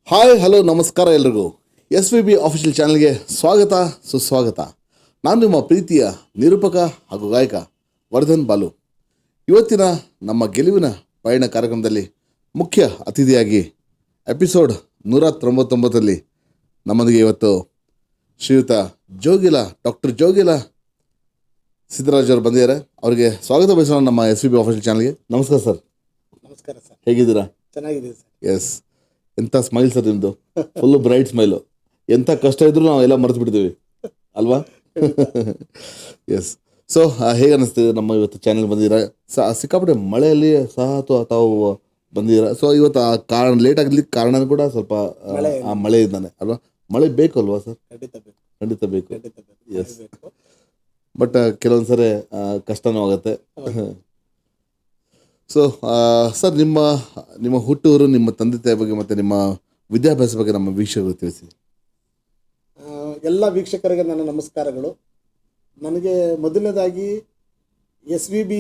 Hi hello ನಮಸ್ಕಾರ ಎಲ್ರಿಗೂ SVB official ಚಾನಲ್ಗೆ ಸ್ವಾಗತ ಸುಸ್ವಾಗತ. ನಾನು ನಿಮ್ಮ ಪ್ರೀತಿಯ ನಿರೂಪಕ ಹಾಗೂ ಗಾಯಕ ವರ್ಧನ್ ಬಾಲು. ಇವತ್ತಿನ ನಮ್ಮ ಗೆಲುವಿನ ಪಯಣ ಕಾರ್ಯಕ್ರಮದಲ್ಲಿ ಮುಖ್ಯ ಅತಿಥಿಯಾಗಿ ಎಪಿಸೋಡ್ 199ರಲ್ಲಿ ನಮ್ಮೊಂದಿಗೆ ಇವತ್ತು ಶ್ರೀಯುತ ಡಾಕ್ಟರ್ ಜೋಗಿಲ ಸಿದ್ದರಾಜ್ ಅವರು ಬಂದಿದ್ದಾರೆ. ಅವರಿಗೆ ಸ್ವಾಗತ ಬಯಸೋಣ ನಮ್ಮ SVB ಅಫಿಷಿಯಲ್ ಚಾನಲ್ಗೆ. ನಮಸ್ಕಾರ ಸರ್. ನಮಸ್ಕಾರ ಸರ್. ಹೇಗಿದ್ದೀರಾ? ಚೆನ್ನಾಗಿದೆ ಸರ್. ಎಸ್, ಎಂಥ ಸ್ಮೈಲ್ ಸರ್ ನಿಮ್ಮದು, ಫುಲ್ಲು ಬ್ರೈಟ್ ಸ್ಮೈಲು. ಎಂಥ ಕಷ್ಟ ಇದ್ರೂ ನಾವು ಎಲ್ಲ ಮರೆತು ಬಿಡ್ತೀವಿ ಅಲ್ವಾ? ಎಸ್. ಸೊ ಹೇಗೆ ಅನ್ನಿಸ್ತಿದೆ ನಮ್ಮ ಇವತ್ತು ಚಾನಲ್ ಬಂದಿದ್ದೀರಾ? ಸಿಕ್ಕಾಪಟ್ಟೆ ಮಳೆಯಲ್ಲಿ ಸಹ ತಾವು ಬಂದಿದ್ದೀರಾ. ಸೊ ಇವತ್ತು ಆ ಕಾರಣ ಲೇಟ್ ಆಗಲಿಕ್ಕೆ ಕಾರಣ ಕೂಡ ಸ್ವಲ್ಪ ಆ ಮಳೆ ಇದ್ದಾನೆ ಅಲ್ವಾ? ಮಳೆ ಬೇಕು ಅಲ್ವಾ ಸರ್? ಖಂಡಿತ ಬೇಕು. ಎಸ್, ಬಟ್ ಕೆಲವೊಂದು ಸರಿ ಕಷ್ಟನೂ ಆಗುತ್ತೆ. ಸೊ ಸರ್, ನಿಮ್ಮ ಹುಟ್ಟೂರು, ನಿಮ್ಮ ತಂದೆ ತಾಯಿ ಬಗ್ಗೆ ಮತ್ತು ನಿಮ್ಮ ವಿದ್ಯಾಭ್ಯಾಸ ಬಗ್ಗೆ ನಮ್ಮ ವೀಕ್ಷಕರು ತಿಳಿಸಿ. ಎಲ್ಲ ವೀಕ್ಷಕರಿಗೆ ನನ್ನ ನಮಸ್ಕಾರಗಳು. ನನಗೆ ಮೊದಲನೇದಾಗಿ SVB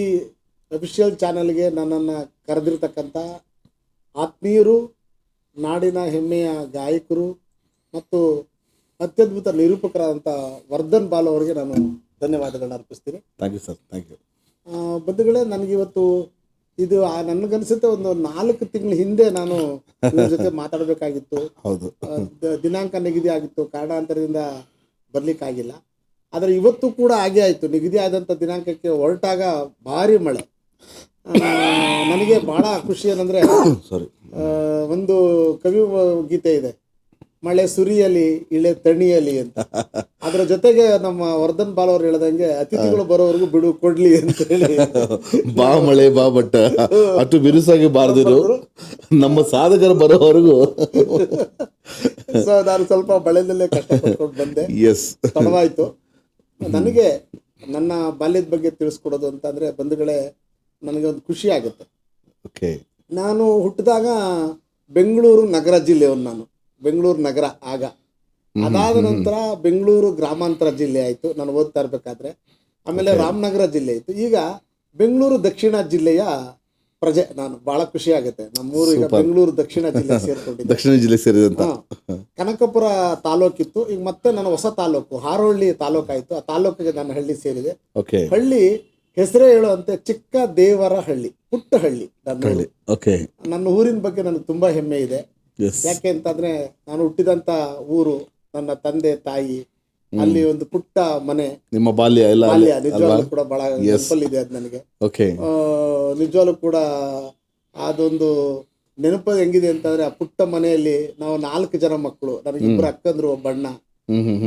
ಅಫಿಷಿಯಲ್ ಚಾನಲ್ಗೆ ನನ್ನನ್ನು ಕರೆದಿರ್ತಕ್ಕಂಥ ಆತ್ಮೀಯರು, ನಾಡಿನ ಹೆಮ್ಮೆಯ ಗಾಯಕರು ಮತ್ತು ಅತ್ಯದ್ಭುತ ನಿರೂಪಕರಾದಂಥ ವರ್ಧನ್ ಬಾಲು ಅವರಿಗೆ ನಾನು ಧನ್ಯವಾದಗಳನ್ನ ಅರ್ಪಿಸ್ತೀನಿ. Thank you sir, thank you. ಬಂಧುಗಳೇ, ನನಗಿವತ್ತು ಇದು ನನಗನ್ಸುತ್ತೆ ಒಂದು 4 ತಿಂಗಳ ಹಿಂದೆ ನಾನು ಇವ್ರ ಜೊತೆ ಮಾತಾಡಬೇಕಾಗಿತ್ತು. ಹೌದು, ದಿನಾಂಕ ನಿಗದಿ ಆಗಿತ್ತು, ಕಾರಣಾಂತರದಿಂದ ಬರ್ಲಿಕ್ಕಾಗಿಲ್ಲ. ಆದರೆ ಇವತ್ತು ಕೂಡ ಹಾಗೆ ಆಯಿತು. ನಿಗದಿ ಆದಂಥ ದಿನಾಂಕಕ್ಕೆ ಹೊರಟಾಗ ಭಾರಿ ಮಳೆ. ನನಗೆ ಭಾಳ ಖುಷಿ ಏನಂದರೆ, ಸಾರಿ, ಒಂದು ಕವಿ ಗೀತೆ ಇದೆ, ಮಳೆ ಸುರಿಯಲಿ ಇಳೆ ತಣಿಯಲಿ ಅಂತ. ಅದರ ಜೊತೆಗೆ ನಮ್ಮ ವರ್ಧನ್ ಬಾಲ್ ಅವ್ರು ಹೇಳ್ದಂಗೆ ಅತಿಥಿಗಳು ಬರೋವರೆಗೂ ಬಿಡು ಕೊಡ್ಲಿ ಅಂತ ಹೇಳಿ, ಬಾ ಮಳೆ ಬಾ, ಬಟ್ ಅಷ್ಟು ಬಿರುಸಾಗಿ ಬಾರದಿರು, ನಮ್ಮ ಸಾಧಕರು ಬರೋವರೆಗೂ. ಸೊ ನಾನು ಸ್ವಲ್ಪ ಮಳೆಯಲ್ಲೇ ಕಷ್ಟಪಟ್ಕೊಂಡು ಬಂದೆ. ಎಸ್, ತಡವಾಯಿತು. ನನಗೆ ನನ್ನ ಬಾಲ್ಯದ ಬಗ್ಗೆ ತಿಳಿಸ್ಕೊಡೋದು ಅಂತಂದರೆ ಬಂಧುಗಳೇ, ನನಗೆ ಒಂದು ಖುಷಿ ಆಗುತ್ತೆ. ಓಕೆ, ನಾನು ಹುಟ್ಟಿದಾಗ ಬೆಂಗಳೂರು ನಗರ ಜಿಲ್ಲೆಯವನು. ನಾನು ಬೆಂಗಳೂರು ನಗರ ಆಗ. ಅದಾದ ನಂತರ ಬೆಂಗಳೂರು ಗ್ರಾಮಾಂತರ ಜಿಲ್ಲೆ ಆಯಿತು ನಾನು ಓದ್ತಾ ಇರಬೇಕಾದ್ರೆ. ಆಮೇಲೆ ರಾಮನಗರ ಜಿಲ್ಲೆ ಆಯಿತು. ಈಗ ಬೆಂಗಳೂರು ದಕ್ಷಿಣ ಜಿಲ್ಲೆಯ ಪ್ರಜೆ ನಾನು. ಭಾಳ ಖುಷಿ ಆಗುತ್ತೆ. ನಮ್ಮೂರು ಈಗ ಬೆಂಗಳೂರು ದಕ್ಷಿಣ ಜಿಲ್ಲೆ ಸೇರ್ಕೊಂಡಿದ್ದೆ. ದಕ್ಷಿಣ ಜಿಲ್ಲೆ ಸೇರಿದಂತ ಕನಕಪುರ ತಾಲೂಕಿತ್ತು. ಈಗ ಮತ್ತೆ ನಾನು ಹೊಸ ತಾಲೂಕು ಹಾರೋಹಳ್ಳಿ ತಾಲೂಕಾಯಿತು. ಆ ತಾಲೂಕಿಗೆ ನಾನು ಹಳ್ಳಿ ಸೇರಿದೆ. ಹಳ್ಳಿ ಹೆಸರೇ ಹೇಳುವಂತೆ ಚಿಕ್ಕ ದೇವರ ಹಳ್ಳಿ, ಪುಟ್ಟ ಹಳ್ಳಿ ನನ್ನ ಹಳ್ಳಿ. ನನ್ನ ಊರಿನ ಬಗ್ಗೆ ನನಗೆ ತುಂಬಾ ಹೆಮ್ಮೆ ಇದೆ. ಯಾಕೆ ಅಂತಂದ್ರೆ, ನಾನು ಹುಟ್ಟಿದಂತ ಊರು, ನನ್ನ ತಂದೆ ತಾಯಿ, ಅಲ್ಲಿ ಒಂದು ಪುಟ್ಟ ಮನೆ. ನಿಮ್ಮ ಬಾಲ್ಯ ನಿಜವಾಗ್ಲೂ ಕೂಡ ಬಹಳ ನೆನಪಲ್ಲಿದೆ ಅದು ನನಗೆ. ನಿಜವಾಗ್ಲೂ ಕೂಡ ಅದೊಂದು ನೆನಪು ಹೆಂಗಿದೆ ಅಂತಂದ್ರೆ, ಆ ಪುಟ್ಟ ಮನೆಯಲ್ಲಿ ನಾವು 4 ಜನ ಮಕ್ಕಳು, ನನಗಿಬ್ಬರು ಅಕ್ಕಂದ್ರು, ಒಬ್ಬ ಅಣ್ಣ.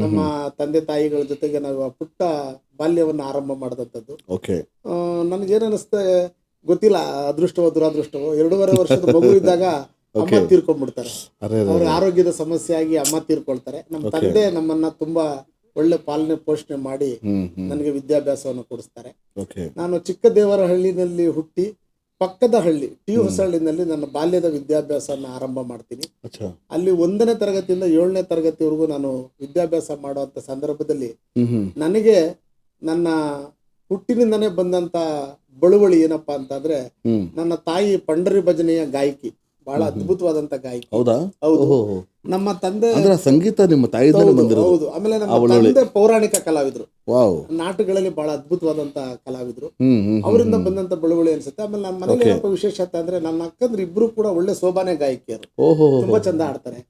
ನಮ್ಮ ತಂದೆ ತಾಯಿಗಳ ಜೊತೆಗೆ ನಾವು ಆ ಪುಟ್ಟ ಬಾಲ್ಯವನ್ನು ಆರಂಭ ಮಾಡಿದಂಥದ್ದು. ನನಗೇನು ಅನಿಸ್ತೆ ಗೊತ್ತಿಲ್ಲ, ಅದೃಷ್ಟವೋ ದುರಾದೃಷ್ಟವೋ, 2.5 ವರ್ಷದ ಮಗು ಇದ್ದಾಗ ಅಮ್ಮ ತೀರ್ಕೊಂಡ್ಬಿಡ್ತಾರೆ. ಅವ್ರ ಆರೋಗ್ಯದ ಸಮಸ್ಯೆ ಆಗಿ ಅಮ್ಮ ತೀರ್ಕೊಳ್ತಾರೆ. ನಮ್ಮ ತಂದೆ ನಮ್ಮನ್ನ ತುಂಬಾ ಒಳ್ಳೆ ಪಾಲನೆ ಪೋಷಣೆ ಮಾಡಿ ನನಗೆ ವಿದ್ಯಾಭ್ಯಾಸವನ್ನು ಕೊಡಿಸ್ತಾರೆ. ನಾನು ಚಿಕ್ಕ ದೇವರ ಹಳ್ಳಿನಲ್ಲಿ ಹುಟ್ಟಿ ಪಕ್ಕದ ಹಳ್ಳಿ ಹೊಸಹಳ್ಳಿನಲ್ಲಿ ನನ್ನ ಬಾಲ್ಯದ ವಿದ್ಯಾಭ್ಯಾಸನ ಆರಂಭ ಮಾಡ್ತೀನಿ. ಅಲ್ಲಿ 1ನೇ ತರಗತಿಯಿಂದ 7ನೇ ತರಗತಿವರೆಗೂ ನಾನು ವಿದ್ಯಾಭ್ಯಾಸ ಮಾಡುವಂತ ಸಂದರ್ಭದಲ್ಲಿ ನನಗೆ ನನ್ನ ಹುಟ್ಟಿನಿಂದನೇ ಬಂದಂತ ಬಳುವಳಿ ಏನಪ್ಪಾ ಅಂತಂದ್ರೆ, ನನ್ನ ತಾಯಿ ಪಂಡರಿ ಭಜನೆಯ ಗಾಯಕಿ, ಬಹಳ ಅದ್ಭುತವಾದಂತ ಗಾಯಕಿ. ಹೌದು, ನಮ್ಮ ತಂದೆ ಸಂಗೀತ ನಿಮ್ಮ ತಾಯಿ. ಹೌದು. ಆಮೇಲೆ ನಮ್ಮ ತಂದೆ ಪೌರಾಣಿಕ ಕಲಾವಿದ್ರು, ನಾಟಕಗಳಲ್ಲಿ ಬಹಳ ಅದ್ಭುತವಾದಂತ ಕಲಾವಿದ್ರು. ಅವರಿಂದ ಬಂದಂತ ಬಳುವಳಿ ಅನ್ಸುತ್ತೆ. ಆಮೇಲೆ ನಮ್ಮ ಮನೇಲಿ ಏನಪ್ಪ ವಿಶೇಷತೆ ಅಂದ್ರೆ, ನನ್ನ ಅಕ್ಕಂದ್ರೆ ಇಬ್ರು ಕೂಡ ಒಳ್ಳೆ ಸೋಬಾನೆ ಗಾಯಕಿಯರು, ತುಂಬಾ ಚಂದ ಆಡ್ತಾರೆ.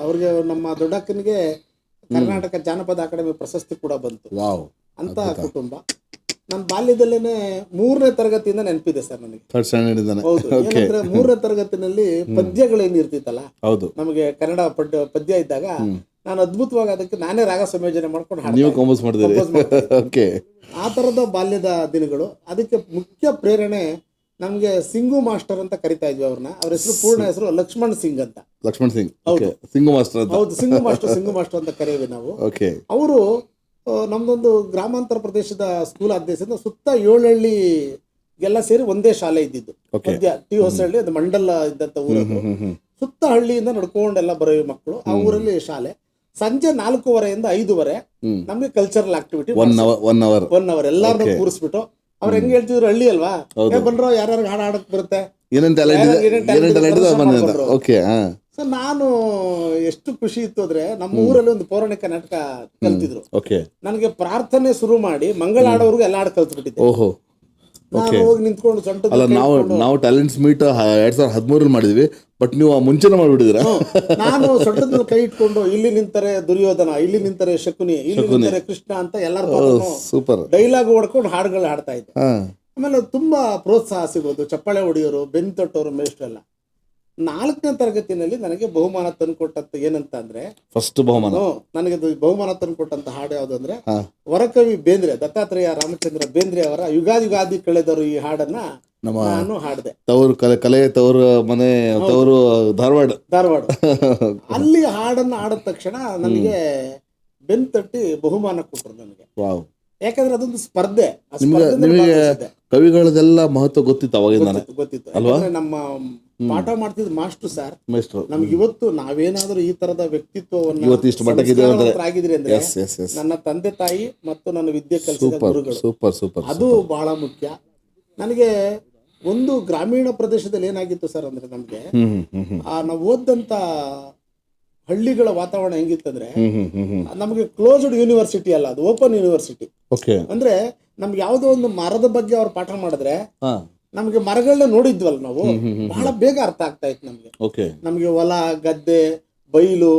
ಅವ್ರಿಗೆ ನಮ್ಮ ದೊಡ್ಡಕ್ಕನಿಗೆ ಕರ್ನಾಟಕ ಜಾನಪದ ಅಕಾಡೆಮಿ ಪ್ರಶಸ್ತಿ ಕೂಡ ಬಂತು. ಅಂತ ಕುಟುಂಬ. ನನ್ನ ಬಾಲ್ಯದಲ್ಲೇನೆ 3ನೇ ತರಗತಿಯಿಂದ ನೆನಪಿದೆ ಸರ್ ನನಗೆ. ಹೌದು, ಏನಂದ್ರೆ 3ನೇ ತರಗತಿನಲ್ಲಿ ಪದ್ಯಗಳೇನು ಇರ್ತಿತ್ತಲ್ಲ, ನಮಗೆ ಕನ್ನಡ ಪದ್ಯ ಇದ್ದಾಗ ನಾನು ಅದ್ಭುತವಾಗಿ ಅದಕ್ಕೆ ನಾನೇ ರಾಗ ಸಂಯೋಜನೆ ಮಾಡ್ಕೊಂಡು ಆ ತರದ ಬಾಲ್ಯದ ದಿನಗಳು. ಅದಕ್ಕೆ ಮುಖ್ಯ ಪ್ರೇರಣೆ ನಮ್ಗೆ ಸಿಂಗು ಮಾಸ್ಟರ್ ಅಂತ ಕರಿತಾ ಇದ್ವಿ ಅವ್ರನ್ನ. ಅವ್ರ ಹೆಸರು ಪೂರ್ಣ ಹೆಸರು ಲಕ್ಷ್ಮಣ್ ಸಿಂಗ್ ಅಂತ. ಹೌದು, ಸಿಂಗು ಮಾಸ್ಟರ್ ಅಂತ ಕರೆಯುವೆ ನಾವು. ಅವರು ನಮ್ದೊಂದು ಗ್ರಾಮಾಂತರ ಪ್ರದೇಶದ ಸ್ಕೂಲ್ ಆದೇಶದಿಂದ ಸುತ್ತ 7 ಹಳ್ಳಿಗೆಲ್ಲ ಸೇರಿ ಒಂದೇ ಶಾಲೆ ಇದ್ದಿದ್ದು. ಪದ್ಯ ಹೊಸಹಳ್ಳಿ, ಅದು ಮಂಡಲ ಇದ್ದಂತ ಊರದ್ದು. ಸುತ್ತ ಹಳ್ಳಿಯಿಂದ ನಡ್ಕೊಂಡೆಲ್ಲ ಬರೋ ಮಕ್ಕಳು. ಆ ಊರಲ್ಲಿ ಶಾಲೆ. ಸಂಜೆ 4:15 ಇಂದ 5:30 ನಮ್ಗೆ ಕಲ್ಚರಲ್ ಆಕ್ಟಿವಿಟಿ 1 ಅವರ್ ಎಲ್ಲಾರನ್ನೂ ಕೂರಿಸ್ಬಿಟ್ಟು, ಅವ್ರು ಹೆಂಗ್ ಹೇಳ್ತಿದ್ರು, ಹಳ್ಳಿ ಅಲ್ವಾ, ಬನ್ರೋ ಯಾರ್ಯಾರು ಹಾಡು ಆಡಕ್ ಬರುತ್ತೆ, ಸೊ ನಾನು ಎಷ್ಟು ಖುಷಿ ಇತ್ತು ಅಂದ್ರೆ ನಮ್ಮ ಊರಲ್ಲಿ ಒಂದು ಪೌರಾಣಿಕ ನಾಟಕ ಕಲ್ತಿದ್ರು. ಓಕೆ. ನನಗೆ ಪ್ರಾರ್ಥನೆ ಶುರು ಮಾಡಿ ಮಂಗಳ ಆಡೋರ್ಗು ಎಲ್ಲ ಹಾಡು ಕಲ್ತ್ಬಿಟ್ಟಿದ್ದೆ. ಓಹೋ. ನಾನು ಹೋಗಿ ನಿಂತ್ಕೊಂಡು ಸೊಂಟದ ಅಲ್ಲ, ನಾವು ಟ್ಯಾಲೆಂಟ್ಸ್ ಮೀಟ್ 2013 ಮಾಡಿದ್ವಿ, ಬಟ್ ನೀವು ಮುಂಚೆನೆ ಮಾಡ್ಬಿಟ್ಟಿದ್ದೀರಾ. ನಾನು ಸೊಂಟದ ಕೈ ಇಟ್ಕೊಂಡು ಇಲ್ಲಿ ನಿಂತರೆ ದುರ್ಯೋಧನ, ಇಲ್ಲಿ ನಿಂತರೆ ಶಕುನಿ, ಇಲ್ಲಿ ನಿಂತರೆ ಕೃಷ್ಣ ಅಂತ ಎಲ್ಲರೂ ಸೂಪರ್ ಡೈಲಾಗ್ ಹೊಡ್ಕೊಂಡು ಹಾಡುಗಳು ಹಾಡ್ತಾ ಇದ್ದೆ. ಆಮೇಲೆ ತುಂಬಾ ಪ್ರೋತ್ಸಾಹ ಸಿಗೋದು, ಚಪ್ಪಾಳೆ ಹೊಡೆಯೋರು, ಬೆನ್ನು ತಟ್ಟೋರು, ಮೇಷ್ಟ್ರೆಲ್ಲ. 4ನೇ ತರಗತಿನಲ್ಲಿ ನನಗೆ ಬಹುಮಾನ ತಂದುಕೊಟ್ಟಂತ ಏನಂತ ಅಂದ್ರೆ, ಫಸ್ಟ್ ಬಹುಮಾನ ನನಗೆ ಬಹುಮಾನ ತಂದುಕೊಟ್ಟಂತ ಹಾಡು ಯಾವುದು ಅಂದ್ರೆ ವರಕವಿ ಬೇಂದ್ರೆ, ದತ್ತಾತ್ರೇಯ ರಾಮಚಂದ್ರ ಬೇಂದ್ರೆ ಅವರ ಯುಗಾದಿ ಕಳೆದರು ಈ ಹಾಡನ್ನ ನಾನು ಹಾಡಿದೆ. ತವರು ಕಲೆ ತವರು ಮನೆ ತವರು ಧಾರವಾಡ ಅಲ್ಲಿ ಹಾಡನ್ನ ಆಡಿದ ತಕ್ಷಣ ನನಗೆ ಬೆನ್ನು ತಟ್ಟಿ ಬಹುಮಾನ ಕೊಟ್ಟರು ನನಗೆ. ಯಾಕಂದ್ರೆ ಅದೊಂದು ಸ್ಪರ್ಧೆ. ಕವಿಗಳದೆಲ್ಲ ಮಹತ್ವ ಗೊತ್ತಿತ್ತು ಅವಾಗ? ಗೊತ್ತಿತ್ತು ಅಲ್ವಾ. ನಮ್ಮ ಪಾಠ ಮಾಡ್ತಿದ್ ಮಾಸ್ಟರ್ ಸರ್ ನಮ್ಗೆ ಇವತ್ತು ನಾವೇನಾದ್ರೂ ಈ ತರದ ವ್ಯಕ್ತಿತ್ವವನ್ನು ಆಗಿದ್ರಿ ಅಂದ್ರೆ ನನ್ನ ತಂದೆ ತಾಯಿ ಮತ್ತು ನನ್ನ ವಿದ್ಯೆ ಕಲಿಸಿದ ಗುರುಗಳು. ಅದು ಬಹಳ ಮುಖ್ಯ. ನನಗೆ ಒಂದು ಗ್ರಾಮೀಣ ಪ್ರದೇಶದಲ್ಲಿ ಏನಾಗಿತ್ತು ಸರ್ ಅಂದ್ರೆ, ನಮ್ಗೆ ನಾವು ಓದಂತ ಹಳ್ಳಿಗಳ ವಾತಾವರಣ ಹೆಂಗಿತ್ತಂದ್ರೆ, ನಮಗೆ ಕ್ಲೋಸ್ಡ್ ಯೂನಿವರ್ಸಿಟಿ ಅಲ್ಲ, ಅದು ಓಪನ್ ಯೂನಿವರ್ಸಿಟಿ. ಅಂದ್ರೆ ನಮ್ಗೆ ಯಾವ್ದೋ ಒಂದು ಮರದ ಬಗ್ಗೆ ಅವ್ರು ಪಾಠ ಮಾಡಿದ್ರೆ ನಮ್ಗೆ ಮರಗಳನ್ನ ನೋಡಿದ್ವಲ್ಲ ನಾವು, ಬಹಳ ಬೇಗ ಅರ್ಥ ಆಗ್ತಾ ಇತ್ತು ನಮ್ಗೆ. ನಮ್ಗೆ ಹೊಲ ಗದ್ದೆ ಬೈಲು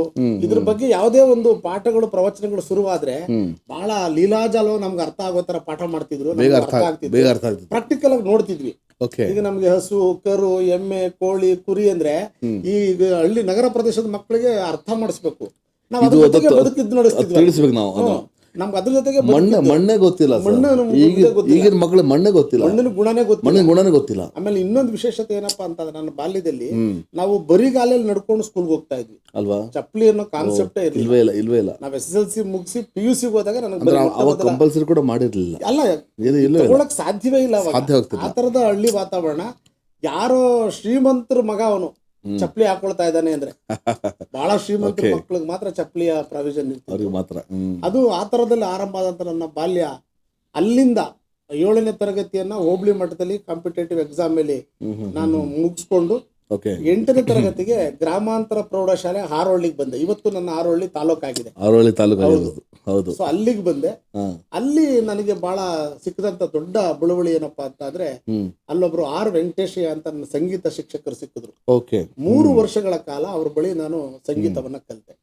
ಇದ್ರ ಬಗ್ಗೆ ಯಾವುದೇ ಒಂದು ಪಾಠಗಳು ಪ್ರವಚನಗಳು ಶುರುವಾದ್ರೆ ಬಹಳ ಲೀಲಾಜಾಲ ನಮ್ಗೆ ಅರ್ಥ ಆಗೋ ತರ ಪಾಠ ಮಾಡ್ತಿದ್ರು, ಪ್ರಾಕ್ಟಿಕಲ್ ಆಗಿ ನೋಡ್ತಿದ್ವಿ. ಈಗ ನಮ್ಗೆ ಹಸು ಕರು ಎಮ್ಮೆ ಕೋಳಿ ಕುರಿ ಅಂದ್ರೆ ಈಗ ಹಳ್ಳಿ ನಗರ ಪ್ರದೇಶದ ಮಕ್ಕಳಿಗೆ ಅರ್ಥ ಮಾಡಿಸ್ಬೇಕು. ನಾವು ಅದ್ರ ಜೊತೆಗೆ ಬದುಕಿದ್ ನಡೆಸ್ತಿದ್ವಿ. ನಮ್ಗೆ ಅದ್ರ ಜೊತೆಗೆ ಮಣ್ಣೇ ಗೊತ್ತಿಲ್ಲ, ಈಗಿನ ಮಕ್ಕಳು ಮಣ್ಣೇ ಗೊತ್ತಿಲ್ಲ, ಮಣ್ಣಿನ ಗುಣನೇ ಗೊತ್ತಿಲ್ಲ. ಆಮೇಲೆ ಇನ್ನೊಂದು ವಿಶೇಷತೆ ಏನಪ್ಪಾ ಅಂತಂದ್ರೆ, ನನ್ನ ಬಾಲ್ಯದಲ್ಲಿ ನಾವು ಬರಿಗಾಲಲ್ಲಿ ನಡ್ಕೊಂಡು ಸ್ಕೂಲ್ಗೆ ಹೋಗ್ತಾ ಇದ್ವಿ ಅಲ್ವಾ. ಚಪ್ಪಲಿ ಅನ್ನೋ ಕಾನ್ಸೆಪ್ಟೇ ಇಲ್ವೇ ಇಲ್ಲ. ನಾವ್ SSLC ಮುಗಿಸಿ PUC ಹೋದಾಗ ನನಗೆ ಕಂಪಲ್ಸರಿ ಕೂಡ ಮಾಡಿರ್ಲಿಲ್ಲ, ತಗೊಳಕ್ ಸಾಧ್ಯವೇ ಇಲ್ಲ. ಆ ತರದ ಹಳ್ಳಿ ವಾತಾವರಣ. ಯಾರೋ ಶ್ರೀಮಂತರ ಮಗ ಅವನು ಚಪ್ಪಲಿ ಹಾಕೊಳ್ತಾ ಇದ್ದಾನೆ ಅಂದ್ರೆ, ಬಹಳ ಶ್ರೀಮಂತ ಮಕ್ಳಿಗೆ ಮಾತ್ರ ಚಪ್ಪಲಿಯ ಪ್ರಾವಿಷನ್ ಇರ್ತದೆ. ಅದು ಆ ತರದಲ್ಲಿ ಆರಂಭ ಆದಂತ ನನ್ನ ಬಾಲ್ಯ. ಅಲ್ಲಿಂದ 7ನೇ ತರಗತಿಯನ್ನ ಹೋಬಳಿ ಮಟ್ಟದಲ್ಲಿ ಕಾಂಪಿಟೇಟಿವ್ ಎಕ್ಸಾಮ್ ಮೇಲೆ ನಾನು ಮುಗಿಸ್ಕೊಂಡು 8ನೇ ತರಗತಿಗೆ ಗ್ರಾಮಾಂತರ ಪ್ರೌಢಶಾಲೆ ಹಾರೋಳ್ಳಿಗೆ ಬಂದೆ. ಇವತ್ತು ನನ್ನ ಹಾರೋಳ್ಳಿ ತಾಲೂಕಾಗಿದೆ. ಸೊ ಅಲ್ಲಿಗೆ ಬಂದೆ. ಅಲ್ಲಿ ನನಗೆ ಬಹಳ ಸಿಕ್ಕದಂತ ದೊಡ್ಡ ಬಳುವಳಿ ಏನಪ್ಪಾ ಅಂತ ಅಂದ್ರೆ, ಅಲ್ಲೊಬ್ರು R ವೆಂಕಟೇಶಯ್ಯ ಅಂತ ನನ್ನ ಸಂಗೀತ ಶಿಕ್ಷಕರು ಸಿಕ್ಕಿದ್ರು. 3 ವರ್ಷಗಳ ಕಾಲ ಅವ್ರ ಬಳಿ ನಾನು ಸಂಗೀತವನ್ನ ಕಲಿತೆ.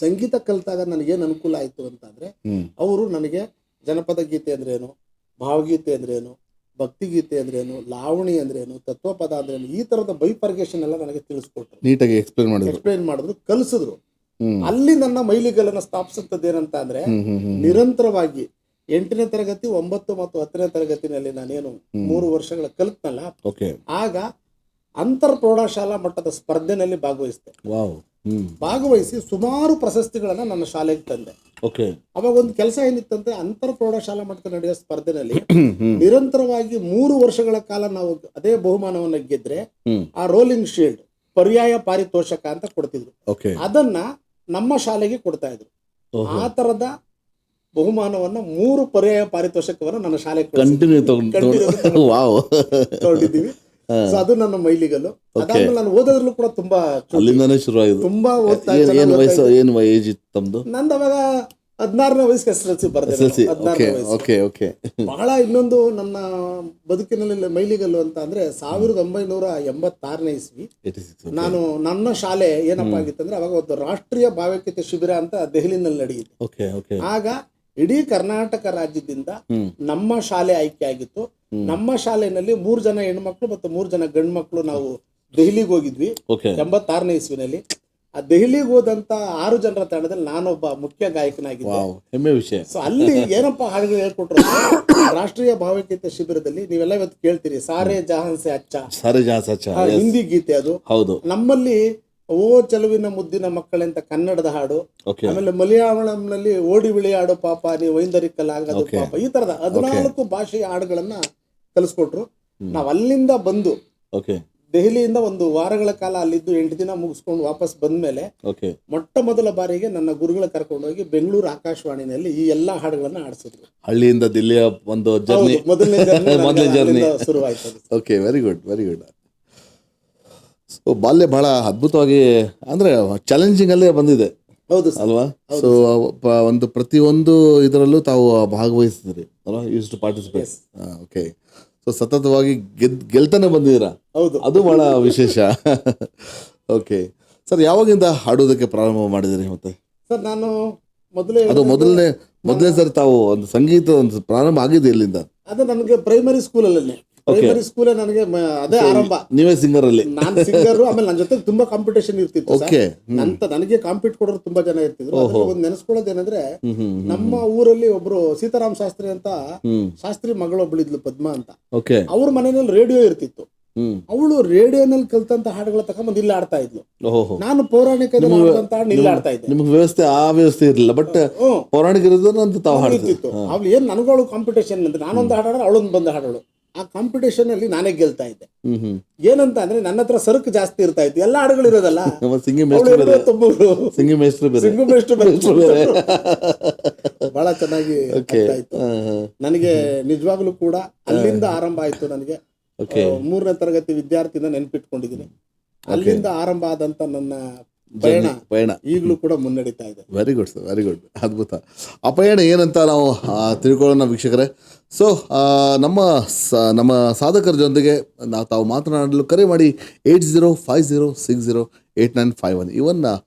ಸಂಗೀತ ಕಲಿತಾಗ ನನಗೇನು ಅನುಕೂಲ ಆಯ್ತು ಅಂತಂದ್ರೆ, ಅವರು ನನಗೆ ಜನಪದ ಗೀತೆ ಅಂದ್ರೇನು, ಭಾವಗೀತೆ ಅಂದ್ರೇನು, ಭಕ್ತಿಗೀತೆ ಅಂದ್ರೇನು, ಲಾವಣಿ ಅಂದ್ರೇನು, ತತ್ವಪದ ಅಂದ್ರೇನು, ಈ ತರದ ಬೈಫರ್ಗೇಷನ್ ಎಲ್ಲ ನನಗೆ ತಿಳಿಸ್ಕೊಟ್ರು, ನೀಟಾಗಿ ಎಕ್ಸ್ಪ್ಲೇನ್ ಮಾಡಿದ್ರು, ಕಲಿಸಿದ್ರು. ಅಲ್ಲಿ ನನ್ನ ಮೈಲಿಗಲ್ಲನ್ನ ಸ್ಥಾಪಿಸುತ್ತದೇನಂತ ಅಂದ್ರೆ, ನಿರಂತರವಾಗಿ 8ನೇ ತರಗತಿ 9 ಮತ್ತು 10ನೇ ತರಗತಿನಲ್ಲಿ ನಾನೇನು 3 ವರ್ಷಗಳ ಕಲಿತ್ನಲ್ಲ, ಆಗ ಅಂತರ್ ಪ್ರೌಢಶಾಲಾ ಮಟ್ಟದ ಸ್ಪರ್ಧೆನಲ್ಲಿ ಭಾಗವಹಿಸಿ ಸುಮಾರು ಪ್ರಶಸ್ತಿಗಳನ್ನ ನನ್ನ ಶಾಲೆಗೆ ತಂದೆ. ಅವಾಗ ಒಂದು ಕೆಲಸ ಏನಿತ್ತಂದ್ರೆ, ಅಂತರ್ ಪ್ರೌಢಶಾಲಾ ಮಟ್ಟದ ನಡೆಯೋ ಸ್ಪರ್ಧೆನಲ್ಲಿ ನಿರಂತರವಾಗಿ 3 ವರ್ಷಗಳ ಕಾಲ ನಾವು ಅದೇ ಬಹುಮಾನವನ್ನ ಗೆದ್ರೆ ಆ ರೋಲಿಂಗ್ ಶೀಲ್ಡ್ ಪರ್ಯಾಯ ಪಾರಿತೋಷಕ ಅಂತ ಕೊಡ್ತಿದ್ರು. ಅದನ್ನ ನಮ್ಮ ಶಾಲೆಗೆ ಕೊಡ್ತಾ ಇದ್ರು. ಆ ತರದ ಬಹುಮಾನವನ್ನ 3 ಪರ್ಯಾಯ ಪಾರಿತೋಷಕವನ್ನ ನನ್ನ ಶಾಲೆಗೆ ತಗೊಂಡಿದ್ದೀವಿ. ಸೊ ಅದು ನನ್ನ ಮೈಲಿಗಲ್ಲು. ಅದಾದ್ಮೇಲೆ ನಾನು ಓದೋದ್ರಲ್ಲೂ ಕೂಡ ತುಂಬಾ ತುಂಬಾ ಓದ್ತಾ ನಂದು ಅವಾಗ 16ನೇ ವಯಸ್ಸಿಗೆ SSLC ಬರ್ದೆ. ಬಹಳ ಇನ್ನೊಂದು ನನ್ನ ಬದುಕಿನಲ್ಲಿ ಮೈಲಿಗಲ್ಲು ಅಂತ ಅಂದ್ರೆ, 1986ನೇ ಇಸ್ವಿ ನಾನು ನನ್ನ ಶಾಲೆ ಏನಪ್ಪಾ ಆಗಿತ್ತಂದ್ರೆ, ಅವಾಗ ಒಂದು ರಾಷ್ಟ್ರೀಯ ಭಾವೈಕ್ಯತೆ ಶಿಬಿರ ಅಂತ ದೆಹಲಿನಲ್ಲಿ ನಡೆಯಿತು. ಆಗ ಇಡೀ ಕರ್ನಾಟಕ ರಾಜ್ಯದಿಂದ ನಮ್ಮ ಶಾಲೆ ಆಯ್ಕೆ ಆಗಿತ್ತು. ನಮ್ಮ ಶಾಲೆಯಲ್ಲಿ 3 ಜನ ಹೆಣ್ಮಕ್ಳು ಮತ್ತು 3 ಜನ ಗಂಡು ಮಕ್ಳು ನಾವು ದೆಹಲಿಗೆ ಹೋಗಿದ್ವಿ 86ನೇ ಇಸ್ವಿನಲ್ಲಿ. ಆ ದೆಹಲಿಗೆ ಹೋದಂತ 6 ಜನರ ತಂಡದಲ್ಲಿ ನಾನೊಬ್ಬ ಮುಖ್ಯ ಗಾಯಕನಾಗಿದ್ದೆ. ಹೆಮ್ಮೆ ವಿಷಯ. ಸೊ ಅಲ್ಲಿ ಏನಪ್ಪಾ ಹಾಡುಗಳು ಹೇಳ್ಕೊಟ್ರು, ರಾಷ್ಟ್ರೀಯ ಭಾವೈಕ್ಯತೆ ಶಿಬಿರದಲ್ಲಿ ನೀವೆಲ್ಲ ಇವತ್ತು ಕೇಳ್ತೀರಿ, ಸಾರೇ ಜಹಾನ್ ಸೆ ಅಚ್ಚಾ ಹಿಂದಿ ಗೀತೆ. ಅದು ಹೌದು. ನಮ್ಮಲ್ಲಿ ಓ ಚೆಲುವಿನ ಮುದ್ದಿನ ಮಕ್ಕಳೆಂತ ಕನ್ನಡದ ಹಾಡು, ಆಮೇಲೆ ಮಲಯಾಳಂನಲ್ಲಿ ಓಡಿ ವಿಳಿಯಾಡೋ ಪಾಪ ನೀ ವೈಂದರಿಕಲಾಗದು ಪಾಪ, ಈ ತರದ 14 ಭಾಷೆಯ ಹಾಡುಗಳನ್ನ ಕಲಿಸ್ಕೊಟ್ರು. ನಾವ್ ಅಲ್ಲಿಂದ ಬಂದು ದೆಹಲಿಯಿಂದ 1 ವಾರಗಳ ಕಾಲ ಅಲ್ಲಿದ್ದು 8 ದಿನ ಮುಗಿಸ್ಕೊಂಡು ವಾಪಸ್ ಬಂದ್ಮೇಲೆ ಮೊಟ್ಟ ಮೊದಲ ಬಾರಿಗೆ ನನ್ನ ಗುರುಗಳ ಕರ್ಕೊಂಡೋಗಿ ಬೆಂಗಳೂರು ಆಕಾಶವಾಣಿನಲ್ಲಿ ಈ ಎಲ್ಲಾ ಹಾಡುಗಳನ್ನ ಆಡಿಸಿದ್ರು. ಹಳ್ಳಿಯಿಂದ ದಿಲ್ಲಿಯ ಒಂದು ಮೊದಲನೇ ಜರ್ನಿ ಶುರುವಾಯ್ತು. Very good. ಸೊ ಬಾಲ್ಯ ಬಹಳ ಅದ್ಭುತವಾಗಿ ಅಂದರೆ ಚಾಲೆಂಜಿಂಗ್ ಅಲ್ಲೇ ಬಂದಿದೆ ಹೌದು ಸರ್. ಅಲ್ವಾ? ಸೊ ಒಂದು ಪ್ರತಿಯೊಂದು ಇದರಲ್ಲೂ ತಾವು ಭಾಗವಹಿಸ್ತಿದ್ರಿ ಅಲ್ವಾ? Use to participate. Okay. So ಸತತವಾಗಿ ಗೆಲ್ತಾನೆ ಬಂದಿದ್ದೀರಾ, ಹೌದು. ಅದು ಬಹಳ ವಿಶೇಷ. ಓಕೆ ಸರ್, ಯಾವಾಗಿಂದ ಹಾಡೋದಕ್ಕೆ ಪ್ರಾರಂಭ ಮಾಡಿದಿರಿ? ಮತ್ತೆ ಸರ್ ನಾನು ಮೊದಲೇ ಅದು ಮೊದಲನೇ ಸರಿ ತಾವು ಒಂದು ಸಂಗೀತ ಒಂದು ಪ್ರಾರಂಭ ಆಗಿದೆ ಎಲ್ಲಿಂದ? ಅದು ನನಗೆ ಪ್ರೈಮರಿ ಸ್ಕೂಲಲ್ಲೇ, ಪ್ರೈಮರಿ ಸ್ಕೂಲೇ ನನಗೆ ಅದೇ ಆರಂಭ. ನೀವೇ ಸಿಂಗರ್ ಅಲ್ಲಿ? ನಾನು ಸಿಂಗರು. ಆಮೇಲೆ ನನ್ನ ಜೊತೆ ತುಂಬಾ ಕಾಂಪಿಟೇಷನ್ ಇರ್ತಿತ್ತು ಸರ್. ಓಕೆ. ನನಗೆ ಕಾಂಪೀಟ್ ಕೊಡೋರು ತುಂಬಾ ಜನ ಇರ್ತಿದ್ರು. ಅದ್ರಲ್ಲಿ ಒಂದು ನೆನೆಸ್ಕೊಳ್ಳೋದೇನಂದ್ರೆ, ನಮ್ಮ ಊರಲ್ಲಿ ಒಬ್ರು ಸೀತಾರಾಮ್ ಶಾಸ್ತ್ರಿ ಅಂತ ಶಾಸ್ತ್ರಿ ಮಗಳೊಬ್ಳಿದ್ಲು, ಪದ್ಮ ಅಂತ. ಓಕೆ. ಅವ್ರ ಮನೆಯಲ್ಲಿ ರೇಡಿಯೋ ಇರ್ತಿತ್ತು. ಅವಳು ರೇಡಿಯೋನಲ್ಲಿ ಕಲ್ತಂತ ಹಾಡುಗಳ ತಗೊಂಡ್ ಇಲ್ಲಿ ಆಡ್ತಾ ಇದ್ಲು. ನಾನು ಪೌರಾಣಿಕದಲ್ಲಿ ಆಡುವಂತ ಹಾಡು ಇಲ್ಲಿ ಆಡ್ತಾ ಇದ್ದೆ. ನಿಮ್ಗೆ ವ್ಯವಸ್ಥೆ ಇರಲಿಲ್ಲ, ಬಟ್ ಪೌರಾಣಿಕ ಇರೋದನ್ನ ತಾವು ಹಾಡ್ತಿತ್ತು. ಅವ್ಳು ಏನ್ ನನಗಳು ಕಾಂಪಿಟೇಷನ್ ಅಂದ್ರೆ, ನಾನೊಂದು ಹಾಡಾಡ ಅವಳೊಂದು ಬಂದು ಹಾಡೋಳು. ಆ ಕಾಂಪಿಟೇಷನ್ ಅಲ್ಲಿ ನಾನೇ ಗೆಲ್ತಾ ಇದ್ದೆ. ಏನಂತ ಅಂದ್ರೆ, ನನ್ನ ಹತ್ರ ಸರಕು ಜಾಸ್ತಿ ಇರ್ತಾ ಇತ್ತು, ಎಲ್ಲ ಹಾಡುಗಳು ಇರೋದಲ್ಲ. ಬಹಳ ಚೆನ್ನಾಗಿ ಆಗ್ತಾ ಇತ್ತು ನನಗೆ. ನಿಜವಾಗ್ಲೂ ಕೂಡ ಅಲ್ಲಿಂದ ಆರಂಭ ಆಯ್ತು ನನಗೆ. 3ನೇ ತರಗತಿ ವಿದ್ಯಾರ್ಥಿನ ನೆನ್ಪಿಟ್ಕೊಂಡಿದ್ದೀನಿ. ಅಲ್ಲಿಂದ ಆರಂಭ ಆದಂತ ನನ್ನ ಪಯಣ ಈಗಲೂ ಕೂಡ ಮುನ್ನಡೀತಾ ಇದೆ. Very good sir, very good, ಅದ್ಭುತ. ಆ ಪಯಣ ಏನಂತ ನಾವು ತಿಳ್ಕೊಳ್ಳೋಣ ವೀಕ್ಷಕರೇ. ಸೊ ನಮ್ಮ ಸಾಧಕರ ಜೊತೆಗೆ ತಾವು ಮಾತನಾಡಲು ಕರೆ ಮಾಡಿ 8050608951. ಇವನ್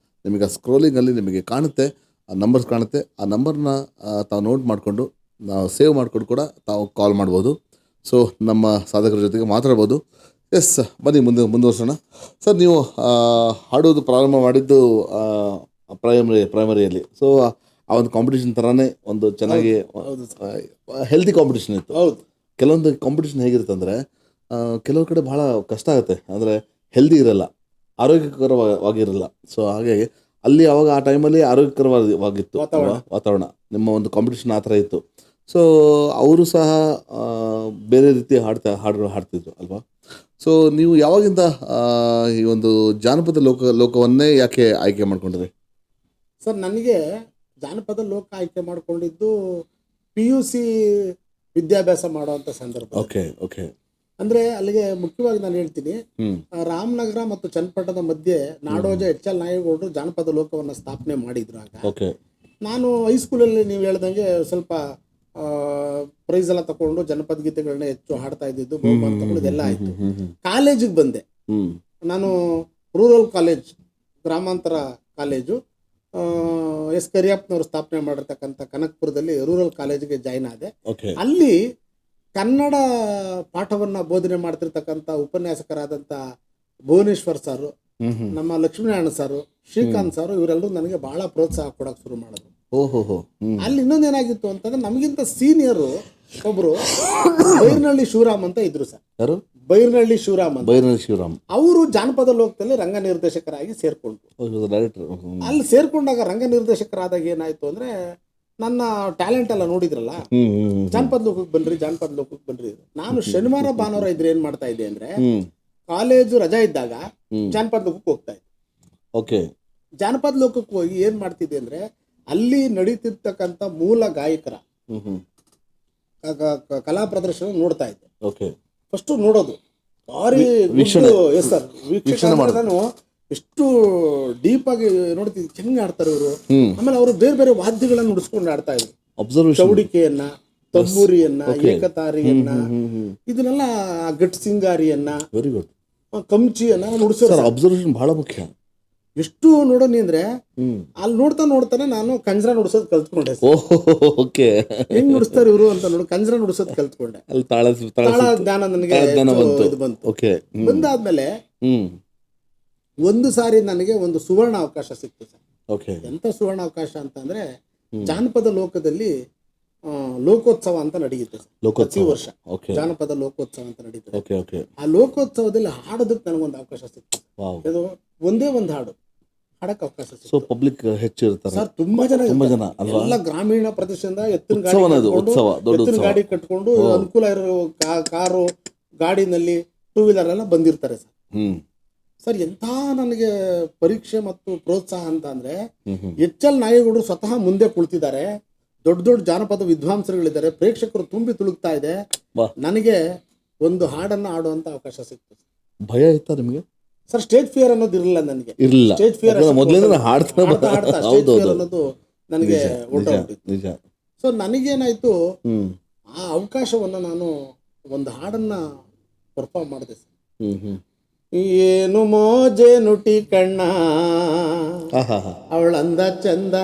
ನಿಮಗೆ ಸ್ಕ್ರೋಲಿಂಗಲ್ಲಿ ನಿಮಗೆ ಕಾಣುತ್ತೆ, ನಂಬರ್ಸ್ ಕಾಣುತ್ತೆ. ಆ ನಂಬರ್ನ ತಾವು ನೋಟ್ ಮಾಡಿಕೊಂಡು, ನಾವು ಸೇವ್ ಮಾಡಿಕೊಂಡು ಕೂಡ ತಾವು ಕಾಲ್ ಮಾಡ್ಬೋದು. ಸೊ ನಮ್ಮ ಸಾಧಕರ ಜೊತೆಗೆ ಮಾತಾಡ್ಬೋದು. ಎಸ್, ಬನ್ನಿ ಮುಂದುವರ್ಸೋಣ. ಸರ್, ನೀವು ಹಾಡೋದು ಪ್ರಾರಂಭ ಮಾಡಿದ್ದು ಪ್ರೈಮರಿಯಲ್ಲಿ. ಸೊ ಆ ಒಂದು ಕಾಂಪಿಟೇಷನ್ ಥರನೇ ಒಂದು ಚೆನ್ನಾಗಿ ಹೆಲ್ತಿ ಕಾಂಪಿಟೇಷನ್ ಇತ್ತು. ಕೆಲವೊಂದು ಕಾಂಪಿಟೇಷನ್ ಹೇಗಿರುತ್ತೆ ಅಂದರೆ, ಕೆಲವು ಕಡೆ ಭಾಳ ಕಷ್ಟ ಆಗುತ್ತೆ, ಅಂದರೆ ಹೆಲ್ದಿ ಇರಲ್ಲ, ಆರೋಗ್ಯಕರವಾಗಿರಲ್ಲ. ಸೊ ಹಾಗಾಗಿ ಅಲ್ಲಿ ಅವಾಗ ಆ ಟೈಮಲ್ಲಿ ಆರೋಗ್ಯಕರವಾಗಿತ್ತು ವಾತಾವರಣ. ನಿಮ್ಮ ಒಂದು ಕಾಂಪಿಟೇಷನ್ ಆ ಥರ ಇತ್ತು. ಸೊ ಅವರು ಸಹ ಬೇರೆ ರೀತಿ ಹಾಡುಗಳು ಹಾಡ್ತಿದ್ರು ಅಲ್ವಾ? ಸೊ ನೀವು ಯಾವಾಗಿಂದ ಈ ಒಂದು ಜಾನಪದ ಲೋಕವನ್ನೇ ಯಾಕೆ ಆಯ್ಕೆ ಮಾಡ್ಕೊಂಡ್ರಿ? ಸರ್, ನನಗೆ ಜಾನಪದ ಲೋಕ ಆಯ್ಕೆ ಮಾಡ್ಕೊಂಡಿದ್ದು PUC ವಿದ್ಯಾಭ್ಯಾಸ ಮಾಡುವಂತ ಸಂದರ್ಭ. Okay okay. ಅಂದ್ರೆ ಅಲ್ಲಿಗೆ ಮುಖ್ಯವಾಗಿ ನಾನು ಹೇಳ್ತೀನಿ, ರಾಮನಗರ ಮತ್ತು ಚನ್ನಪಟ್ಟಣದ ಮಧ್ಯೆ ನಾಡೋಜ HL ನಾಯಗೌಡರು ಜಾನಪದ ಲೋಕವನ್ನ ಸ್ಥಾಪನೆ ಮಾಡಿದ್ರು. ಆಗ ನಾನು ಹೈಸ್ಕೂಲಲ್ಲಿ ನೀವು ಹೇಳ್ದಂಗೆ ಸ್ವಲ್ಪ ಪ್ರೈಸ್ ಎಲ್ಲ ತಗೊಂಡು ಜನಪದ ಗೀತೆಗಳನ್ನ ಹೆಚ್ಚು ಹಾಡ್ತಾ ಇದ್ದಿದ್ದು, ಬಹುಮಾನ ತಗೊಳ್ಳೋದೆಲ್ಲ ಆಯ್ತು. ಕಾಲೇಜಿಗೆ ಬಂದೆ ನಾನು. ರೂರಲ್ ಕಾಲೇಜ್, ಗ್ರಾಮಾಂತರ ಕಾಲೇಜು, S ಕರಿಯಪ್ಪನವರು ಸ್ಥಾಪನೆ ಮಾಡಿರ್ತಕ್ಕಂಥ ಕನಕಪುರದಲ್ಲಿ ರೂರಲ್ ಕಾಲೇಜಿಗೆ ಜಾಯ್ನ್ ಆದೆ. ಅಲ್ಲಿ ಕನ್ನಡ ಪಾಠವನ್ನ ಬೋಧನೆ ಮಾಡ್ತಿರ್ತಕ್ಕಂಥ ಉಪನ್ಯಾಸಕರಾದಂಥ ಭುವನೇಶ್ವರ್ ಸಾರು, ನಮ್ಮ ಲಕ್ಷ್ಮೀನಾರಾಯಣ ಸಾರು, ಶ್ರೀಕಾಂತ್ ಸಾರು, ಇವರೆಲ್ಲರೂ ನನಗೆ ಬಹಳ ಪ್ರೋತ್ಸಾಹ ಕೊಡಕ್ಕೆ ಶುರು ಮಾಡಿದ್ರು. ಅಲ್ಲಿ ಇನ್ನೊಂದೇನಾಗಿತ್ತು ಅಂತಂದ್ರೆ, ನಮಗಿಂತ ಸೀನಿಯರು ಒಬ್ರು ಬೈರ್ನಹಳ್ಳಿ ಶಿವರಾಮ್ ಅಂತ ಇದ್ರು ಸರ್. ಬೈರ್ನಹಳ್ಳಿ ಶಿವರಾಮ್ ಅವರು ಜಾನಪದ ಲೋಕದಲ್ಲಿ ರಂಗ ನಿರ್ದೇಶಕರಾಗಿ ಸೇರ್ಕೊಂಡ್ರು. ಅಲ್ಲಿ ಸೇರ್ಕೊಂಡಾಗ ರಂಗ ನಿರ್ದೇಶಕರಾದಾಗ ಏನಾಯ್ತು ಅಂದ್ರೆ, ನನ್ನ ಟ್ಯಾಲೆಂಟ್ ಎಲ್ಲ ನೋಡಿದ್ರಲ್ಲ, ಜಾನಪದ ಲೋಕಕ್ಕೆ ಬನ್ರಿ. ನಾನು ಶನಿವಾರ ಭಾನುವಾರ ಇದ್ರೆ ಏನ್ ಮಾಡ್ತಾ ಇದ್ದೆ ಅಂದ್ರೆ, ಕಾಲೇಜು ರಜಾ ಇದ್ದಾಗ ಜಾನಪದ ಲೋಕಕ್ಕೆ ಹೋಗ್ತಾ ಇದ್ದೆ. ಜಾನಪದ ಲೋಕಕ್ಕೆ ಹೋಗಿ ಏನ್ ಮಾಡ್ತಿದ್ದೆ ಅಂದ್ರೆ, ಅಲ್ಲಿ ನಡೀತಿರ್ತಕ್ಕಂಥ ಮೂಲ ಗಾಯಕರ ಕಲಾ ಪ್ರದರ್ಶನ ನೋಡ್ತಾ ಇದ್ದೆ. ಫಸ್ಟ್ ನೋಡೋದು ಭಾರಿ ವೀಕ್ಷಣೆ ನಾನು ಎಷ್ಟು ಡೀಪ್ ಆಗಿ ನೋಡ್ತಿದ್ದೆ, ಹೆಂಗ್ ಆಡ್ತಾರೆ ಇವರು. ಆಮೇಲೆ ಅವರು ಬೇರೆ ಬೇರೆ ವಾದ್ಯಗಳನ್ನ ನುಡಿಸ್ಕೊಂಡು ಆಡ್ತಾ ಇದ್ರು. ಚೌಡಿಕೆಯನ್ನ, ತಂಬೂರಿಯನ್ನ, ಏಕತಾರಿಯನ್ನ, ಇದನ್ನೆಲ್ಲ ಗಟ್ಸಿಂಗಾರಿಯನ್ನ, ಕಂಚಿಯನ್ನ ನುಡಿಸೋರು. ಅಬ್ಸರ್ವೇಷನ್ ಬಹಳ ಮುಖ್ಯ. ಎಷ್ಟು ನೋಡೋನಿ ಅಂದ್ರೆ, ಅಲ್ಲಿ ನೋಡ್ತಾನೆ ನಾನು ಕಂಜ್ರ ನುಡಿಸೋದ್ ಕಲ್ತ್ಕೊಂಡೆ. ಹೆಂಗ್ ನುಡಿಸ್ತಾರೆ ಇವರು ಅಂತ ನೋಡಿ ಕಂಜ್ರ ನುಡಿಸೋದ್ ಕಲ್ತ್ಕೊಂಡೆ. ತಾಳ ಜ್ಞಾನ ನನಗೆ ಬಂತು. ಬಂದಾದ್ಮೇಲೆ ಒಂದು ಸಾರಿ ನನಗೆ ಒಂದು ಸುವರ್ಣ ಅವಕಾಶ ಸಿಕ್ತು ಸರ್. ಎಂತ ಸುವರ್ಣ ಅವಕಾಶ ಅಂತ ಅಂದ್ರೆ, ಜಾನಪದ ಲೋಕದಲ್ಲಿ ಲೋಕೋತ್ಸವ ಅಂತ ನಡೆಯುತ್ತೆ ಸರ್. ಪ್ರತಿ ವರ್ಷ ಜಾನಪದ ಲೋಕೋತ್ಸವ ಅಂತ ನಡೀತದೆ. ಆ ಲೋಕೋತ್ಸವದಲ್ಲಿ ಹಾಡೋದಕ್ಕೆ ನನಗೊಂದು ಅವಕಾಶ ಸಿಕ್ತು. ಇದು ಒಂದೇ ಒಂದು ಹಾಡು ಹಾಡಕ್ಕೆ ಅವಕಾಶ ಸಿಕ್ತು. ಪಬ್ಲಿಕ್ ಹೆಚ್ಚು ಇರ್ತಾರೆ ಸರ್, ತುಂಬಾ ಜನ ಎಲ್ಲ ಗ್ರಾಮೀಣ ಪ್ರದೇಶದಿಂದ ಎತ್ತಿನ ಗಾಡಿ ಕಟ್ಕೊಂಡು ಅನುಕೂಲ ಇರೋ ಕಾರು ಗಾಡಿನಲ್ಲಿ ಟೂ ವೀಲರ್ ಎಲ್ಲ ಬಂದಿರ್ತಾರೆ ಸರ್. ಸರ್, ಎಂಥ ನನಗೆ ಪರೀಕ್ಷೆ ಮತ್ತು ಪ್ರೋತ್ಸಾಹ ಅಂತ ಅಂದ್ರೆ, HL ನಾಯಗೌಡರು ಸ್ವತಃ ಮುಂದೆ ಕುಳಿತಿದ್ದಾರೆ, ದೊಡ್ಡ ದೊಡ್ಡ ಜಾನಪದ ವಿದ್ವಾಂಸರುಗಳಿದ್ದಾರೆ, ಪ್ರೇಕ್ಷಕರು ತುಂಬಿ ತುಳುಕ್ತಾ ಇದೆ. ನನಗೆ ಒಂದು ಹಾಡನ್ನ ಆಡುವಂತ ಅವಕಾಶ ಸಿಕ್ತು. ಭಯ ಇತ್ತ ನಿಮಗೆ? ಸರ್ ಸ್ಟೇಜ್ ಫಿಯರ್ ಅನ್ನೋದು ಇರಲಿಲ್ಲ ನನಗೆ. ಇರಲಿಲ್ಲ, ಸ್ಟೇಜ್ ಫಿಯರ್ ಮೊದಲಿಂದ ಹಾಡ್ತಾ ಸ್ಟೇಜ್ ಫಿಯರ್ ಅನ್ನೋದು ನನಗೆ ಹೊರಟೋಗ್ಬಿಟ್ಟಿತ್ತು. ನಿಜ. ಸೊ ನನಗೇನಾಯ್ತು, ಆ ಅವಕಾಶವನ್ನ ನಾನು ಒಂದು ಹಾಡನ್ನ ಪರ್ಫಾರ್ಮ್ ಮಾಡಿದೆ ಸರ್. ಏನು ಮೋಜೆ ನುಟಿ ಕಣ್ಣ ಅವಳಂದ ಚಂದ,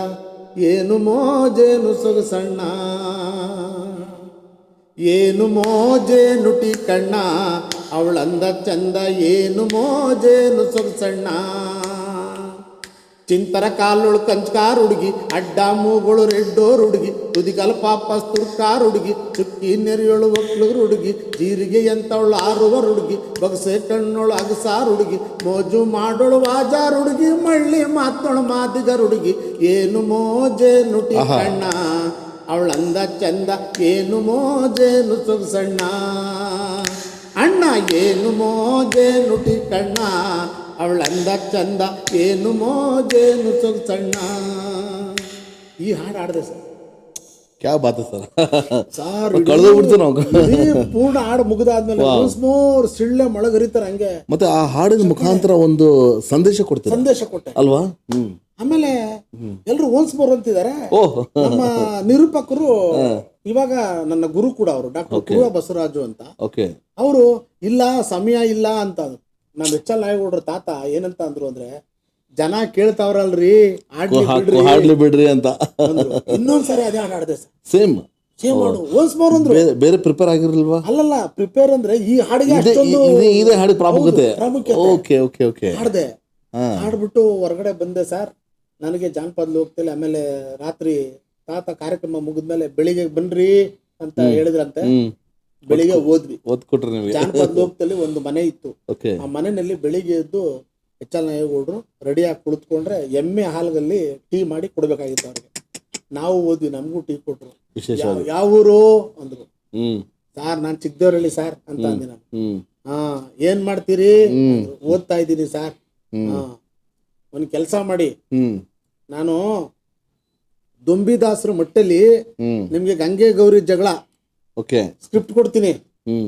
ಏನು ಮೋಜೇನು ಸೊಗಸಣ್ಣ, ಏನು ಮೋಜೆ ನುಟಿ ಕಣ್ಣ ಅವಳಂದ ಚಂದ, ಏನು ಮೋಜೇನು ಸೊಗಸಣ್ಣ, ಚಿಂತರ ಕಾಲುಳು ಕಂಚ್ಕಾರ್ ಹುಡುಗಿ, ಅಡ್ಡ ಮೂಗಳು ರೆಡ್ಡೋರ್ ಹುಡುಗಿ, ತುದಿಗಲ ಪಾಪಸ್ ತುರ್ಕಾರ್ ಹುಡುಗಿ, ಚುಕ್ಕಿ ನೆರೆಯೋಳು ಒಕ್ಳುಗ್ರು ಹುಡುಗಿ, ಜೀರಿಗೆ ಎಂತವಳು ಆರುವರ್ ಹುಡುಗಿ, ಬಗಸೆ ಕಣ್ಣೋಳು ಅಗಸಾರ್ ಹುಡುಗಿ, ಮೋಜು ಮಾಡೋಳು ವಾಜಾರ್ ಹುಡುಗಿ, ಮಳ್ಳಿ ಮಾತೋಳು ಮಾದಿಗರ್ ಹುಡುಗಿ, ಏನು ಮೋಜೆ ನುಟಿ ಕಣ್ಣ ಅವಳಂದ ಚಂದ, ಏನು ಮೋಜೇನು ಸೊಗಸಣ್ಣ ಅಣ್ಣ, ಏನು ಮೋಜೆ ನುಟಿ ಕಣ್ಣ ಅವಳಂದ ಚಂದ, ಏನು ಮೋಜೇನು ಸೊಗಸಣ್ಣ. ಈ ಹಾಡು ಹಾಡಿದೆ ಸರ್. ಕ್ಯಾ ಬಾತ್ ಸರ್. ಸಾರ್ ಕಳೆದೋಗ್ಬಿಡ್ತು ನಾವು. ಪೂರ್ಣ ಹಾಡು ಮುಗಿದಾದ್ಮೇಲೆ ಮೋರ್ ಸಿಳ್ಳೆ ಮೊಳಗರಿತಾರೆ ಹಂಗೆ. ಮತ್ತೆ ಆ ಹಾಡಿನ ಮುಖಾಂತರ ಒಂದು ಸಂದೇಶ ಕೊಟ್ಟೆ ಅಲ್ವಾ. ಆಮೇಲೆ ಎಲ್ರು ಓನ್ಸ್ ಮೋರ್ ಅಂತಿದ್ದಾರೆ. ನಮ್ಮ ನಿರೂಪಕರು ಇವಾಗ ನನ್ನ ಗುರು ಕೂಡ ಅವರು ಡಾಕ್ಟರ್ ಕುರುವ ಬಸವರಾಜು ಅಂತ, ಅವರು ಇಲ್ಲ ಸಮಯ ಇಲ್ಲ ಅಂತ. ನಮ್ಮ ಎಚ್ ಎಲ್ ನಾಯಗೌಡ್ರ ತಾತ ಏನಂತ ಅಂದ್ರು ಅಂದ್ರೆ, ಜನ ಕೇಳ್ತಾವ್ರಲ್ರಿ ಹಾಡ್ಲಿ ಬಿಡ್ರಿ ಅಂತ. ಇನ್ನೊಂದ್ಸರಿ ಅದೇ ಹಾಡು ಹಾಡಿದೆ ಸರ್. ಸೇಮ್ ಮಾಡು ಓನ್ಸ್ ಮೋರ್ ಅಂದ್ರು. ಬೇರೆ ಪ್ರಿಪೇರ್ ಆಗಿರಲ್ವಾ? ಅಲ್ಲಲ್ಲ, ಪ್ರಿಪೇರ್ ಅಂದ್ರೆ ಈ ಹಾಡಿಗೆ ಇದೇ ಹಾಡಿ ಪ್ರಾಮುಖ್ಯತೆ ಹಾಡ್ದೆ. ಹಾಡ್ಬಿಟ್ಟು ಹೊರಗಡೆ ಬಂದೆ ಸರ್. ನನಗೆ ಜಾನಪದ ಲೋಕದಲ್ಲಿ ಆಮೇಲೆ ರಾತ್ರಿ ತಾತ ಕಾರ್ಯಕ್ರಮ ಮುಗಿದ್ಮೇಲೆ ಬೆಳಿಗ್ಗೆ ಬನ್ರಿ ಅಂತ ಹೇಳಿದ್ರಂತೆ. ಬೆಳಿಗ್ಗೆ ಓದ್ವಿ. ಜಾನಪದ ಲೋಕದಲ್ಲಿ ಒಂದು ಮನೆ ಇತ್ತು. ಆ ಮನೆಯಲ್ಲಿ ಬೆಳಿಗ್ಗೆ ಎದ್ದು ಎಚ್ ಎಲ್ ನಾಯಗೌಡರು ರೆಡಿಯಾಗಿ ಕುಳಿತುಕೊಂಡ್ರೆ ಎಮ್ಮೆ ಹಾಲ್ಗಲ್ಲಿ ಟೀ ಮಾಡಿ ಕೊಡ್ಬೇಕಾಗಿತ್ತು ಅವ್ರಿಗೆ. ನಾವು ಓದ್ವಿ, ನಮಗೂ ಟೀ ಕೊಟ್ರು. ಯಾವ ಊರು ಅಂದ್ರು. ಸಾರ್ ನಾನ್ ಚಿಕ್ಕದೇವರಳ್ಳಿ ಸಾರ್ ಅಂತ ಅಂದಿ ನಾನು. ಏನ್ ಮಾಡ್ತೀರಿ? ಓದ್ತಾ ಇದ್ದೀನಿ ಸಾರ್. ಒಂದ್ ಕೆಲ್ಸ ಮಾಡಿ, ನಾನು ದೊಂಬಿದಾಸರ ಮಟ್ಟಲ್ಲಿ ನಿಮ್ಗೆ ಗಂಗೆ ಗೌರಿ ಜಗಳ ಸ್ಕ್ರಿಪ್ಟ್ ಕೊಡ್ತೀನಿ,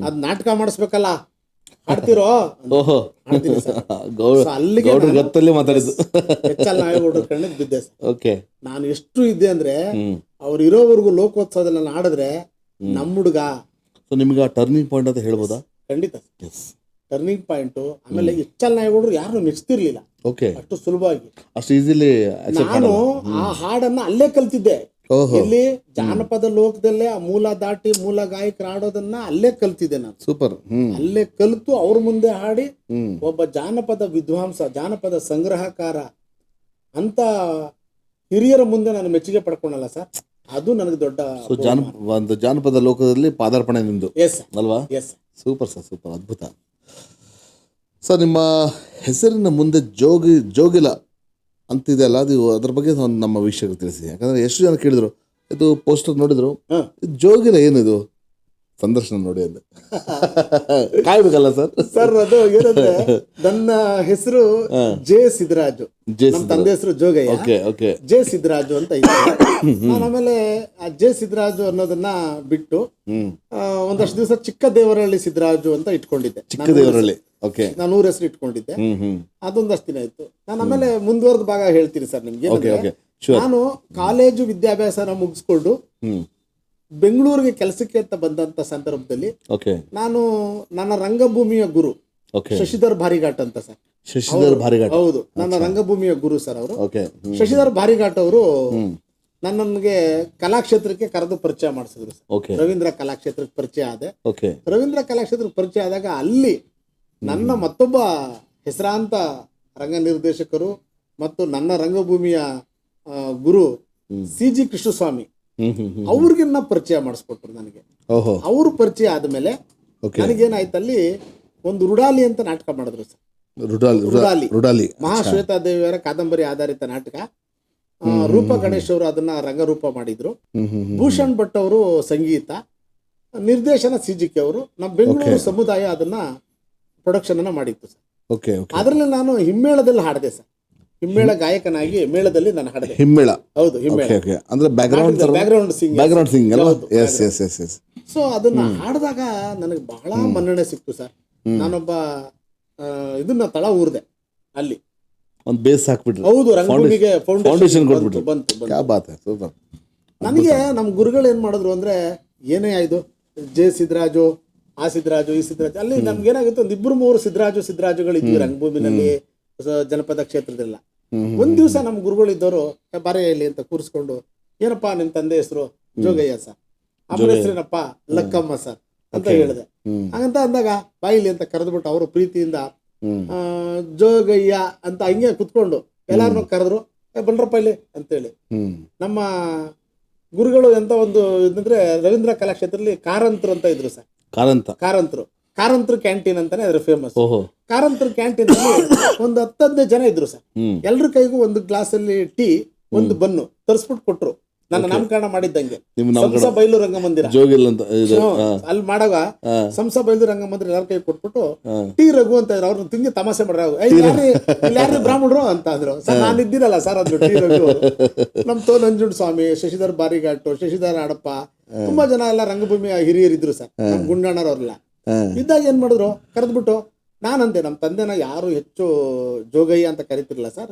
ಅದ್ ನಾಟಕ ಮಾಡಿಸ್ಬೇಕಲ್ಲ, ಆಡ್ತಿರೋ? ಅಲ್ಲಿಗೆ ಎಚ್ ಎಲ್ ನಾಯಗೌಡರ ಕಣ್ಣಿಗೆ ಬಿದ್ದೆ ಸರ್. ನಾನು ಎಷ್ಟು ಇದ್ದೆ ಅಂದ್ರೆ, ಅವ್ರು ಇರೋವರೆಗೂ ಲೋಕೋತ್ಸವದಲ್ಲಿ ನಾನು ಆಡಿದ್ರೆ ನಮ್ಮ ಹುಡುಗ. ನಿಮ್ಗೆ ಟರ್ನಿಂಗ್ ಪಾಯಿಂಟ್ ಅಂತ ಹೇಳ್ಬೋದಾ? ಖಂಡಿತ ಟರ್ನಿಂಗ್ ಪಾಯಿಂಟ್. ಆಮೇಲೆ ಎಚ್ ಎಲ್ ನಾಯಗೌಡರು ಯಾರು ಮೆಚ್ತಿರ್ಲಿಲ್ಲ ಅಷ್ಟು ಸುಲಭವಾಗಿ, ಅಷ್ಟು ಈಸಿಲಿ. ನಾನು ಆ ಹಾಡನ್ನ ಅಲ್ಲೇ ಕಲ್ತಿದ್ದೆ. ಇಲ್ಲಿ ಜಾನಪದ ಲೋಕದಲ್ಲೇ ಆ ಮೂಲ ದಾಟಿ ಮೂಲ ಗಾಯಕರು ಆಡೋದನ್ನ ಅಲ್ಲೇ ಕಲ್ತಿದ್ದೆ ನಾನು. ಸೂಪರ್. ಅಲ್ಲೇ ಕಲ್ತು ಅವ್ರ ಮುಂದೆ ಹಾಡಿ ಒಬ್ಬ ಜಾನಪದ ವಿದ್ವಾಂಸ, ಜಾನಪದ ಸಂಗ್ರಹಕಾರ ಅಂತ ಹಿರಿಯರ ಮುಂದೆ ನಾನು ಮೆಚ್ಚುಗೆ ಪಡ್ಕೊಂಡಲ್ಲ ಸರ್, ಅದು ನನಗೆ ದೊಡ್ಡ ಒಂದು ಜಾನಪದ ಲೋಕದಲ್ಲಿ ಪಾದಾರ್ಪಣೆ ನಿಮ್ದು. ಎಸ್ ಅಲ್ವಾ? ಎಸ್. ಸೂಪರ್ ಸರ್, ಸೂಪರ್, ಅದ್ಭುತ ಸರ್. ನಿಮ್ಮ ಹೆಸರಿನ ಮುಂದೆ ಜೋಗಿಲ ಅಂತಿದೆಯಲ್ಲ, ಅದು ಅದ್ರ ಬಗ್ಗೆ ನಮ್ಮ ವೀಕ್ಷಕರು ತಿಳಿಸಿ. ಯಾಕಂದ್ರೆ ಎಷ್ಟು ಜನ ಕೇಳಿದ್ರು, ಇದು ಪೋಸ್ಟರ್ ನೋಡಿದ್ರು, ಜೋಗಿಲ ಏನಿದು ಸಂದರ್ಶನ ನೋಡಿ ಅಂತ ಕಾಯ್ಬೇಕಲ್ಲ ಸರ್. ಸರ್ ಅದು ಏನಂದ್ರೆ, ನನ್ನ ಹೆಸರು ಜೆ ಸಿದ್ದರಾಜು, ನಮ್ಮ ತಂದೆ ಹೆಸರು ಜೋಗಯ್ಯ, ಜೆ ಸಿದ್ದರಾಜು ಅಂತ ಇತ್ತು. ನಾನು ಆಮೇಲೆ ಆ ಜೆ ಸಿದ್ದರಾಜು ಅನ್ನೋದನ್ನ ಬಿಟ್ಟು ಒಂದಷ್ಟು ದಿವಸ ಚಿಕ್ಕ ದೇವರಹಳ್ಳಿ ಸಿದ್ದರಾಜು ಅಂತ ಇಟ್ಕೊಂಡಿದ್ದೆ. ನಾನು ಊರ ಹೆಸರು ಇಟ್ಕೊಂಡಿದ್ದೆ. ಅದೊಂದಷ್ಟು ದಿನ ಇತ್ತು. ನಾನು ಆಮೇಲೆ ಮುಂದುವರೆದ ಭಾಗ ಹೇಳ್ತೀನಿ ಸರ್ ನಿಮ್ಗೆ. ನಾನು ಕಾಲೇಜು ವಿದ್ಯಾಭ್ಯಾಸನ ಮುಗಿಸ್ಕೊಂಡು ಬೆಂಗಳೂರಿಗೆ ಕೆಲಸಕ್ಕೆ ಅಂತ ಬಂದಂತ ಸಂದರ್ಭದಲ್ಲಿ ನಾನು ನನ್ನ ರಂಗಭೂಮಿಯ ಗುರು ಶಶಿಧರ್ ಭಾರಿಘಾಟ್ ಅಂತ ಸರ್. ಶಶಿಧರ್ ಭಾರಿಘಾಟ್? ಹೌದು, ನನ್ನ ರಂಗಭೂಮಿಯ ಗುರು ಸರ್ ಅವರು. ಶಶಿಧರ್ ಭಾರಿಘಾಟ್ ಅವರು ನನಗೆ ಕಲಾಕ್ಷೇತ್ರಕ್ಕೆ ಕರೆದು ಪರಿಚಯ ಮಾಡಿಸಿದ್ರು ಸರ್. ರವೀಂದ್ರ ಕಲಾಕ್ಷೇತ್ರಕ್ಕೆ ಪರಿಚಯ ಆದೆ. ರವೀಂದ್ರ ಕಲಾಕ್ಷೇತ್ರಕ್ಕೆ ಪರಿಚಯ ಆದಾಗ ಅಲ್ಲಿ ನನ್ನ ಮತ್ತೊಬ್ಬ ಹೆಸರಾಂತ ರಂಗ ನಿರ್ದೇಶಕರು ಮತ್ತು ನನ್ನ ರಂಗಭೂಮಿಯ ಗುರು CG ಕೃಷ್ಣಸ್ವಾಮಿ ಅವ್ರಿಗೆ ಪರಿಚಯ ಮಾಡಿಸ್ಕೊಟ್ರು ನನಗೆ. ಅವರು ಪರಿಚಯ ಆದ್ಮೇಲೆ ನನಗೇನಾಯ್ತಲ್ಲಿ ಒಂದು ರುಡಾಲಿ ಅಂತ ನಾಟಕ ಮಾಡಿದ್ರು ಸರ್. ರುಡಾಲಿ ಮಹಾಶ್ವೇತಾ ದೇವಿಯವರ ಕಾದಂಬರಿ ಆಧಾರಿತ ನಾಟಕ. ರೂಪ ಗಣೇಶ್ ಅವರು ಅದನ್ನ ರಂಗರೂಪ ಮಾಡಿದ್ರು. ಭೂಷಣ್ ಭಟ್ ಅವರು ಸಂಗೀತ ನಿರ್ದೇಶನ, CGK ಅವರು, ನಮ್ಮ ಬೆಂಗಳೂರು ಸಮುದಾಯ ಅದನ್ನ ಪ್ರೊಡಕ್ಷನ್ ಅನ್ನ ಮಾಡಿತ್ತು ಸರ್. ಅದರಲ್ಲಿ ನಾನು ಹಿಮ್ಮೇಳದಲ್ಲಿ ಹಾಡಿದೆ ಸರ್. ಹಿಮ್ಮೇಳ ಗಾಯಕನಾಗಿ ಮೇಳದಲ್ಲಿ ನಾನು ಹಾಡಿದೆ. ಹಿಮ್ಮೇಳ? ಹೌದು, ಹಿಮ್ಮೇಳ ಅಂದ್ರೆ ಬ್ಯಾಕ್ಗ್ರೌಂಡ್ ಸಿಂಗ್ ಅಲ್ವಾ? ಸೊ ಅದನ್ನ ಹಾಡಿದಾಗ ನನಗೆ ಬಹಳ ಮನ್ನಣೆ ಸಿಕ್ತು ಸರ್. ನಾನೊಬ್ಬ ಇದನ್ನ ತಳ ಊರ್ದೆ ಅಲ್ಲಿ. ಒಂದು ಬೇಸ್ ಹಾಕ್ಬಿಟ್ರಿ. ಹೌದು, ರಂಗಭೂಮಿಗೆ ಫೌಂಡೇಶನ್ ಕೊಟ್ಬಿಟ್ರು. ಬಂತು. ಕ್ಯಾ ಬಾತ್ ಹೈ, ಸೂಪರ್. ನನಗೆ ನಮ್ಮ ಗುರುಗಳು ಏನ್ ಮಾಡಿದ್ರು ಅಂದ್ರೆ, ಏನೇ ಆಯ್ತು ಜೆ ಸಿದ್ದರಾಜು, ಆ ಸಿದ್ದರಾಜು, ಈ ಸಿದ್ದರಾಜು, ಅಲ್ಲಿ ನಮ್ಗೆ ಏನಾಗುತ್ತೆ, ಒಂದು 2-3 ಸಿದ್ದರಾಜುಗಳು ಇದ್ವಿ ರಂಗಭೂಮಿನಲ್ಲಿ, ಜನಪದ ಕ್ಷೇತ್ರದಲ್ಲ. ಒಂದ್ ದಿವಸ ನಮ್ಮ ಗುರುಗಳು ಇದ್ದವರು ಬಾರೆ ಇಲ್ಲಿ ಅಂತ ಕೂರಿಸ್ಕೊಂಡು, ಏನಪ್ಪಾ ನಿಮ್ ತಂದೆ ಹೆಸರು? ಜೋಗಯ್ಯ ಸರ್. ಅಮ್ಮನ ಹೆಸರೇನಪ್ಪ? ಲಕ್ಕಮ್ಮ ಸರ್ ಅಂತ ಹೇಳಿದೆ. ಹಾಗಂತ ಅಂದಾಗ ಬಾಯಿಲಿ ಅಂತ ಕರೆದ್ಬಿಟ್ಟು ಅವರು ಪ್ರೀತಿಯಿಂದ ಜೋಗಯ್ಯ ಅಂತ ಹಂಗೆ ಕುತ್ಕೊಂಡು ಎಲ್ಲಾರನ್ನೂ ಕರೆದ್ರು, ಬನ್ರಪ್ಪ ಇಲ್ಲಿ ಅಂತೇಳಿ. ನಮ್ಮ ಗುರುಗಳು ಎಂತ ಒಂದು ಇದಂದ್ರೆ, ರವೀಂದ್ರ ಕಲಾಕ್ಷೇತ್ರದಲ್ಲಿ ಕಾರಂತರು ಅಂತ ಇದ್ರು ಸರ್. ಕಾರಂತರು ಕ್ಯಾಂಟೀನ್ ಅಂತಾನೆ ಅದ್ರ ಫೇಮಸ್. ಕಾರಂತರು ಕ್ಯಾಂಟೀನ್ ಅಲ್ಲಿ ಒಂದು 10-15 ಜನ ಇದ್ರು ಸರ್. ಎಲ್ರ ಕೈಗೂ ಒಂದು ಗ್ಲಾಸ್ ಅಲ್ಲಿ ಟೀ, ಒಂದು ಬನ್ನು ತರಿಸ್ಬಿಟ್ಟು ಕೊಟ್ರು. ನನ್ನ ನಾಮಕರಣ ಮಾಡಿದ್ದಂಗೆ ಸಂಸ ಬೈಲು ರಂಗಮಂದಿರ ಅಲ್ಲಿ ಮಾಡಾಗ, ಸಂಸ ಬೈಲು ರಂಗಮಂದಿರ ಎಲ್ಲರ ಕೈ ಕೊಟ್ಬಿಟ್ಟು ಟೀ ರಘು ಅಂತ ಇದ್ರು. ಅವ್ರನ್ನ ತಿಂಗಿ ತಮಾಷೆ ಮಾಡ್ರ, ಯಾರು ಬ್ರಾಹ್ಮಣರು ಅಂತ ಅಂದ್ರು. ಸರ್ ನಾನು ಇದ್ದೀರಲ್ಲ ಸರ್ ಅಂದ್ರು ಟೀ ರಘು. ನಮ್ ನಂಜುಂಡ ಸ್ವಾಮಿ, ಶಶಿಧರ್ ಬಾರಿಘಾಟು, ಶಶಿಧರ್ ಆಡಪ್ಪ, ತುಂಬಾ ಜನ ಎಲ್ಲ ರಂಗಭೂಮಿಯ ಹಿರಿಯರಿದ್ರು ಸರ್. ನಮ್ ಗುಂಡಣ್ಣರವ್ರೆಲ್ಲ ಇದ್ದಾಗ ಏನ್ ಮಾಡಿದ್ರು, ಕರೆದ್ಬಿಟ್ಟು ನಾನಂತೆ ನಮ್ಮ ತಂದೆನ ಯಾರು ಹೆಚ್ಚು ಜೋಗಯ್ಯ ಅಂತ ಕರಿತಿರ್ಲಿಲ್ಲ ಸರ್,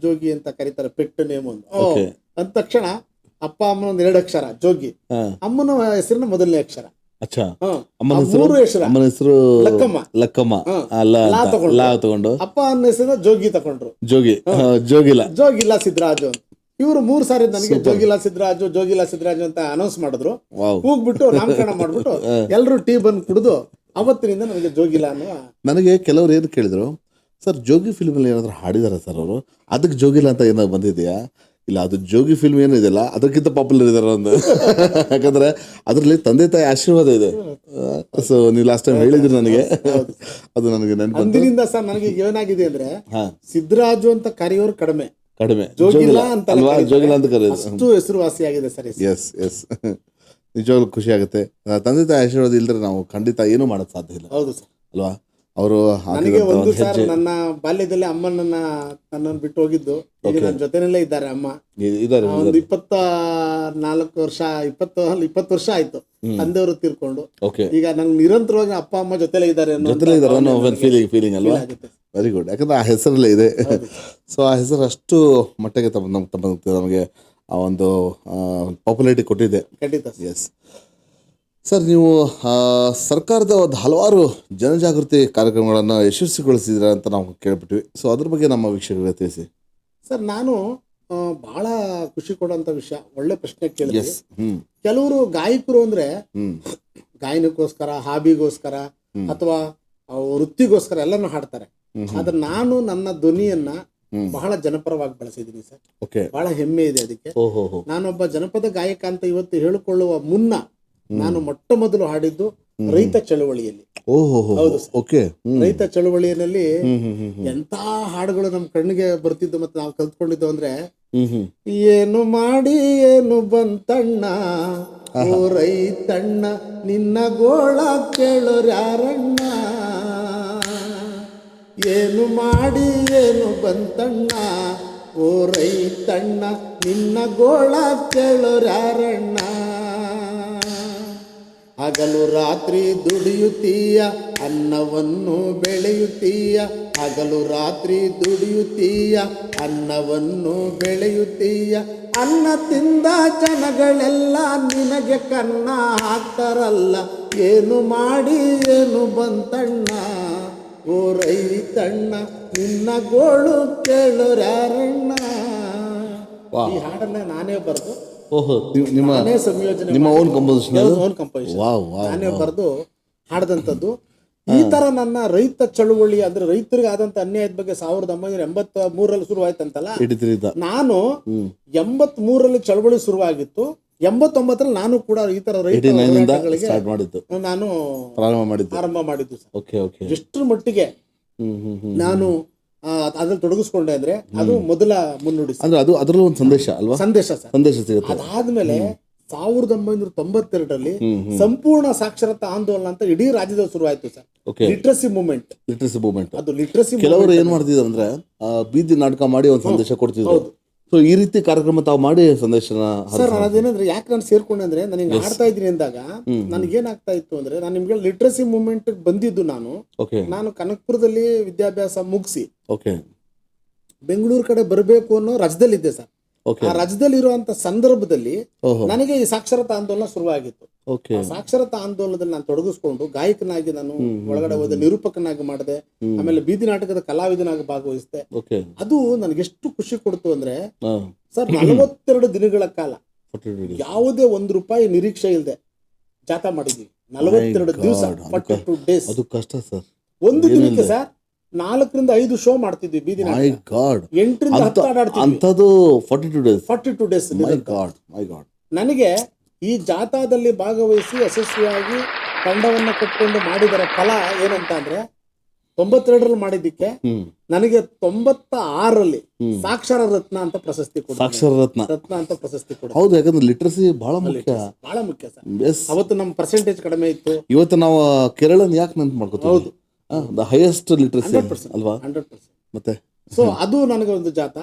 ಜೋಗಿ ಅಂತ ಕರೀತಾರೆ, ಪೆಟ್ಟು ನೇಮ್ ಒಂದು ಅಂದ ತಕ್ಷಣ ಅಪ್ಪ ಅಮ್ಮನ ಒಂದು 2 ಅಕ್ಷರ ಜೋಗಿ, ಅಮ್ಮನ ಹೆಸರಿನ ಮೊದಲನೇ ಅಕ್ಷರ 3 ಹೆಸರು ಲಕ್ಕಮ್ಮ, ತಗೊಂಡು ಅಪ್ಪ ಅನ್ನ ಹೆಸರಿನ ಜೋಗಿ ತಗೊಂಡ್ರು. ಜೋಗಿಲ್ಲ ಸಿದ್ದರಾಜು ಅಂತ. ಇವರು 3 ಸಾರಿ ನನಗೆ ಜೋಗಿಲ್ಲ ಸಿದ್ದರಾಜು ಅಂತ ಅನೌನ್ಸ್ ಮಾಡಿದ್ರು. ಹೋಗ್ಬಿಟ್ಟು ನಾಮಕರಣ ಮಾಡ್ಬಿಟ್ಟು ಎಲ್ರು ಟೀ ಬಂದು ಕುಡಿದು ಅವತ್ತಿನಿಂದ ನನಗೆ ಜೋಗಿಲ್ಲ ಅನ್ನುವ. ನನಗೆ ಕೆಲವರು ಏನು ಕೇಳಿದ್ರು, ಸರ್ ಜೋಗಿ ಫಿಲ್ಮ್ ಅಲ್ಲಿ ಏನಾದ್ರು ಹಾಡಿದಾರ ಸರ್ ಅವರು, ಅದಕ್ಕೆ ಜೋಗಿಲ್ಲ ಅಂತ ಏನಾದ್ರು ಬಂದಿದೆಯಾ? ಇಲ್ಲ, ಅದು ಜೋಗಿ ಫಿಲ್ಮ್ ಏನಿದೆಯಲ್ಲ ಅದಕ್ಕಿಂತ ಪಾಪ್ಯುಲರ್ ಇದಾರೆ ಅಂತ. ಯಾಕಂದ್ರೆ ಅದರಲ್ಲಿ ತಂದೆ ತಾಯಿ ಆಶೀರ್ವಾದ ಇದೆ. ಸೊ ನೀವು ಲಾಸ್ಟ್ ಟೈಮ್ ಹೇಳಿದ್ರಿ ನನಗೆ, ಅದು ನನಗೆ ನೆನಪು. ಅಂದಿನಿಂದ ಸರ್ ನನಗೆ ಏನಾಗಿದೆ ಅಂದ್ರೆ, ಸಿದ್ದರಾಜು ಅಂತ ಕರೆಯೋರು ಕಡಿಮೆ, ಜೋಗಿಲ್ಲ ಅಂತ ಕರೆಯೋದು ಅಷ್ಟು ಹೆಸರುವಾಸಿಯಾಗಿದೆ ಸರ್. ಎಸ್ ನಿಜವಾಗ್ಲೂ ಖುಷಿ ಆಗುತ್ತೆ. ತಂದೆ ತಾಯಿ ಆಶೀರ್ವಾದ ಇಲ್ಲದ್ರೆ ನಾವು ಖಂಡಿತ ಏನು ಮಾಡೋದು ಸಾಧ್ಯ ಇಲ್ಲ. ಹೌದು ಸರ್ ಅಲ್ವಾ? ಅವರು ನನಗೆ ಒಂದು ಸರ್ ನನ್ನ ಬಾಲ್ಯದಲ್ಲಿ ಅಮ್ಮ ನನ್ನನ್ನು ಬಿಟ್ಟು ಹೋಗಿದ್ದು, ಈಗ ನನ್ನ ಜೊತೆನಲ್ಲೇ ಇದ್ದಾರೆ ಅಮ್ಮ. ಒಂದು 24 ವರ್ಷ 20 ವರ್ಷ ಆಯ್ತು ತಂದೆಯವರು ತೀರ್ಕೊಂಡು. ಈಗ ನನ್ಗೆ ನಿರಂತರವಾಗಿ ಅಪ್ಪ ಅಮ್ಮ ಜೊತೆಲೇ ಇದ್ದಾರೆ ಫೀಲಿಂಗ್ ಅಲ್ವಾ? Very good. ಯಾಕಂದ್ರೆ ಆ ಹೆಸರಲ್ಲೇ ಇದೆ. ಸೊ ಆ ಹೆಸರು ಅಷ್ಟು ಮಟ್ಟಿಗೆ ನಮಗೆ ಆ ಒಂದು ಪಾಪ್ಯುಲಾರಿಟಿ ಕೊಟ್ಟಿದೆ. ಎಸ್ ಸರ್, ನೀವು ಸರ್ಕಾರದ ಒಂದು ಹಲವಾರು ಜನಜಾಗೃತಿ ಕಾರ್ಯಕ್ರಮಗಳನ್ನು ಯಶಸ್ವಿಗೊಳಿಸಿದ್ರ ಅಂತ ನಾವು ಕೇಳ್ಬಿಟ್ವಿ. ಸೊ ಅದ್ರ ಬಗ್ಗೆ ನಮ್ಮ ವೀಕ್ಷಕರಿಗೆ ತಿಳಿಸಿ ಸರ್. ನಾನು ಬಹಳ ಖುಷಿ ಕೊಡುವಂತ ವಿಷಯ, ಒಳ್ಳೆ ಪ್ರಶ್ನೆ ಕೇಳಿದ್ರಿ. ಕೆಲವರು ಗಾಯಕರು ಅಂದ್ರೆ ಗಾಯನಕ್ಕೋಸ್ಕರ, ಹಾಬಿಗೋಸ್ಕರ ಅಥವಾ ವೃತ್ತಿಗೋಸ್ಕರ ಎಲ್ಲಾನು ಹಾಡ್ತಾರೆ. ಆದ್ರೆ ನಾನು ನನ್ನ ಧ್ವನಿಯನ್ನ ಬಹಳ ಜನಪರವಾಗಿ ಬಳಸಿದ್ದೀನಿ ಸರ್. ಬಹಳ ಹೆಮ್ಮೆ ಇದೆ ಅದಕ್ಕೆ. ನಾನೊಬ್ಬ ಜನಪದ ಗಾಯಕ ಅಂತ ಇವತ್ತು ಹೇಳಿಕೊಳ್ಳುವ ಮುನ್ನ ನಾನು ಮೊಟ್ಟ ಮೊದಲು ಹಾಡಿದ್ದು ರೈತ ಚಳವಳಿಯಲ್ಲಿ. ಹೌದು ಸರ್, ರೈತ ಚಳವಳಿಯಲ್ಲಿ ಎಂತ ಹಾಡುಗಳು ನಮ್ ಕಣ್ಣಿಗೆ ಬರ್ತಿದ್ದು ಮತ್ತೆ ನಾವು ಕಲ್ತ್ಕೊಂಡಿದ್ದು ಅಂದ್ರೆ, ಏನು ಮಾಡಿ ಏನು ಬಂತಣ್ಣ ಓ ರೈತಣ್ಣ, ನಿನ್ನ ಗೋಳ ಕೇಳೋರ್ಯಾರಣ್ಣ, ಏನು ಮಾಡಿ ಏನು ಬಂತಣ್ಣ ಓ ರೈತಣ್ಣ, ನಿನ್ನ ಗೋಳ ಕೇಳೋರ್ಯಾರಣ್ಣ, ಹಗಲು ರಾತ್ರಿ ದುಡಿಯುತ್ತೀಯ ಅನ್ನವನ್ನು ಬೆಳೆಯುತ್ತೀಯ, ಹಗಲು ರಾತ್ರಿ ದುಡಿಯುತ್ತೀಯ ಅನ್ನವನ್ನು ಬೆಳೆಯುತ್ತೀಯ, ಅನ್ನ ತಿಂದ ಜನಗಳೆಲ್ಲ ನಿನಗೆ ಕನ್ನ ಹಾಕ್ತಾರಲ್ಲ, ಏನು ಮಾಡಿ ಏನು ಬಂತಣ್ಣ ಓ ರೈತಣ್ಣ, ನಿನ್ನ ಗೋಳು ಕೇಳೋರ್ಯಾರಣ್ಣ. ಈ ಹಾಡನ್ನ ನಾನೇ ಬರೆದು ನಾನೇ ಸಂಯೋಜನೆ, ನಾನೇ ಬರೆದು ಹಾಡದಂಥದ್ದು. ಈ ತರ ನನ್ನ ರೈತ ಚಳುವಳಿ ಅಂದ್ರೆ ರೈತರಿಗೆ ಆದಂತ ಅನ್ಯಾಯದ ಬಗ್ಗೆ 1983ರಲ್ಲಿ ಶುರುವಾಯ್ತಂತಲ್ಲ, ನಾನು 83ರಲ್ಲಿ ಚಳುವಳಿ ಶುರುವಾಗಿತ್ತು. 89ರಲ್ಲಿ ನಾನು ಕೂಡ ಈ ತರ ರೈತ ನಾನು ಆರಂಭ ಮಾಡಿದ್ದು ಸರ್. ಎಷ್ಟರ ಮಟ್ಟಿಗೆ ನಾನು ಅದ್ರಲ್ಲಿ ತೊಡಗಿಸ್ಕೊಂಡೆ ಅಂದ್ರೆ ಅದು ಮೊದಲ ಮುನ್ನುಡಿ. ಅದು ಅದರಲ್ಲೂ ಒಂದು ಸಂದೇಶ ಅಲ್ವಾ? ಸಂದೇಶ ಸಿಗುತ್ತೆ. ಅದಾದ್ಮೇಲೆ 1992ರಲ್ಲಿ ಸಂಪೂರ್ಣ ಸಾಕ್ಷರತಾ ಆಂದೋಲನ ಅಂತ ಇಡೀ ರಾಜ್ಯದಲ್ಲಿ ಶುರುವಾಯ್ತು ಸರ್. Literacy movement. ಅದು ಲಿಟ್ರಸಿ ಕೆಲವರು ಏನ್ ಮಾಡ್ತಿದ್ರು ಅಂದ್ರೆ ಬೀದಿ ನಾಟಕ ಮಾಡಿ ಒಂದು ಸಂದೇಶ ಕೊಡ್ತಿದ್ರು. ಸೊ ಈ ರೀತಿ ಕಾರ್ಯಕ್ರಮ ತಾವು ಮಾಡಿ ಸಂದೇಶನ ಸರ್ ಅದೇನಂದ್ರೆ ಯಾಕೆ ನಾನು ಸೇರ್ಕೊಂಡೆ ಅಂದ್ರೆ ನನಗೆ ಆಡ್ತಾ ಇದ್ದೀನಿ ಅಂದಾಗ ನನಗೇನಾಗ್ತಾ ಇತ್ತು ಅಂದ್ರೆ ನಾನು ನಿಮ್ಗೆ ಲಿಟ್ರಸಿ ಮೂವ್ಮೆಂಟ್ ಬಂದಿದ್ದು ನಾನು ಕನಕಪುರದಲ್ಲಿ ವಿದ್ಯಾಭ್ಯಾಸ ಮುಗಿಸಿ ಬೆಂಗಳೂರು ಕಡೆ ಬರಬೇಕು ಅನ್ನೋ ರಜದಲ್ಲಿದ್ದೆ ಸರ್. ಆ ರಜದಲ್ಲಿರುವಂತ ಸಂದರ್ಭದಲ್ಲಿ ನನಗೆ ಈ ಸಾಕ್ಷರತಾ ಆಂದೋಲನ ಶುರುವಾಗಿತ್ತು. ಸಾಕ್ಷರತಾ ಆಂದೋಲನದಲ್ಲಿ ನಾನು ತೊಡಗಿಸ್ಕೊಂಡು ಗಾಯಕನಾಗಿ ನಾನು ಒಳಗಡೆ ಹೋದೆ, ನಿರೂಪಕನಾಗಿ ಮಾಡಿದೆ, ಆಮೇಲೆ ಬೀದಿ ನಾಟಕದ ಕಲಾವಿದನಾಗಿ ಭಾಗವಹಿಸಿದೆ. ಅದು ನನಗೆ ಎಷ್ಟು ಖುಷಿ ಕೊಡ್ತು ಅಂದ್ರೆ ಸರ್ 42 ದಿನಗಳ ಕಾಲ ಯಾವುದೇ ₹1 ನಿರೀಕ್ಷೆ ಇಲ್ಲದೆ ಜಾಥಾ ಮಾಡಿದ್ವಿ. 42 ದಿವಸ 42 ಡೇಸ್. ಅದು ಕಷ್ಟ ಸರ್. ಒಂದು ದಿನಕ್ಕೆ ಸರ್ 4 ರಿಂದ 5 ಶೋ ಮಾಡ್ತಿದ್ವಿ ಬೀದಿ ನಾಟಕ. 8 ರಿಂದ 10 ಆಡ್ತಿದ್ವಿ. 42 ಡೇಸ್. ನನಗೆ ಈ ಜಾಥಾದಲ್ಲಿ ಭಾಗವಹಿಸಿ ಯಶಸ್ವಿಯಾಗಿ ತಂಡವನ್ನ ಕಟ್ಕೊಂಡು ಮಾಡಿದರ ಫಲ ಏನಂತ ಅಂದ್ರೆ 92ರಲ್ಲಿ ಮಾಡಿದ್ದಕ್ಕೆ ನನಗೆ 96ರಲ್ಲಿ ಸಾಕ್ಷರ ರತ್ನ ಅಂತ ಪ್ರಶಸ್ತಿ ಕೊಡ. ಸಾಕ್ಷರ ರತ್ನ ಅಂತ ಪ್ರಶಸ್ತಿ ಕೊಡ. ಹೌದು, ಯಾಕಂದ್ರೆ ಲಿಟ್ರಸಿ ಬಹಳ ಮುಖ್ಯ ಸರ್. ಅವತ್ತು ನಮ್ಮ ಪರ್ಸೆಂಟೇಜ್ ಕಡಿಮೆ ಇತ್ತು. ಇವತ್ತು ನಾವು ಕೇರಳನ ಯಾಕೆ ನೆನ್ಪು ಮಾಡ್ಕೋತೀವಿ? ಹೌದು, ದ ಹೈಯೆಸ್ಟ್ ಲಿಟ್ರಸಿ ಅಲ್ವಾ? 100%. ಮತ್ತೆ ಸೊ ಅದು ನನಗೆ ಒಂದು ಜಾಥಾ.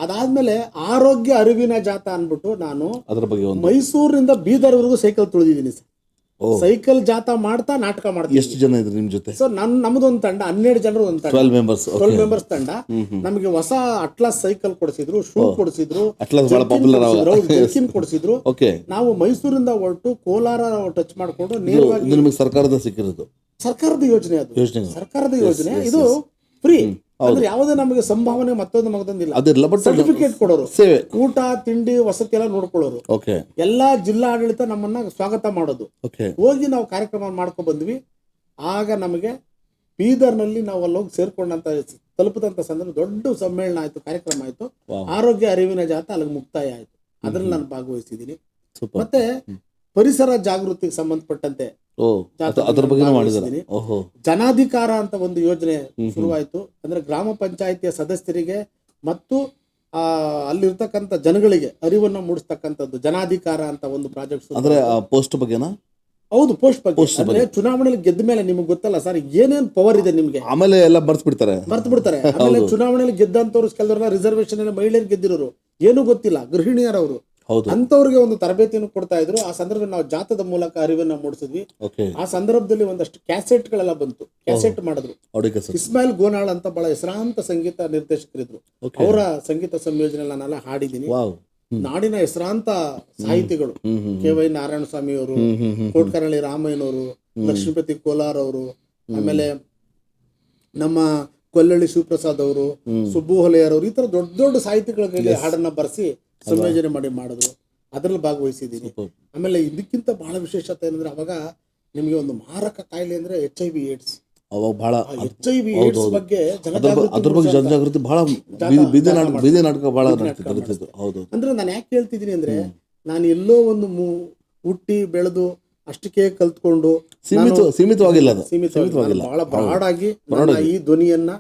ಅದಾದ್ಮೇಲೆ ಆರೋಗ್ಯ ಅರಿವಿನ ಜಾಥಾ ಅನ್ಬಿಟ್ಟು ನಾನು ಅದರ ಬಗ್ಗೆ ಮೈಸೂರಿನಿಂದ ಬೀದರ್ವರೆಗೂ ಸೈಕಲ್ ತುಳಿದಿದ್ದೀನಿ ಸರ್. ಸೈಕಲ್ ಜಾಥಾ ಮಾಡ್ತಾ ನಾಟಕ ಮಾಡ್ತೀನಿ. ಎಷ್ಟು ಜನ ಇದ್ರು ನಿಮ್ ಜೊತೆ? ಸರ್ ನಮ್ದೊಂದು ತಂಡ 12 ಜನರು ಒಂದು ತಂಡ, 12 ಮೆಂಬರ್ಸ್ ತಂಡ. ನಮಗೆ ಹೊಸ ಅಟ್ಲಾಸ್ ಸೈಕಲ್ ಕೊಡಿಸಿದ್ರು, ಶೂ ಕೊಡಿಸಿದ್ರು, ಜರ್ಕಿನ್ ಕೊಡಿಸಿದ್ರು. ನಾವು ಮೈಸೂರಿಂದ ಹೊರಟು ಕೋಲಾರ ಟಚ್ ಮಾಡ್ಕೊಂಡು ನೇರವಾಗಿ ನಿಮಗೆ ಸರ್ಕಾರದ ಸಿಕ್ಕಿರೋದು. ಸರ್ಕಾರದ ಯೋಜನೆ, ಅದು ಸರ್ಕಾರದ ಯೋಜನೆ. ಇದು ಫ್ರೀ ಅಂದ್ರೆ ಯಾವುದೇ ನಮಗೆ ಸಂಭಾವನೆ ಮತ್ತೊಂದು ಮಗದೊಂದಿಲ್ಲ. ಸರ್ಟಿಫಿಕೇಟ್ ಕೊಡೋರು, ಊಟ ತಿಂಡಿ ವಸತಿ ಎಲ್ಲ ನೋಡ್ಕೊಳ್ಳೋರು. ಎಲ್ಲಾ ಜಿಲ್ಲಾ ಆಡಳಿತ ನಮ್ಮನ್ನ ಸ್ವಾಗತ ಮಾಡೋದು. ಹೋಗಿ ನಾವು ಕಾರ್ಯಕ್ರಮ ಮಾಡ್ಕೊಂಡ್ ಬಂದ್ವಿ. ಆಗ ನಮಗೆ ಬೀದರ್ನಲ್ಲಿ ನಾವು ಅಲ್ಲಿ ಹೋಗಿ ಸೇರ್ಕೊಂಡಂತ ತಲುಪದಂತ ಸಂದರ್ಭ ದೊಡ್ಡ ಸಮ್ಮೇಳನ ಆಯ್ತು, ಕಾರ್ಯಕ್ರಮ ಆಯ್ತು. ಆರೋಗ್ಯ ಅರಿವಿನ ಜಾಥಾ ಅಲ್ಲಿಗೆ ಮುಕ್ತಾಯ ಆಯ್ತು. ಅದ್ರಲ್ಲಿ ನಾನು ಭಾಗವಹಿಸಿದ್ದೀನಿ. ಮತ್ತೆ ಪರಿಸರ ಜಾಗೃತಿಗೆ ಸಂಬಂಧಪಟ್ಟಂತೆ ಜನಾಧಿಕಾರ ಅಂತ ಒಂದು ಯೋಜನೆ ಶುರುವಾಯಿತು. ಅಂದ್ರೆ ಗ್ರಾಮ ಪಂಚಾಯಿತಿಯ ಸದಸ್ಯರಿಗೆ ಮತ್ತು ಅಲ್ಲಿರ್ತಕ್ಕಂಥ ಜನಗಳಿಗೆ ಅರಿವನ್ನು ಮೂಡಿಸ್ತಕ್ಕಂಥದ್ದು ಜನಾಧಿಕಾರ ಅಂತ ಒಂದು ಪ್ರಾಜೆಕ್ಟ್. ಅಂದ್ರೆ ಪೋಸ್ಟ್ ಬಗ್ಗೆನಾ? ಹೌದು, ಪೋಸ್ಟ್ ಬಗ್ಗೆ. ಅಂದ್ರೆ ಚುನಾವಣೆಯಲ್ಲಿ ಗೆದ್ದ ಮೇಲೆ ನಿಮ್ಗೆ ಗೊತ್ತಲ್ಲ ಸರ್ ಏನೇನ್ ಪವರ್ ಇದೆ ನಿಮ್ಗೆ. ಆಮೇಲೆ ಎಲ್ಲ ಮರ್ತು ಬಿಡ್ತಾರೆ. ಆಮೇಲೆ ಚುನಾವಣೆಯಲ್ಲಿ ಗೆದ್ದಂತವ್ರು ಕೆಲವರೆಲ್ಲ ರಿಸರ್ವೇಶನ್ ಮಹಿಳೆಯರು ಗೆದ್ದಿರೋರು, ಏನೂ ಗೊತ್ತಿಲ್ಲ, ಗೃಹಿಣಿಯರವರು, ಅಂತವ್ರಿಗೆ ಒಂದು ತರಬೇತಿಯನ್ನು ಕೊಡ್ತಾ ಇದ್ರು. ಆ ಸಂದರ್ಭದಲ್ಲಿ ನಾವು ಜಾಥಾದ ಮೂಲಕ ಅರಿವನ್ನ ಮೂಡಿಸಿದ್ವಿ. ಆ ಸಂದರ್ಭದಲ್ಲಿ ಒಂದಷ್ಟು ಕ್ಯಾಸೆಟ್ ಗಳೆಲ್ಲ ಬಂತು, ಕ್ಯಾಸೆಟ್ ಮಾಡಿದ್ರು. ಇಸ್ಮಾಯಿಲ್ ಗೋನಾಳ್ ಅಂತ ಬಹಳ ಹೆಸರಾಂತ ಸಂಗೀತ ನಿರ್ದೇಶಕರಿದ್ರು, ಅವರ ಸಂಗೀತ ಸಂಯೋಜನೆ ನಾನೆಲ್ಲ ಹಾಡಿದ್ದೀನಿ. ನಾಡಿನ ಹೆಸರಾಂತ ಸಾಹಿತಿಗಳು ಕೆ.ವೈ. ನಾರಾಯಣ ಸ್ವಾಮಿ ಅವರು, ಕೋಟ್ಕರಳ್ಳಿ ರಾಮಯ್ಯನವರು, ಲಕ್ಷ್ಮೀಪತಿ ಕೋಲಾರ್ ಅವರು, ಆಮೇಲೆ ನಮ್ಮ ಕೊಲ್ಲಳ್ಳಿ ಶಿವಪ್ರಸಾದ್ ಅವರು, ಸುಬ್ಬು ಹೊಲೆಯರ್ ಅವರು, ಈ ತರ ದೊಡ್ಡ ದೊಡ್ಡ ಸಾಹಿತಿಗಳಿಗೆ ಹಾಡನ್ನ ಬರೆಸಿ ಸಂಯೋಜನೆ ಮಾಡಿದ್ರು. ಅದರಲ್ಲಿ ಭಾಗವಹಿಸಿದ್ದೀನಿ. ಆಮೇಲೆ ಇದಕ್ಕಿಂತ ಬಹಳ ವಿಶೇಷತೆ ಏನಂದ್ರೆ ಅವಾಗ ನಿಮಗೆ ಒಂದು ಮಾರಕ ಕಾಯಿಲೆ ಅಂದ್ರೆ HIV ಏಡ್ಸ್. HIV ಏಡ್ಸ್ ಬಗ್ಗೆ ಜನಜಾಗೃತಿ ಬಹಳ ಬೀದಿ ನಾಟಕ ಬಹಳ ಅಂದ್ರೆ ನಾನು ಯಾಕೆ ಹೇಳ್ತಿದ್ದೀನಿ ಅಂದ್ರೆ ನಾನು ಎಲ್ಲೋ ಒಂದು ಹುಟ್ಟಿ ಬೆಳೆದು ಅಷ್ಟಕ್ಕೆ ಕಲ್ತ್ಕೊಂಡು ಸೀಮಿತವಾಗಿಲ್ಲ, ಬಹಳ ಬ್ರಾಡ್ ಆಗಿ ಈ ಧ್ವನಿಯನ್ನ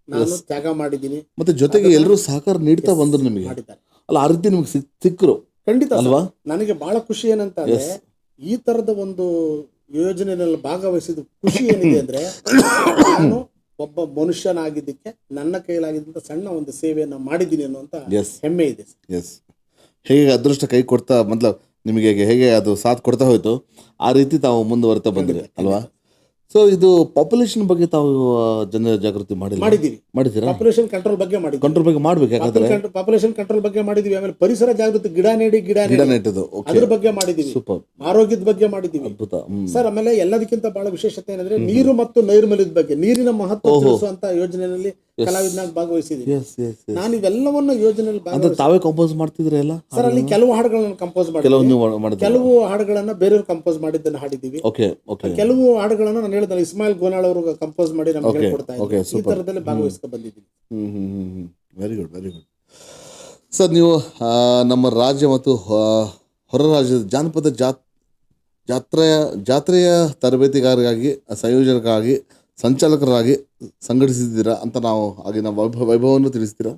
ನಾನು ತ್ಯಾಗ ಮಾಡಿದ್ದೀನಿ. ಮತ್ತೆ ಜೊತೆಗೆ ಎಲ್ಲರೂ ಸಹಕಾರ ನೀಡ್ತಾ ಬಂದ್ರು ನಿಮಗೆ. ಅಲ್ಲ, ಆ ರೀತಿ ನಿಮ್ಗೆ ಸಿಕ್ಕರು ಖಂಡಿತ ಅಲ್ವಾ? ನನಗೆ ಬಹಳ ಖುಷಿ ಏನಂತ ಅಂದ್ರೆ ಈ ತರದ ಒಂದು ಯೋಜನೆಯಲ್ಲಿ ಭಾಗವಹಿಸಿದ ಖುಷಿ ಏನಿದೆ ಅಂದ್ರೆ ನಾನು ಒಬ್ಬ ಮನುಷ್ಯನಾಗಿದ್ದಕ್ಕೆ ನನ್ನ ಕೈಲಾಗಿದ್ದಂತ ಸಣ್ಣ ಒಂದು ಸೇವೆಯನ್ನ ಮಾಡಿದ್ದೀನಿ ಅನ್ನುವಂತ ಹೆಮ್ಮೆ ಇದೆ. ಹೇಗೆ ಅದೃಷ್ಟ ಕೈ ಕೊಡ್ತಾ ಮೊದಲು ನಿಮಗೆ ಹೇಗೆ ಅದು ಸಾಥ್ ಕೊಡ್ತಾ ಹೋಯ್ತು, ಆ ರೀತಿ ತಾವು ಮುಂದುವರಿತಾ ಬಂದ್ರಿ ಅಲ್ವಾ? ಸೊ ಇದು ಪಾಪ್ಯುಲೇಷನ್ ಬಗ್ಗೆ ತಾವು ಜನ ಜಾಗೃತಿ ಮಾಡಿದ್ದೀರಾ? ಪಾಪ್ಯುಲೇಷನ್ ಕಂಟ್ರೋಲ್ ಬಗ್ಗೆ ಮಾಡ್ಬೇಕು. ಯಾಕಂದ್ರೆ ಪಾಪ್ಯುಲೇಷನ್ ಕಂಟ್ರೋಲ್ ಬಗ್ಗೆ ಮಾಡಿದೀವಿ. ಆಮೇಲೆ ಪರಿಸರ ಜಾಗೃತಿ, ಗಿಡ ನೆಟ್ಟದು ಅದ್ರ ಬಗ್ಗೆ ಮಾಡಿದೀವಿ. ಆರೋಗ್ಯದ ಬಗ್ಗೆ ಮಾಡಿದೀವಿ. ಅದ್ಭುತ ಸರ್. ಆಮೇಲೆ ಎಲ್ಲದಕ್ಕಿಂತ ಬಹಳ ವಿಶೇಷತೆ ಏನಂದ್ರೆ ನೀರು ಮತ್ತು ನೈರ್ಮಲ್ಯದ ಬಗ್ಗೆ, ನೀರಿನ ಮಹತ್ವ ತಿಳಿಸುವಂತ ಯೋಜನೆಯಲ್ಲಿ ಕಲಾವಿದನಾಗಿ ಭಾಗವಹಿಸಿದ್ದೀನಿ ನಾನು. ಇವೆಲ್ಲವನ್ನ ಯೋಜನೆಯಲ್ಲಿ ತಾವೇ ಕಂಪೋಸ್ ಮಾಡ್ತಿದ್ರೆ ಎಲ್ಲ ಸರ್. ಅಲ್ಲಿ ಕೆಲವು ಹಾಡುಗಳನ್ನ ಕಂಪೋಸ್ ಮಾಡಿದ್ದೀವಿ, ಕೆಲವು ಹಾಡುಗಳನ್ನ ಬೇರೆಯವ್ರು ಕಂಪೋಸ್ ಮಾಡಿದ್ದನ್ನ ಹಾಡಿದ್ದೀವಿ. ಕೆಲವು ಹಾಡುಗಳನ್ನ ನಾನು ಹೇಳಿದ್ರೆ ಇಸ್ಮಾಯಿಲ್ ಗೋನಾಳ್ ಅವರು ಕಂಪೋಸ್ ಮಾಡಿ ನಮ್ಗೆ ಹೇಳ್ಕೊಡ್ತಾ ಇದ್ದಾರೆ. ಈ ತರದಲ್ಲಿ ಭಾಗವಹಿಸ್ಕೊಂಡು ಬಂದಿದ್ದೀನಿ. Very good, very good sir. ನೀವು ನಮ್ಮ ರಾಜ್ಯ ಮತ್ತು ಹೊರ ರಾಜ್ಯದ ಜಾನಪದ ಜಾತ್ರೆಯ ತರಬೇತಿಗಾರರಾಗಿ, ಸಂಯೋಜಕರಾಗಿ, ಸಂಚಾಲಕರಾಗಿ ಸಂಘಟಿಸಿದ್ದೀರಾ ಅಂತ ನಾವು ಆಗಿನ ವೈಭವವನ್ನು ತಿಳಿಸ್ತೀರಾ?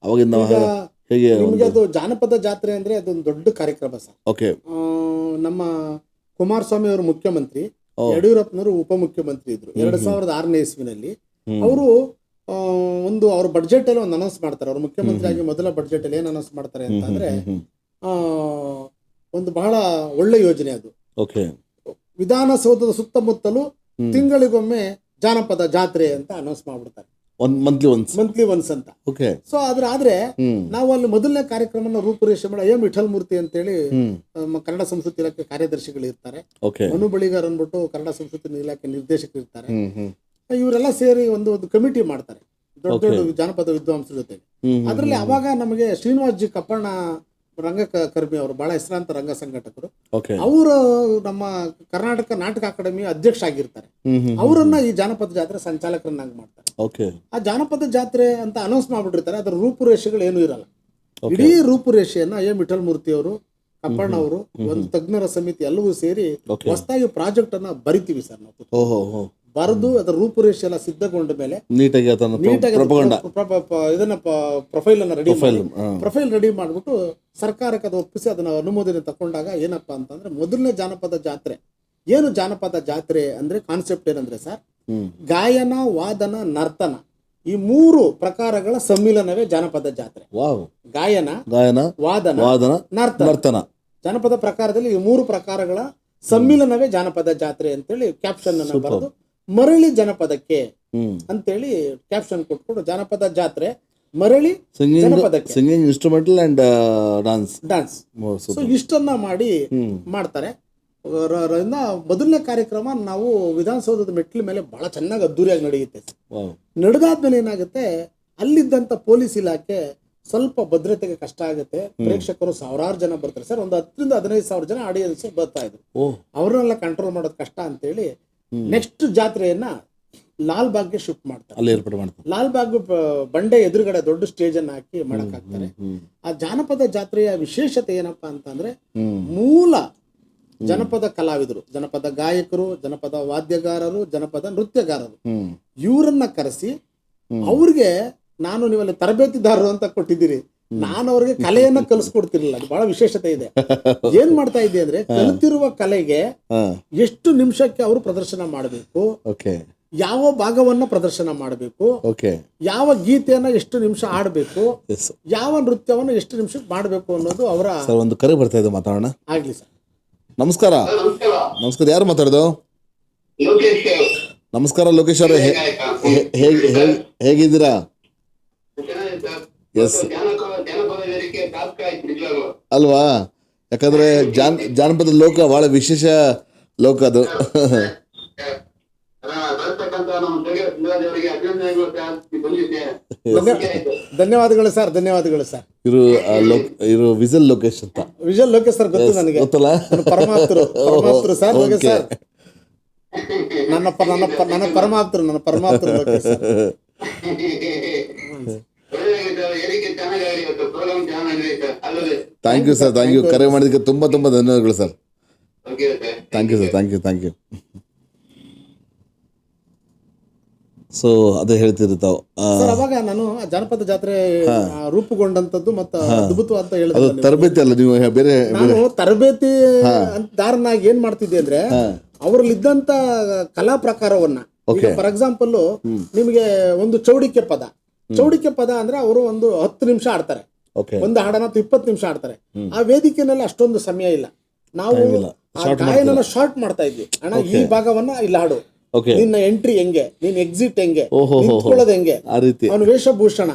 ಅವಾಗಿಂದ ಹೇಗೆ ನಿಮಗೆ ಅದು ಜಾನಪದ ಜಾತ್ರೆ ಅಂದ್ರೆ ಅದೊಂದು ದೊಡ್ಡ ಕಾರ್ಯಕ್ರಮ ಸರ್. ನಮ್ಮ ಕುಮಾರಸ್ವಾಮಿ ಅವರು ಮುಖ್ಯಮಂತ್ರಿ, ಯಡಿಯೂರಪ್ಪನವರು ಉಪಮುಖ್ಯಮಂತ್ರಿ ಇದ್ರು 2006ನೇ ಇಸ್ವಿನಲ್ಲಿ. ಅವರು ಒಂದು ಅವ್ರ ಬಡ್ಜೆಟ್ ಅಲ್ಲಿ ಒಂದು ಅನೌನ್ಸ್ ಮಾಡ್ತಾರೆ. ಅವ್ರ ಮುಖ್ಯಮಂತ್ರಿ ಆಗಿ ಮೊದಲ ಬಡ್ಜೆಟ್ ಅಲ್ಲಿ ಏನ್ ಅನೌನ್ಸ್ ಮಾಡ್ತಾರೆ ಅಂತಂದ್ರೆ ಒಂದು ಬಹಳ ಒಳ್ಳೆ ಯೋಜನೆ ಅದು. ಓಕೆ. ವಿಧಾನಸೌಧದ ಸುತ್ತಮುತ್ತಲು ತಿಂಗಳಿಗೊಮ್ಮೆ ಜಾನಪದ ಜಾತ್ರೆ ಅಂತ ಅನೌನ್ಸ್ ಮಾಡ್ಬಿಡ್ತಾರೆ. ಮಂತ್ಲಿ ಒನ್ಸ್ ಅಂತ. ಓಕೆ. ಸೊ ಆದ್ರೆ ನಾವು ಅಲ್ಲಿ ಮೊದಲನೇ ಕಾರ್ಯಕ್ರಮ ರೂಪುರೇಷೆ ಮಾಡಿ ಎಂ ವಿಠಲ್ ಮೂರ್ತಿ ಅಂತೇಳಿ ಕನ್ನಡ ಸಂಸ್ಕೃತಿ ಇಲಾಖೆ ಕಾರ್ಯದರ್ಶಿಗಳು ಇರ್ತಾರೆ. ಮನು ಬಳಿಗಾರ್ ಅಂದ್ಬಿಟ್ಟು ಕನ್ನಡ ಸಂಸ್ಕೃತಿ ಇಲಾಖೆ ನಿರ್ದೇಶಕರು ಇರ್ತಾರೆ. ಇವರೆಲ್ಲ ಸೇರಿ ಒಂದು ಕಮಿಟಿ ಮಾಡ್ತಾರೆ ದೊಡ್ಡ ದೊಡ್ಡ ಜಾನಪದ ವಿದ್ವಾಂಸರ ಜೊತೆಗೆ. ಅದರಲ್ಲಿ ಅವಾಗ ನಮಗೆ ಶ್ರೀನಿವಾಸ್ ಜಿ ಕಪ್ಪಣ್ಣ ರಂಗಕರ್ಮಿ ಅವರು ಬಹಳ ಹೆಸರಾಂತ ರಂಗ ಸಂಘಟಕರು. ಅವರು ನಮ್ಮ ಕರ್ನಾಟಕ ನಾಟಕ ಅಕಾಡೆಮಿ ಅಧ್ಯಕ್ಷ ಆಗಿರ್ತಾರೆ. ಅವರನ್ನ ಈ ಜಾನಪದ ಜಾತ್ರೆ ಸಂಚಾಲಕರನ್ನಾಗಿ ಮಾಡ್ತಾರೆ. ಆ ಜಾನಪದ ಜಾತ್ರೆ ಅಂತ ಅನೌನ್ಸ್ ಮಾಡ್ಬಿಟ್ಟಿರ್ತಾರೆ. ಅದರ ರೂಪುರೇಷೆಗಳು ಏನೂ ಇರಲ್ಲ. ಇಡೀ ರೂಪುರೇಷೆಯನ್ನ ಎಂ ವಿಠಲ್ ಮೂರ್ತಿ ಅವರು, ಕಪ್ಪಣ್ಣ ಅವರು, ಒಂದು ತಜ್ಞರ ಸಮಿತಿ ಎಲ್ಲವೂ ಸೇರಿ ಹೊಸದಾಗಿ ಪ್ರಾಜೆಕ್ಟ್ ಅನ್ನ ಬರಿತೀವಿ ಸರ್ ನಾವು. ಬರೆದು ಅದರ ರೂಪುರೇಷೆ ಎಲ್ಲ ಸಿದ್ಧಗೊಂಡ ಮೇಲೆ ನೀಟಾಗಿ ಇದನ್ನ ಪ್ರೊಫೈಲ್ ರೆಡಿ ಮಾಡ್ಬಿಟ್ಟು ಸರ್ಕಾರಕ್ಕೆ ಅದು ಒಪ್ಪಿಸಿ ಅದನ್ನ ಅನುಮೋದನೆ ತಗೊಂಡಾಗ ಏನಪ್ಪಾ ಅಂತಂದ್ರೆ ಮೊದಲನೇ ಜಾನಪದ ಜಾತ್ರೆ. ಏನು ಜಾನಪದ ಜಾತ್ರೆ ಅಂದ್ರೆ ಕಾನ್ಸೆಪ್ಟ್ ಏನಂದ್ರೆ ಸರ್, ಗಾಯನ, ವಾದನ, ನರ್ತನ ಈ 3 ಪ್ರಕಾರಗಳ ಸಮ್ಮಿಲನವೇ ಜಾನಪದ ಜಾತ್ರೆ. ಗಾಯನ, ವಾದನ, ನರ್ತನ. ಜಾನಪದ ಪ್ರಕಾರದಲ್ಲಿ ಈ 3 ಪ್ರಕಾರಗಳ ಸಮ್ಮಿಲನವೇ ಜಾನಪದ ಜಾತ್ರೆ ಅಂತೇಳಿ ಕ್ಯಾಪ್ಷನ್ ಅನ್ನ ಬರೆದು ಮರಳಿ ಜನಪದಕ್ಕೆ ಅಂತೇಳಿ ಕ್ಯಾಪ್ಷನ್ ಕೊಟ್ಕೊಂಡು ಜಾನಪದ ಜಾತ್ರೆ ಮರಳಿ ಜನಪದಕ್ಕೆ, singing, instrumental and dance. So ಇಷ್ಟನ್ನ ಮಾಡ್ತಾರೆ. ಮೊದಲನೇ ಕಾರ್ಯಕ್ರಮ ನಾವು ವಿಧಾನಸೌಧದ ಮೆಟ್ಲ ಮೇಲೆ ಬಹಳ ಚೆನ್ನಾಗಿ ಅದ್ದೂರಿಯಾಗಿ ನಡೆಯುತ್ತೆ. ನಡೆದಾದ್ಮೇಲೆ ಏನಾಗುತ್ತೆ, ಅಲ್ಲಿದ್ದಂತ ಪೊಲೀಸ್ ಇಲಾಖೆ ಸ್ವಲ್ಪ ಭದ್ರತೆಗೆ ಕಷ್ಟ ಆಗುತ್ತೆ. ಪ್ರೇಕ್ಷಕರು ಸಾವಿರಾರು ಜನ ಬರ್ತಾರೆ ಸರ್. ಒಂದು 10,000 to 15,000 ಜನ ಆಡಿಯನ್ಸ್ ಬರ್ತಾ ಇದ್ರು. ಅವ್ರನ್ನೆಲ್ಲ ಕಂಟ್ರೋಲ್ ಮಾಡೋದು ಕಷ್ಟ ಅಂತೇಳಿ ನೆಕ್ಸ್ಟ್ ಜಾತ್ರೆಯನ್ನ ಲಾಲ್ ಬಾಗ್ಗೆ ಶಿಫ್ಟ್ ಮಾಡ್ತಾರೆ. ಲಾಲ್ ಬಾಗ್ ಬಂಡೆ ಎದುರುಗಡೆ ದೊಡ್ಡ ಸ್ಟೇಜ್ ಅನ್ನ ಹಾಕಿ ಮಾಡಕ್ ಹಾಕ್ತಾರೆ. ಆ ಜಾನಪದ ಜಾತ್ರೆಯ ವಿಶೇಷತೆ ಏನಪ್ಪಾ ಅಂತಂದ್ರೆ, ಮೂಲ ಜನಪದ ಕಲಾವಿದರು, ಜನಪದ ಗಾಯಕರು, ಜನಪದ ವಾದ್ಯಗಾರರು, ಜನಪದ ನೃತ್ಯಗಾರರು ಇವರನ್ನ ಕರೆಸಿ ಅವ್ರಿಗೆ ನೀವಲ್ಲಿ ತರಬೇತಿದಾರರು ಅಂತ ಕೊಟ್ಟಿದ್ದೀರಿ. ನಾನು ಅವ್ರಿಗೆ ಕಲೆಯನ್ನ ಕಲಿಸ್ಕೊಡ್ತಿರ್ಲಿಲ್ಲ. ಅದು ಬಹಳ ವಿಶೇಷತೆ ಇದೆ. ಏನ್ ಮಾಡ್ತಾ ಇದ್ದೆ ಅಂದ್ರೆ, ಕಲಿತಿರುವ ಕಲೆಗೆ ಎಷ್ಟು ನಿಮಿಷಕ್ಕೆ ಅವರು ಪ್ರದರ್ಶನ ಮಾಡಬೇಕು, ಯಾವ ಭಾಗವನ್ನ ಪ್ರದರ್ಶನ ಮಾಡಬೇಕು, ಯಾವ ಗೀತೆಯನ್ನ ಎಷ್ಟು ನಿಮಿಷ ಆಡಬೇಕು, ಯಾವ ನೃತ್ಯವನ್ನ ಎಷ್ಟು ನಿಮಿಷಕ್ಕೆ ಮಾಡಬೇಕು ಅನ್ನೋದು ಅವರ ಒಂದು ಕರೆ ಬರ್ತಾ ಇದೆ. ಮಾತಾಡೋಣ. ಆಗ್ಲಿ ಸರ್. ನಮಸ್ಕಾರ. ಯಾರು ಮಾತಾಡೋದು? ನಮಸ್ಕಾರ ಲೋಕೇಶ್ ಅವರೇ, ಹೇಗಿದ್ದೀರಾ? ಎಸ್ ಅಲ್ವಾ? ಯಾಕಂದ್ರೆ ಜಾನಪದ ಲೋಕ ಬಹಳ ವಿಶೇಷ ಲೋಕ ಅದು. ಧನ್ಯವಾದಗಳು ಸರ್. ಧನ್ಯವಾದಗಳು ಸರ್. ಇವರು ವಿಜಲ್ ಲೋಕೇಶ್ ಅಂತ. ವಿಜಲ್ ಲೋಕೇಶ್ ಸರ್ ಗೊತ್ತು ನನಗೆ. ಗೊತ್ತಲ್ಲ? ಪರಮಾಪ್ತರು ಸರ್ ಲೋಕೇಶ್ ಸರ್. ನನ್ನ ಪರಮಾಪ್ತರು Lokesh sir. Thank you sir. Thank you. ಕರೆ ಮಾಡಿದಕ್ಕೆ ತುಂಬಾ ಧನ್ಯವಾದಗಳು ಸರ್. Thank you. ಸೊ ಅದೇ ಹೇಳ್ತಿರ್ತಾವ ಅವಾಗ ನಾನು ಜಾನಪದ ಜಾತ್ರೆ ರೂಪುಗೊಂಡಂತದ್ದು ಮತ್ತೆ ಅದ್ಭುತ ಅಂತ ಹೇಳಿದ್ರೆ, ತರಬೇತಿ ಅಲ್ಲ, ನೀವು ಬೇರೆ ನಾನು ತರಬೇತಿ ದಾರನಾಗಿ ಏನ್ ಮಾಡ್ತಿದ್ದೆ ಅಂದ್ರೆ, ಅವರಲ್ಲಿ ಇದ್ದಂತ ಕಲಾ ಪ್ರಕಾರವನ್ನ, ಫಾರ್ ಎಕ್ಸಾಂಪಲ್ ನಿಮಗೆ ಒಂದು ಚೌಡಿಕೆ ಪದ ಅಂದ್ರೆ ಅವರು ಒಂದು 10 ನಿಮಿಷ ಆಡ್ತಾರೆ. ಒಂದು ಹಾಡನ್ನ 20 ನಿಮಿಷ ಆಡ್ತಾರೆ. ಆ ವೇದಿಕೆನಲ್ಲಿ ಅಷ್ಟೊಂದು ಸಮಯ ಇಲ್ಲ. ನಾವು ಗಾಯನ ಶಾರ್ಟ್ ಮಾಡ್ತಾ ಇದ್ವಿ. ಅಣ್ಣ ಈ ಭಾಗವನ್ನ ಇಲ್ಲಿ ಹಾಡು, ನಿನ್ನ ಎಂಟ್ರಿ ಹೆಂಗೆ, ನಿನ್ ಎಕ್ಸಿಟ್ ಹೆಂಗೆ, ನಿಂತ್ಕೊಳ್ಳೋದು ಹೆಂಗೆ, ಅವನ ವೇಷಭೂಷಣ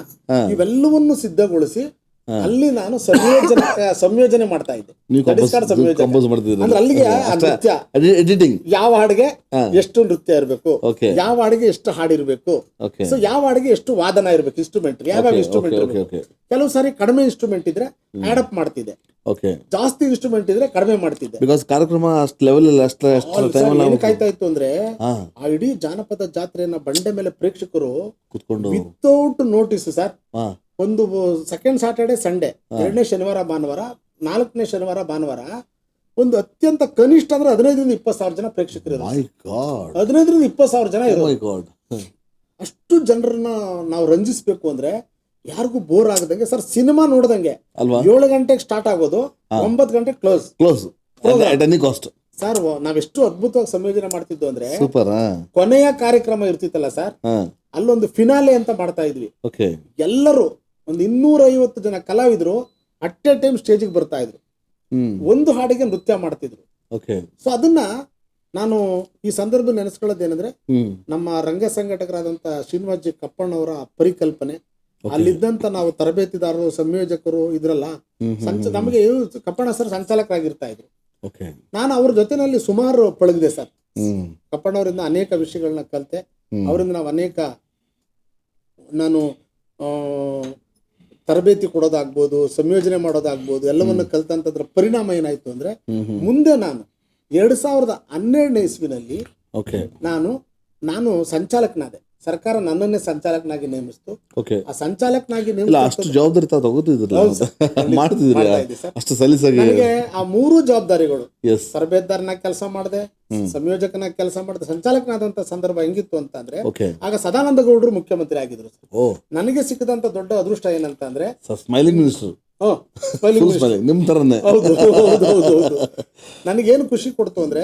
ಇವೆಲ್ಲವನ್ನು ಸಿದ್ಧಗೊಳಿಸಿ ಅಲ್ಲಿ ನಾನು ಸಂಯೋಜನೆ ಮಾಡ್ತಾ ಇದ್ದೆ. ಅಂದ್ರೆ ಅಲ್ಲಿಗೆ ಎಡಿಟಿಂಗ್, ಯಾವ ಹಾಡಿಗೆ ಎಷ್ಟು ನೃತ್ಯ ಇರಬೇಕು, ಯಾವ ಹಾಡಿಗೆ ಎಷ್ಟು ಹಾಡಿರ್ಬೇಕು, ಸೊ ಯಾವ ಹಾಡಿಗೆ ಎಷ್ಟು ವಾದನ ಇರ್ಬೇಕು, ಇನ್ಸ್ಟ್ರೂಮೆಂಟ್ ಯಾವ್ಯಾವ ಇನ್ಸ್ಟ್ರೂಮೆಂಟ್ ಇರಬೇಕು. ಕೆಲವು ಸಾರಿ ಕಡಿಮೆ ಇನ್ಸ್ಟ್ರೂಮೆಂಟ್ ಇದ್ರೆ ಆಡ್ ಅಪ್ ಮಾಡ್ತಿದ್ದೆ, ಜಾಸ್ತಿ ಇನ್ಸ್ಟ್ರೂಮೆಂಟ್ ಇದ್ರೆ ಕಡಿಮೆ ಮಾಡ್ತಿದ್ದೆ. ಕಾರ್ಯಕ್ರಮ ಅಷ್ಟು ಲೆವೆಲ್ ಕಾಯ್ತಾ ಇತ್ತು ಅಂದ್ರೆ, ಆ ಇಡೀ ಜಾನಪದ ಜಾತ್ರೆಯನ್ನ ಬಂಡೆ ಮೇಲೆ ಪ್ರೇಕ್ಷಕರು ವಿತೌಟ್ ನೋಟಿಸ್ ಸರ್, ಒಂದು ಸೆಕೆಂಡ್ ಸ್ಯಾಟರ್ಡೆ ಸಂಡೇ, 2ನೇ ಶನಿವಾರ ಭಾನುವಾರ, 4ನೇ ಶನಿವಾರ ಭಾನುವಾರ, ಒಂದು ಅತ್ಯಂತ ಕನಿಷ್ಠ ಅಂದ್ರೆ 15,000 to 20,000 ಜನ ಪ್ರೇಕ್ಷಕರು. 15,000 to 20,000 ಜನ ಇರೋದು. ಅಷ್ಟು ಜನರನ್ನ ನಾವು ರಂಜಿಸ್ಬೇಕು ಅಂದ್ರೆ ಯಾರಿಗೂ ಬೋರ್ ಆಗದಂಗೆ ಸರ್, ಸಿನಿಮಾ ನೋಡ್ದಂಗೆ 7 ಗಂಟೆಗೆ ಸ್ಟಾರ್ಟ್ ಆಗೋದು, 9 ಗಂಟೆಗೆ ಕ್ಲೋಸ್. ಸರ್ ನಾವೆಷ್ಟು ಅದ್ಭುತವಾಗಿ ಸಂಯೋಜನೆ ಮಾಡ್ತಿದ್ವು ಅಂದ್ರೆ ಸೂಪರ್. ಕೊನೆಯ ಕಾರ್ಯಕ್ರಮ ಇರ್ತಿತ್ತಲ್ಲ ಸರ್, ಅಲ್ಲೊಂದು ಫಿನಾಲೆ ಅಂತ ಮಾಡ್ತಾ ಇದ್ವಿ. ಓಕೆ. ಎಲ್ಲರೂ ಒಂದು 250 ಜನ ಕಲಾವಿದರು ಅಟ್ ಎ ಟೈಮ್ ಸ್ಟೇಜಿಗೆ ಬರ್ತಾ ಇದ್ರು. ಒಂದು ಹಾಡಿಗೆ ನೃತ್ಯ ಮಾಡ್ತಿದ್ರು. ಓಕೆ. ಸೊ ಅದನ್ನ ನಾನು ಈ ಸಂದರ್ಭ ನೆನೆಸ್ಕೊಳ್ಳೋದೇನಂದ್ರೆ, ನಮ್ಮ ರಂಗ ಸಂಘಟಕರಾದಂತ ಶ್ರೀನಿವಾಸ್ ಜಿ ಕಪ್ಪಣ್ಣವರ ಪರಿಕಲ್ಪನೆ, ಅಲ್ಲಿದ್ದಂತ ನಾವು ತರಬೇತಿದಾರರು, ಸಂಯೋಜಕರು ಇದ್ರಲ್ಲ, ನಮಗೆ ಕಪ್ಪಣ್ಣ ಸರ್ ಸಂಚಾಲಕರಾಗಿರ್ತಾ ಇದ್ರು. ನಾನು ಅವ್ರ ಜೊತೆನಲ್ಲಿ ಸುಮಾರು ಪಳಗಿದೆ ಸರ್. ಕಪ್ಪಣ್ಣವರಿಂದ ಅನೇಕ ವಿಷಯಗಳನ್ನ ಕಲಿತೆ. ಅವರಿಂದ ನಾವು ಅನೇಕ ನಾನು ತರಬೇತಿ ಕೊಡೋದಾಗ್ಬೋದು, ಸಂಯೋಜನೆ ಮಾಡೋದಾಗ್ಬೋದು, ಎಲ್ಲವನ್ನು ಕಲ್ತಂತದ್ರ ಪರಿಣಾಮ ಏನಾಯ್ತು ಅಂದ್ರೆ, ಮುಂದೆ ನಾನು 2012ನೇ ಇಸ್ವಿನಲ್ಲಿ ನಾನು ಸಂಚಾಲಕನಾದೆ. ಸರ್ಕಾರ ನನ್ನನ್ನೇ ಸಂಚಾಲಕನಾಗಿ ನೇಮಿಸ್ತು. ಆ ಸಂಚಾಲಕನಾಗಿ ಅಷ್ಟು ಜವಾಬ್ದಾರಿ ಅಷ್ಟು ಸಲೀಸಾಗಿ ನನಗೆ ಆ 3 ಜವಾಬ್ದಾರಿಗಳು, ತರಬೇತುದಾರನಾಗಿ ಕೆಲಸ ಮಾಡಿದೆ, ಸಂಯೋಜಕನಾಗಿ ಕೆಲಸ ಮಾಡಿದೆ, ಸಂಚಾಲಕನಾದಂತ ಸಂದರ್ಭ ಹೆಂಗಿತ್ತು ಅಂತ ಅಂದ್ರೆ, ಆಗ ಸದಾನಂದ ಗೌಡರು ಮುಖ್ಯಮಂತ್ರಿ ಆಗಿದ್ರು. ನನಗೆ ಸಿಕ್ಕದಂತ ದೊಡ್ಡ ಅದೃಷ್ಟ ಏನಂತ ಅಂದ್ರೆ, ಸ್ಮೈಲಿಂಗ್ ಮಿನಿಸ್ಟರ್. ನನಗೇನು ಖುಷಿ ಕೊಡ್ತು ಅಂದ್ರೆ,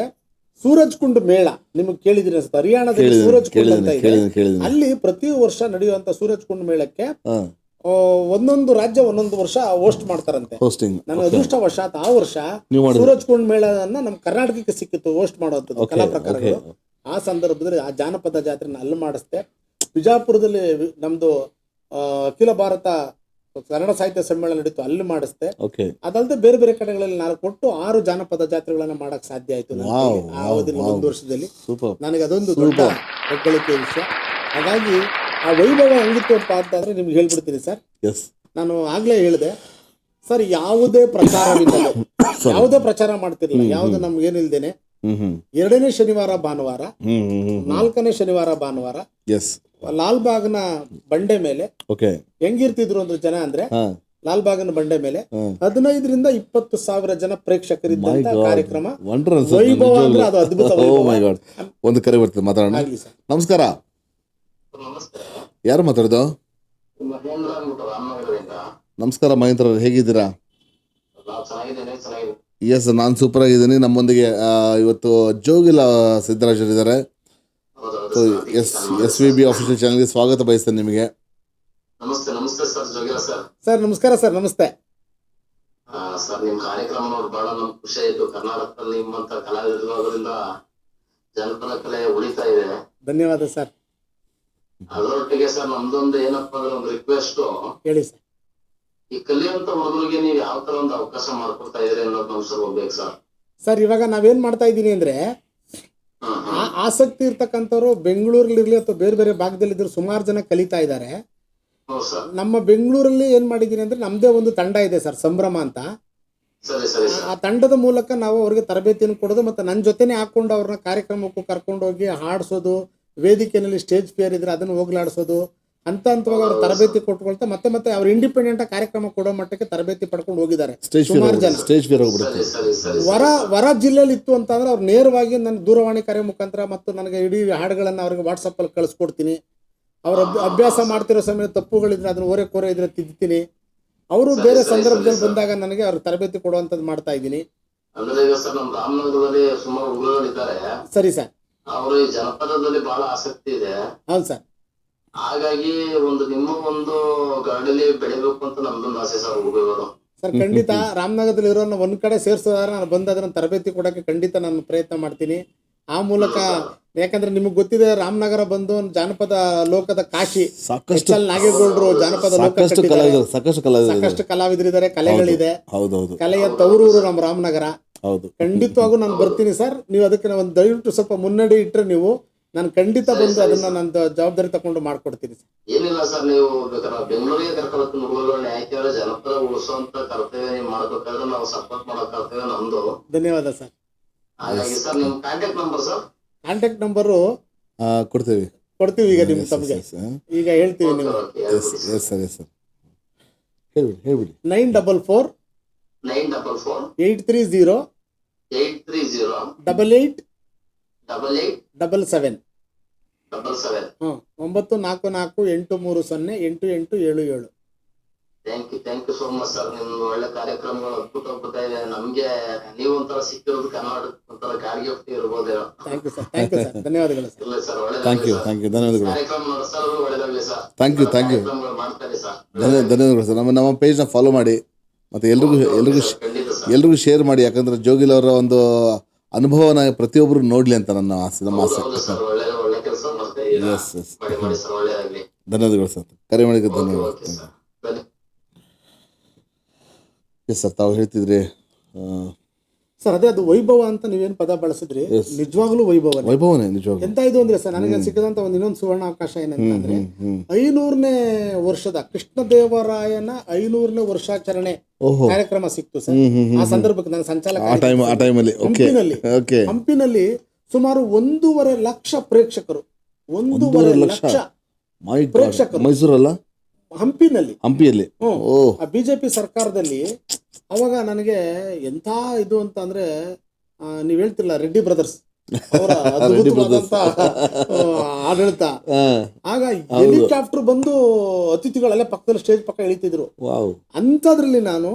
ಸೂರಜ್ ಕುಂಡ್ ಮೇಳ ನಿಮಗೆ ಕೇಳಿದಿರಿ ಅನ್ಸುತ್ತೆ, ಹರಿಯಾಣದಲ್ಲಿ ಸೂರಜ್ ಕುಂಡ್ ಅಂತ ಇದೆ. ಅಲ್ಲಿ ಪ್ರತಿ ವರ್ಷ ನಡೆಯುವಂತ ಸೂರಜ್ ಕುಂಡ್ ಮೇಳಕ್ಕೆ ಒಂದೊಂದು ರಾಜ್ಯ ಒಂದೊಂದು ವರ್ಷ ಹೋಸ್ಟ್ ಮಾಡ್ತಾರಂತೆ. ನನ್ನ ಅದೃಷ್ಟವಶಾತ್ ಆ ವರ್ಷ ಸೂರಜ್ ಕುಂಡ್ ಮೇಳನ್ನ ನಮ್ಮ ಕರ್ನಾಟಕಕ್ಕೆ ಸಿಕ್ಕಿತ್ತು ಹೋಸ್ಟ್ ಮಾಡೋದು ಕಲಾ ಪ್ರಕಾರಗಳು. ಆ ಸಂದರ್ಭದಲ್ಲಿ ಆ ಜಾನಪದ ಜಾತ್ರೆನ ಅಲ್ಲಿ ಮಾಡಿಸ್ದೆ. ಬಿಜಾಪುರದಲ್ಲಿ ನಮ್ದು ಅಖಿಲ ಭಾರತ ಕನ್ನಡ ಸಾಹಿತ್ಯ ಸಮ್ಮೇಳನ ನಡೀತು, ಅಲ್ಲಿ ಮಾಡಿಸ್ದೆ. ಅದಲ್ಲದೆ ಬೇರೆ ಬೇರೆ ಕಡೆಗಳಲ್ಲಿ 4 ಜಾನಪದ ಜಾತ್ರೆಗಳನ್ನ ಮಾಡಕ್ ಸಾಧ್ಯ ಆಯ್ತು ಆ ಅವಧಿನ 1 ವರ್ಷದಲ್ಲಿ. ನನಗೆ ಅದೊಂದು ದೊಡ್ಡ ಹೆಗ್ಗಳಿಕೆ ವಿಷಯ. ಹಾಗಾಗಿ ಆ ವೈಭವ ಹೆಂಗಿತ್ತು ಅಂತಂದ್ರೆ ನಿಮ್ಗೆ ಹೇಳ್ಬಿಡ್ತೀನಿ ಸರ್. ನಾನು ಆಗ್ಲೇ ಹೇಳಿದೆ ಸರ್, ಯಾವುದೇ ಪ್ರಚಾರವಿಲ್ಲದೆ, ಯಾವುದೇ ಪ್ರಚಾರ ಮಾಡ್ತಿರ್ಲಿಲ್ಲ, ಯಾವ್ದು ನಮ್ಗೇನಿಲ್ದೇನೆ 2ನೇ ಶನಿವಾರ ಭಾನುವಾರ, 4ನೇ ಶನಿವಾರ ಭಾನುವಾರ ಲಾಲ್ಬಾಗ್ನ ಬಂಡೆ ಮೇಲೆ ಹೆಂಗಿರ್ತಿದ್ರು ಅಂದ್ರೆ ಜನ ಅಂದ್ರೆ, ಲಾಲ್ಬಾಗ್ನ ಬಂಡೆ ಮೇಲೆ 15ರಿಂದ 20,000 ಜನ ಪ್ರೇಕ್ಷಕರಿದ್ದಂತ ಕಾರ್ಯಕ್ರಮ. ವೈಭವ ಅಂದ್ರೆ ಅದು ಅದ್ಭುತ. ಒಂದು ಕರೆ ಬರ್ತದೆ, ಮಾತಾಡೋಣ. ನಮಸ್ಕಾರ, ಯಾರು ಮಾತಾಡೋದು? ನಮಸ್ಕಾರ ಮಹೇಂದ್ರ, ಹೇಗಿದ್ದೀರಾ? ಎಸ್, ನಾನು ಸೂಪರ್ ಆಗಿದ್ದೀನಿ. ನಮ್ಮೊಂದಿಗೆ ಇವತ್ತು ಜೋಗಿಲ ಸಿದ್ದರಾಜರು ಇದ್ದಾರೆ. SVB ಆಫೀಷಿಯಲ್ ಚಾನಲ್ಗೆ ಸ್ವಾಗತ ಬಯಸ್ತೇನೆ ನಿಮಗೆ. ನಮಸ್ತೆ. ನಮಸ್ತೆ ಸರ್, ಜೋಗಿಲ ಸರ್. ಸರ್ ನಮಸ್ಕಾರ. ಸರ್ ನಮಸ್ತೆ. ಸರ್, ನಿಮ್ ಕಾರ್ಯಕ್ರಮ ನೋಡಿ ಬಹಳ ನಮ್ಗೆ ಖುಷಿ ಆಯ್ತು. ಕರ್ನಾಟಕದಲ್ಲಿ ನಿಮ್ಮಂತ ಕಲಾವಿದರು ಅದರಿಂದ ಜನಪದ ಕಲೆ ಉಳಿತಾ ಇದೆ. ಧನ್ಯವಾದ ಸರ್. ಅದರೊಟ್ಟಿಗೆ ಸರ್, ನಮ್ದೊಂದು ಏನಪ್ಪಾ ಅಂದ್ರೆ ಒಂದು ರಿಕ್ವೆಸ್ಟ್. ಹೇಳಿ ಸರ್. ಈ ಕಲಿಯುವಂತ ಹುಡುಗರಿಗೆ ನೀವು ಯಾವ ತರ ಒಂದು ಅವಕಾಶ ಮಾಡ್ಕೊಡ್ತಾ ಇದ್ರಿ ಅನ್ನೋದು ನಮ್ಗೆ ಸರ್ ಹೋಗ್ಬೇಕು ಸರ್. ಸರ್, ಇವಾಗ ನಾವೇನ್ ಮಾಡ್ತಾ ಇದ್ದೀನಿ ಅಂದ್ರೆ, ಆಸಕ್ತಿ ಇರ್ತಕ್ಕಂಥವ್ರು ಬೆಂಗಳೂರಲ್ಲಿ ಅಥವಾ ಬೇರೆ ಬೇರೆ ಭಾಗದಲ್ಲಿ ಇದ್ರು ಸುಮಾರು ಜನ ಕಲಿತಾ ಇದ್ದಾರೆ. ನಮ್ಮ ಬೆಂಗಳೂರಲ್ಲಿ ಏನ್ ಮಾಡಿದೀನಿ ಅಂದ್ರೆ, ನಮ್ದೇ ಒಂದು ತಂಡ ಇದೆ ಸರ್, ಸಂಭ್ರಮ ಅಂತ. ಆ ತಂಡದ ಮೂಲಕ ನಾವು ಅವ್ರಿಗೆ ತರಬೇತಿಯನ್ನು ಕೊಡೋದು, ಮತ್ತೆ ನನ್ನ ಜೊತೆನೆ ಹಾಕೊಂಡು ಅವ್ರನ್ನ ಕಾರ್ಯಕ್ರಮಕ್ಕೂ ಕರ್ಕೊಂಡು ಹೋಗಿ ಹಾಡ್ಸೋದು, ವೇದಿಕೆಯಲ್ಲಿ ಸ್ಟೇಜ್ ಫಿಯರ್ ಇದ್ರೆ ಅದನ್ನು ಹೋಗ್ಲಾಡ್ಸೋದು, ಹಂತವಾಗಿ ಅವ್ರ ತರಬೇತಿ ಕೊಟ್ಕೊಳ್ತಾ ಮತ್ತೆ ಅವ್ರ ಇಂಡಿಪೆಂಡೆಂಟ್ ಕಾರ್ಯಕ್ರಮ ಕೊಡೋ ಮಟ್ಟಕ್ಕೆ ತರಬೇತಿ ಪಡ್ಕೊಂಡು ಹೋಗಿದ್ದಾರೆ ಸುಮಾರು ಜನ. ಹೊರ ಜಿಲ್ಲೆಯಲ್ಲಿ ಇತ್ತು ಅಂತಂದ್ರೆ ಅವ್ರು ನೇರವಾಗಿ ನನ್ನ ದೂರವಾಣಿ ಕರೆ ಮುಖಾಂತರ ಮತ್ತು ನನಗೆ ಇಡೀ ಹಾಡುಗಳನ್ನ ಅವ್ರಿಗೆ ವಾಟ್ಸಪ್ ಅಲ್ಲಿ ಕಳಿಸ್ಕೊಡ್ತೀನಿ. ಅವ್ರ ಅಭ್ಯಾಸ ಮಾಡ್ತಿರೋ ಸಮಯ ತಪ್ಪುಗಳಿದ್ರೆ ಅದನ್ನ ಓರೆ ಇದ್ರೆ ತಿದ್ತೀನಿ. ಅವರು ಬೇರೆ ಸಂದರ್ಭದಲ್ಲಿ ಬಂದಾಗ ನನಗೆ ಅವ್ರ ತರಬೇತಿ ಕೊಡುವಂತದ್ದು ಮಾಡ್ತಾ ಇದ್ದೀನಿ. ಸರಿ ಸರ್. ಅವರು ಜನಪದದಲ್ಲಿ ಬಹಳ ಆಸಕ್ತಿ ಇದೆ. ಹೌದು ಸರ್. ಹಾಗಾಗಿ ನಿಮ್ಮ ಒಂದು ಗಾಡಿಯಲ್ಲಿ ಬೆಳಿಬೇಕು ಅಂತ ನಮ್ದೊಂದು ಆಸೆ ಸರ್, ಹುಡುಗರು. ಸರ್ ಖಂಡಿತ ರಾಮನಗರದಲ್ಲಿ ಇರೋ ಒಂದ್ ಕಡೆ ಸೇರ್ಸೋದಾದ್ರೆ ನಾನು ಬಂದ ಅದನ್ನ ತರಬೇತಿ ಕೊಡಕ್ಕೆ ಖಂಡಿತ ನಾನು ಪ್ರಯತ್ನ ಮಾಡ್ತೀನಿ. ಆ ಮೂಲಕ, ಯಾಕಂದ್ರೆ ನಿಮಗ್ ಗೊತ್ತಿದೆ, ರಾಮನಗರ ಬಂದು ಜಾನಪದ ಲೋಕದ ಕಾಶಿ. ಸಾಕಷ್ಟು ನಾಗೇಗೌಡರು ಜಾನಪದ ಸಾಕಷ್ಟು ಕಲಾವಿದರಿದ್ದಾರೆ, ಕಲೆಗಳಿದೆ. ಕಲೆಯ ತವರೂರು ನಮ್ಮ ರಾಮನಗರ. ಖಂಡಿತವಾಗೂ ನಾನು ಬರ್ತೀನಿ ಸರ್. ನೀವು ಅದಕ್ಕೆ ಒಂದು ದಯವಿಟ್ಟು ಸ್ವಲ್ಪ ಮುನ್ನಡೆ ಇಟ್ಟರೆ ನೀವು, ನಾನು ಖಂಡಿತ ಬಂದು ಅದನ್ನ ನನ್ನ ಜವಾಬ್ದಾರಿ ತಗೊಂಡು ಮಾಡ್ಕೊಡ್ತೀನಿ ಸರ್. ಏನಿಲ್ಲ ಸರ್, ನೀವು ಬೆಂಗಳೂರಿಗೆ ಕರ್ಕೊಂಡು ಹುಡುಗರುಗಳನ್ನ ಯಾಕೆ ಜನಪದ ಉಳಿಸುವಂತ ಕರ್ತವ್ಯ ನೀವು ಮಾಡ್ಬೇಕಾದ್ರೆ ನಾವು ಸಪೋರ್ಟ್ ಮಾಡೋ ಕರ್ತವ್ಯ ನಮ್ದು. ಧನ್ಯವಾದ ಸರ್. ಹಾಗಾಗಿ ಸರ್, ನಿಮ್ contact number sir? Contact number ಕೊಡ್ತೀವಿ ಈಗ ನಿಮ್ಗೆ, ತಮಗೆ ಈಗ ಹೇಳ್ತೀವಿ ನೀವು. 944 830 88 77. 944 830 8877. Thank you so much sir. ನಿಮ್ ಒಳ್ಳೆ ಕಾರ್ಯಕ್ರಮಗಳು ಅದ್ಭುತ ಇದೆ. ನಮ್ಗೆ ನೀವು ಒಂಥರ ಸಿಕ್ಕಿರೋದು ಕರ್ನಾಟಕ ಒಂಥರ ಗಾಡಿ ಗಿಫ್ಟ್ ಇರ್ಬೋದೇನೋ. ಥ್ಯಾಂಕ್ ಯು ಸರ್, ಧನ್ಯವಾದಗಳು ಸರ್. ಇಲ್ಲ ಸರ್, ಥ್ಯಾಂಕ್ ಯು ಒಳ್ಳೆದಾಗ್ಲಿ ಸರ್. ಧನ್ಯವಾದಗಳು. ಕಾರ್ಯಕ್ರಮ ನಡೆಸೋದು ಒಳ್ಳೆದಾಗ್ಲಿ ಸರ್. ಥ್ಯಾಂಕ್ ಯು ಕಾರ್ಯಕ್ರಮಗಳು ಮಾಡ್ತಾರೆ ಸರ್. ಧನ್ಯವಾದಗಳು ಸರ್. ನಮ್ಮ ಪೇಜ್ನ ಫಾಲೋ ಮಾಡಿ ಮತ್ತು ಖಂಡಿತ ಸರ್. ಎಲ್ರಿಗೂ ಶೇರ್ ಮಾಡಿ. ಯಾಕಂದ್ರೆ ಜೋಗಿಲ್ ಅವರ ಒಂದು ಅನುಭವನ ಪ್ರತಿಯೊಬ್ಬರು ನೋಡ್ಲಿ ಅಂತ ನಮ್ಮ ಆಸೆ. ಹೌದು ಸರ್, ಒಳ್ಳೆ ಕೆಲಸ ಮಾಡ್ತಾ ಇದ್ದೀರಾ. ಎಸ್ ಎಸ್ ಮಾಡಿ ಸರ್, ಒಳ್ಳೆದಾಗ್ಲಿ. ಧನ್ಯವಾದಗಳು ಸರ್. ಕರೆ ಮಾಡಿದ್ದು ಓಕೆ ಧನ್ಯವಾದ. ಸರ್. ಬನ್ನಿ. ಎಸ್ ಸರ್, ತಾವು ಹೇಳ್ತಿದ್ರಿ ಸರ್ ಅದೇ ಅದು ವೈಭವ ಅಂತ ನೀವೇನು ಪದ ಬಳಸಿದ್ರಿ, ನಿಜವಾಗ್ಲೂ ವೈಭವನೇ ನಿಜವಾಗ್ಲೂ. ಎಂತ ಇದು ಅಂದ್ರೆ ಸರ್, ನನಗೆ ಸಿಕ್ಕದಂತ ಇನ್ನೊಂದು ಸುವರ್ಣ ಅವಕಾಶ ಏನಂತಂದ್ರೆ 500ನೇ ವರ್ಷದ ಕೃಷ್ಣದೇವರಾಯನ 500ನೇ ವರ್ಷಾಚರಣೆ ಕಾರ್ಯಕ್ರಮ ಸಿಕ್ತು ಸರ್. ಆ ಸಂದರ್ಭಕ್ಕೆ ನಾನು ಸಂಚಾಲಕ ಹಂಪಿನಲ್ಲಿ ಸುಮಾರು 1.5 ಲಕ್ಷ ಪ್ರೇಕ್ಷಕರು, 1.5 ಲಕ್ಷ ಪ್ರೇಕ್ಷಕರು ಮೈಸೂರಲ್ಲ, ಹಂಪಿಯಲ್ಲಿ. ಬಿಜೆಪಿ ಸರ್ಕಾರದಲ್ಲಿ ಅವಾಗ ನನಗೆ ಎಂಥ ಇದು ಅಂತ ಅಂದ್ರೆ, ನೀವ್ ಹೇಳ್ತಿಲ್ಲ ರೆಡ್ಡಿ ಬ್ರದರ್ಸ್ ಅವರ ಅದ್ಭುತವಾದಂತ ಆಡಳಿತ. ಆಗ ಹೆಲಿಕಾಪ್ಟರ್ ಬಂದು ಅತಿಥಿಗಳೆಲ್ಲ ಪಕ್ಕದಲ್ಲಿ ಸ್ಟೇಜ್ ಪಕ್ಕ ಇಳಿತಿದ್ರು. ಅಂತದ್ರಲ್ಲಿ ನಾನು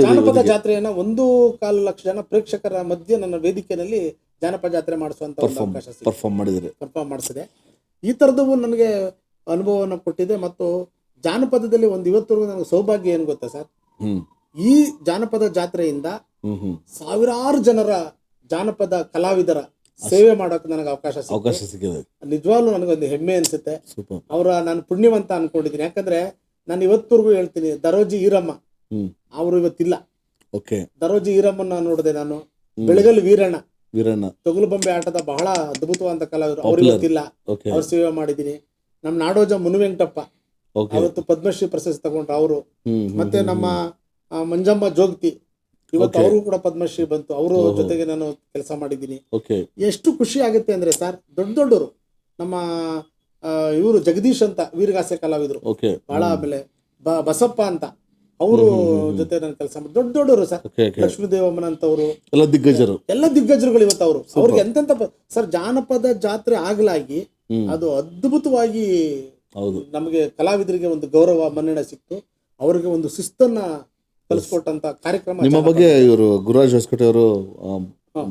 ಜಾನಪದ ಜಾತ್ರೆಯನ್ನ 1.25 ಲಕ್ಷ ಜನ ಪ್ರೇಕ್ಷಕರ ಮಧ್ಯೆ ನನ್ನ ವೇದಿಕೆಯಲ್ಲಿ ಜಾನಪದ ಜಾತ್ರೆ ಮಾಡಿಸುವಂತ ಅವಕಾಶ ಪರ್ಫಾರ್ಮ್ ಮಾಡಿಸಿದೆ. ಈ ತರದವು ನನಗೆ ಅನುಭವವನ್ನು ಕೊಟ್ಟಿದೆ. ಮತ್ತು ಜಾನಪದದಲ್ಲಿ ಇವತ್ತವರೆಗೂ ನನಗೆ ಸೌಭಾಗ್ಯ ಏನ್ ಗೊತ್ತಾ ಸರ್, ಈ ಜಾನಪದ ಜಾತ್ರೆಯಿಂದ ಸಾವಿರಾರು ಜನರ ಜಾನಪದ ಕಲಾವಿದರ ಸೇವೆ ಮಾಡೋಕೆ ನನಗೆ ಅವಕಾಶ ಸಿಕ್ಕಿದೆ. ನಿಜವಾಗ್ಲೂ ನನಗೊಂದು ಹೆಮ್ಮೆ ಅನ್ಸುತ್ತೆ. ನಾನು ಪುಣ್ಯವಂತ ಅನ್ಕೊಂಡಿದ್ದೀನಿ. ಯಾಕಂದ್ರೆ ನಾನು ಇವತ್ತವರೆಗೂ ಹೇಳ್ತೀನಿ, ದರೋಜಿ ಈರಮ್ಮ ಅವರು ಇವತ್ತಿಲ್ಲ. ದರೋಜಿ ಈರಮ್ಮನ ನೋಡಿದೆ ನಾನು. ಬೆಳಗಲ್ ವೀರಣ್ಣ ತೊಗಲು ಬೊಂಬೆ ಆಟದ ಬಹಳ ಅದ್ಭುತವಾದ ಕಲಾವಿದರು, ಅವ್ರು ಇವತ್ತಿಲ್ಲ. ಅವ್ರ ಸೇವೆ ಮಾಡಿದ್ದೀನಿ. ನಮ್ಮ ನಾಡೋಜ ಮುನುವೆಂಕಟಪ್ಪ ಅವತ್ತು ಪದ್ಮಶ್ರೀ ಪ್ರಶಸ್ತಿ ತಗೊಂಡ್ರು ಅವರು. ಮತ್ತೆ ನಮ್ಮ ಮಂಜಮ್ಮ ಜೋಗತಿ ಇವತ್ತು ಅವರು ಕೂಡ ಪದ್ಮಶ್ರೀ ಬಂತು, ಅವರು ಜೊತೆಗೆ ನಾನು ಕೆಲಸ ಮಾಡಿದ್ದೀನಿ. ಎಷ್ಟು ಖುಷಿ ಆಗುತ್ತೆ ಅಂದ್ರೆ ಸರ್, ದೊಡ್ಡವರು ನಮ್ಮ ಇವರು ಜಗದೀಶ್ ಅಂತ ವೀರಗಾಸೆ ಕಲಾವಿದರು ಬಹಳ, ಆಮೇಲೆ ಬಸಪ್ಪ ಅಂತ ಅವರು ಜೊತೆ ನಾನು ಕೆಲಸ ಮಾಡಿ, ದೊಡ್ಡವರು ಸರ್. ಲಕ್ಷ್ಮೀದೇವಮ್ಮನ ಅಂತವರು ಎಲ್ಲ ದಿಗ್ಗಜರುಗಳು ಇವತ್ತು ಅವರು. ಅವ್ರಿಗೆ ಎಂತೆಂತ ಸರ್, ಜಾನಪದ ಜಾತ್ರೆ ಆಗ್ಲಾಗಿ ಅದು ಅದ್ಭುತವಾಗಿ ನಮಗೆ ಕಲಾವಿದರಿಗೆ ಒಂದು ಗೌರವ ಮನ್ನಣೆ ಸಿಕ್ತು. ಅವರಿಗೆ ಒಂದು ಶಿಸ್ತನ್ನ ಕಲಿಸ್ಕೊಟ್ಟಂತ ಕಾರ್ಯಕ್ರಮ. ನಿಮ್ಮ ಬಗ್ಗೆ ಇವರು ಗುರುರಾಜ್ ಹೊಸಕೋಟೆ ಅವರು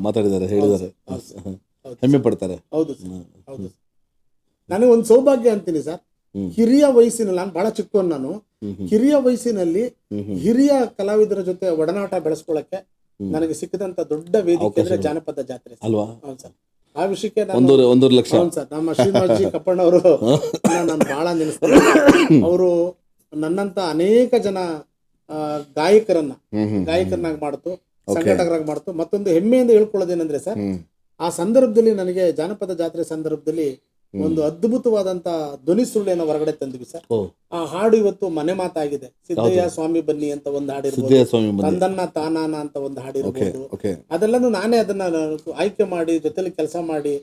ಮಾತಾಡಿದ್ದಾರೆ, ಹೇಳಿದ್ದಾರೆ, ಹೆಮ್ಮೆ ಪಡ್ತಾರೆ. ಹೌದು ನನಗೆ ಒಂದು ಸೌಭಾಗ್ಯ ಅಂತೀನಿ ಸರ್. ಹಿರಿಯ ವಯಸ್ಸಿನಲ್ಲಿ, ನಾನು ಬಹಳ ಚಿಕ್ಕವನು, ನಾನು ಹಿರಿಯ ವಯಸ್ಸಿನಲ್ಲಿ ಹಿರಿಯ ಕಲಾವಿದರ ಜೊತೆ ಒಡನಾಟ ಬೆಳೆಸ್ಕೊಳ್ಳಕ್ಕೆ ನನಗೆ ಸಿಕ್ಕಿದಂತ ದೊಡ್ಡ ವೇದಿಕೆ ಅಂದ್ರೆ ಜಾನಪದ ಜಾತ್ರೆ ಅಲ್ವಾ. ಹೌದು ಸರ್, ಆ ವಿಷಯಕ್ಕೆ 1.5 ಲಕ್ಷ ಸರ್ ನಮ್ಮ ಶ್ರೀನಿವಾಸಜಿ ಕಪ್ಪಣ್ಣವರು ನಾನು ಬಹಳ ನೆನೆಸ್ತೀನಿ. ಅವರು ನನ್ನಂತ ಅನೇಕ ಜನ ಗಾಯಕರನ್ನಾಗಿ ಮಾಡ್ತು, ಸಂಘಟಕರಾಗಿ ಮಾಡ್ತು. ಮತ್ತೊಂದು ಹೆಮ್ಮೆಯಿಂದ ಹೇಳ್ಕೊಳ್ಳೋದೇನಂದ್ರೆ ಸರ್, ಆ ಸಂದರ್ಭದಲ್ಲಿ ನನಗೆ ಜಾನಪದ ಜಾತ್ರೆ ಸಂದರ್ಭದಲ್ಲಿ ಒಂದು ಅದ್ಭುತವಾದಂತ ಧ್ವನಿ ಸುರುಳಿಯನ್ನು ಹೊರಗಡೆ ತಂದ್ವಿ ಸರ್. ಆ ಹಾಡು ಇವತ್ತು ಮನೆ ಮಾತಾಗಿದೆ. ಸಿದ್ದಯ್ಯ ಸ್ವಾಮಿ ಬನ್ನಿ ಅಂತ ಒಂದು ಹಾಡಿರ್ಬೋದು, ತಂದನ್ನ ತಾನಾನ ಅಂತ ಒಂದು ಹಾಡಿರ್ಬೋದು. ಅದೆಲ್ಲನೂ ನಾನೇ ಅದನ್ನ ಆಯ್ಕೆ ಮಾಡಿ ಜೊತೆಲಿ ಕೆಲಸ ಮಾಡಿ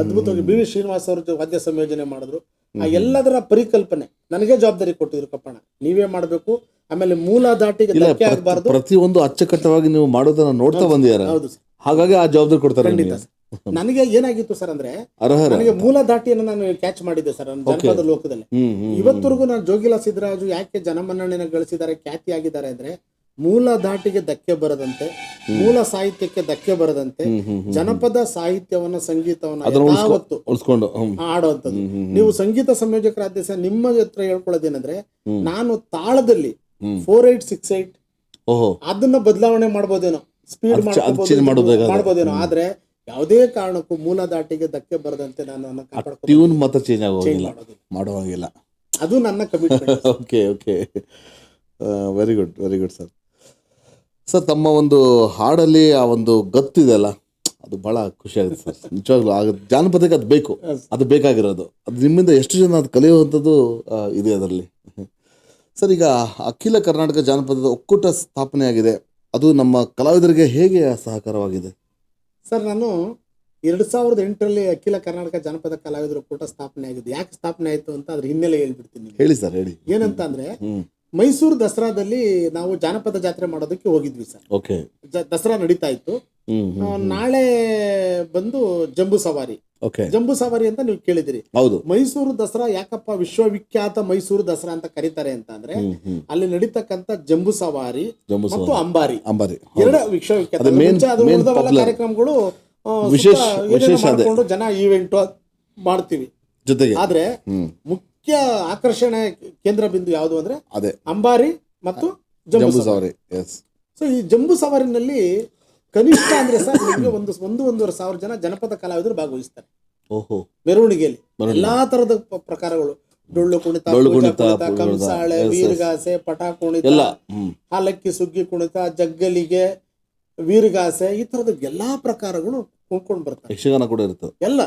ಅದ್ಭುತವಾಗಿ ಬಿ ವಿ ಶ್ರೀನಿವಾಸ್ ಅವರು ವಾದ್ಯ ಸಂಯೋಜನೆ ಮಾಡಿದ್ರು. ಆ ಎಲ್ಲದರ ಪರಿಕಲ್ಪನೆ ನನಗೆ ಜವಾಬ್ದಾರಿ ಕೊಟ್ಟಿದ್ರು. ಕಪ್ಪಣ್ಣ ನೀವೇ ಮಾಡ್ಬೇಕು, ಆಮೇಲೆ ಮೂಲ ದಾಟಿಗೆ ಧಕ್ಕೆ ಆಗಬಾರ್ದು, ಪ್ರತಿಯೊಂದು ಅಚ್ಚುಕಟ್ಟಾಗಿ ನೀವು ಮಾಡೋದನ್ನ ನೋಡ್ತಾ ಬಂದಿದ್ದಾರೆ. ಹಾಗಾಗಿ ಆ ಜವಾಬ್ದಾರಿ ಕೊಡ್ತಾರೆ. ನನಗೆ ಏನಾಗಿತ್ತು ಸರ್ ಅಂದ್ರೆ, ನನಗೆ ಮೂಲ ದಾಟಿಯನ್ನು ನಾನು ಕ್ಯಾಚ್ ಮಾಡಿದ್ದೆ ಸರ್ ನನ್ನ ಜನಪದ ಲೋಕದಲ್ಲಿ. ಇವತ್ತರೆಗೂ ನಾನು ಜೋಗಿಲ ಸಿದ್ದರಾಜು ಯಾಕೆ ಜನಮನ್ನಣೆಯನ್ನು ಗಳಿಸಿದ್ದಾರೆ, ಖ್ಯಾತಿ ಆಗಿದ್ದಾರೆ ಅಂದ್ರೆ, ಮೂಲ ದಾಟಿಗೆ ಧಕ್ಕೆ ಬರದಂತೆ, ಮೂಲ ಸಾಹಿತ್ಯಕ್ಕೆ ಧಕ್ಕೆ ಬರದಂತೆ ಜನಪದ ಸಾಹಿತ್ಯವನ್ನ ಸಂಗೀತವನ್ನ ಆಡುವಂಥದ್ದು. ನೀವು ಸಂಗೀತ ಸಂಯೋಜಕರಾದ ಸರ್, ನಿಮ್ಮ ಹತ್ರ ಹೇಳ್ಕೊಳ್ಳೋದೇನಂದ್ರೆ, ನಾನು ತಾಳದಲ್ಲಿ 4868 ಅದನ್ನ ಬದಲಾವಣೆ ಮಾಡ್ಬೋದೇನೋ, ಸ್ಪೀಡ್ ಮಾಡ್ಬೋದೇನೋ, ಆದ್ರೆ ಯಾವುದೇ ಕಾರಣಕ್ಕೂ ಮೂಲ ದಾಟಿಗೆ ಧಕ್ಕೆ ಬರದಂತೆ ನಾನು ಟ್ಯೂನ್ ಮಾತ್ರ ಚೇಂಜ್ ಮಾಡುವಾಗಿಲ್ಲ. ಅದು ನನ್ನ commitment. Okay very good sir. ತಮ್ಮ ಒಂದು ಹಾಡಲ್ಲಿ ಆ ಒಂದು ಗತ್ತಿದೆಯಲ್ಲ, ಅದು ಬಹಳ ಖುಷಿ ಆಗುತ್ತೆ ಸರ್. ನಿಜವಾಗ್ಲೂ ಜಾನಪದಕ್ಕೆ ಅದು ಬೇಕು, ಅದು ಬೇಕಾಗಿರೋದು. ಅದು ನಿಮ್ಮಿಂದ ಎಷ್ಟು ಜನ ಅದು ಕಲಿಯುವಂಥದ್ದು ಇದೆ ಅದರಲ್ಲಿ. ಸರ್, ಈಗ ಅಖಿಲ ಕರ್ನಾಟಕ ಜಾನಪದದ ಒಕ್ಕೂಟ ಸ್ಥಾಪನೆ ಆಗಿದೆ, ಅದು ನಮ್ಮ ಕಲಾವಿದರಿಗೆ ಹೇಗೆ ಸಹಕಾರವಾಗಿದೆ? ಸರ್, ನಾನು 2008ರಲ್ಲಿ ಅಖಿಲ ಕರ್ನಾಟಕ ಜಾನಪದ ಕಲಾವಿದರ ಒಕ್ಕೂಟ ಸ್ಥಾಪನೆ ಆಗಿದೆ. ಯಾಕೆ ಸ್ಥಾಪನೆ ಆಯ್ತು ಅಂತ ಅದ್ರ ಹಿನ್ನೆಲೆ ಹೇಳ್ಬಿಡ್ತೀನಿ. ಹೇಳಿ ಸರ್, ಹೇಳಿ. ಏನಂತ ಅಂದ್ರೆ, ಮೈಸೂರು ದಸರಾದಲ್ಲಿ ನಾವು ಜಾನಪದ ಜಾತ್ರೆ ಮಾಡೋದಕ್ಕೆ ಹೋಗಿದ್ವಿ ಸರ್. ಓಕೆ. ದಸರಾ ನಡೀತಾ ಇತ್ತು. ನಾಳೆ ಬಂದು ಜಂಬೂ ಸವಾರಿ. ಓಕೆ. ಜಂಬೂ ಸವಾರಿ ಅಂತ ನೀವು ಕೇಳಿದಿರಿ. ಹೌದು. ಮೈಸೂರು ದಸರಾ ಯಾಕಪ್ಪ ವಿಶ್ವವಿಖ್ಯಾತ ಮೈಸೂರು ದಸರಾ ಅಂತ ಕರೀತಾರೆ ಅಂತ ಅಂದ್ರೆ ಅಲ್ಲಿ ನಡೀತಕ್ಕಂತ ಜಂಬೂ ಸವಾರಿ ಮತ್ತು ಅಂಬಾರಿ ಎರಡು ವಿಶ್ವವಿಖ್ಯಾತ. ಕಾರ್ಯಕ್ರಮಗಳು ಮಾಡ್ಕೊಂಡು ಜನ ಈವೆಂಟ್ ಮಾಡ್ತೀವಿ ಜೊತೆಗೆ. ಆದ್ರೆ ಮುಖ್ಯ ಆಕರ್ಷಣೆ ಕೇಂದ್ರ ಬಿಂದು ಯಾವುದು ಅಂದ್ರೆ ಅದೇ ಅಂಬಾರಿ ಮತ್ತು ಜಂಬೂ ಸವಾರಿ. ಸೊ ಈ ಜಂಬೂ ಸವಾರಿನಲ್ಲಿ ಕನಿಷ್ಠ ಅಂದ್ರೆ ಸರ್ ನಿಮಗೆ ಒಂದೂವರೆ ಸಾವಿರ ಜನ ಜನಪದ ಕಲಾವಿದರು ಭಾಗವಹಿಸ್ತಾರೆ. ಮೆರವಣಿಗೆಯಲ್ಲಿ ಎಲ್ಲಾ ತರದ ಪ್ರಕಾರಗಳು, ಡೊಳ್ಳು ಕುಣಿತ, ಕಂಸಾಳೆ, ವೀರಗಾಸೆ, ಪಟ ಕುಣಿತ, ಹಾಲಕ್ಕಿ ಸುಗ್ಗಿ ಕುಣಿತ, ಜಗ್ಗಲಿಗೆ, ವೀರಗಾಸೆ, ಈ ತರದ ಎಲ್ಲಾ ಪ್ರಕಾರಗಳು ಕುಣ್ಕೊಂಡು ಬರ್ತಾರೆ. ಯಕ್ಷಗಾನ ಕೂಡ ಇರುತ್ತೆ ಎಲ್ಲ.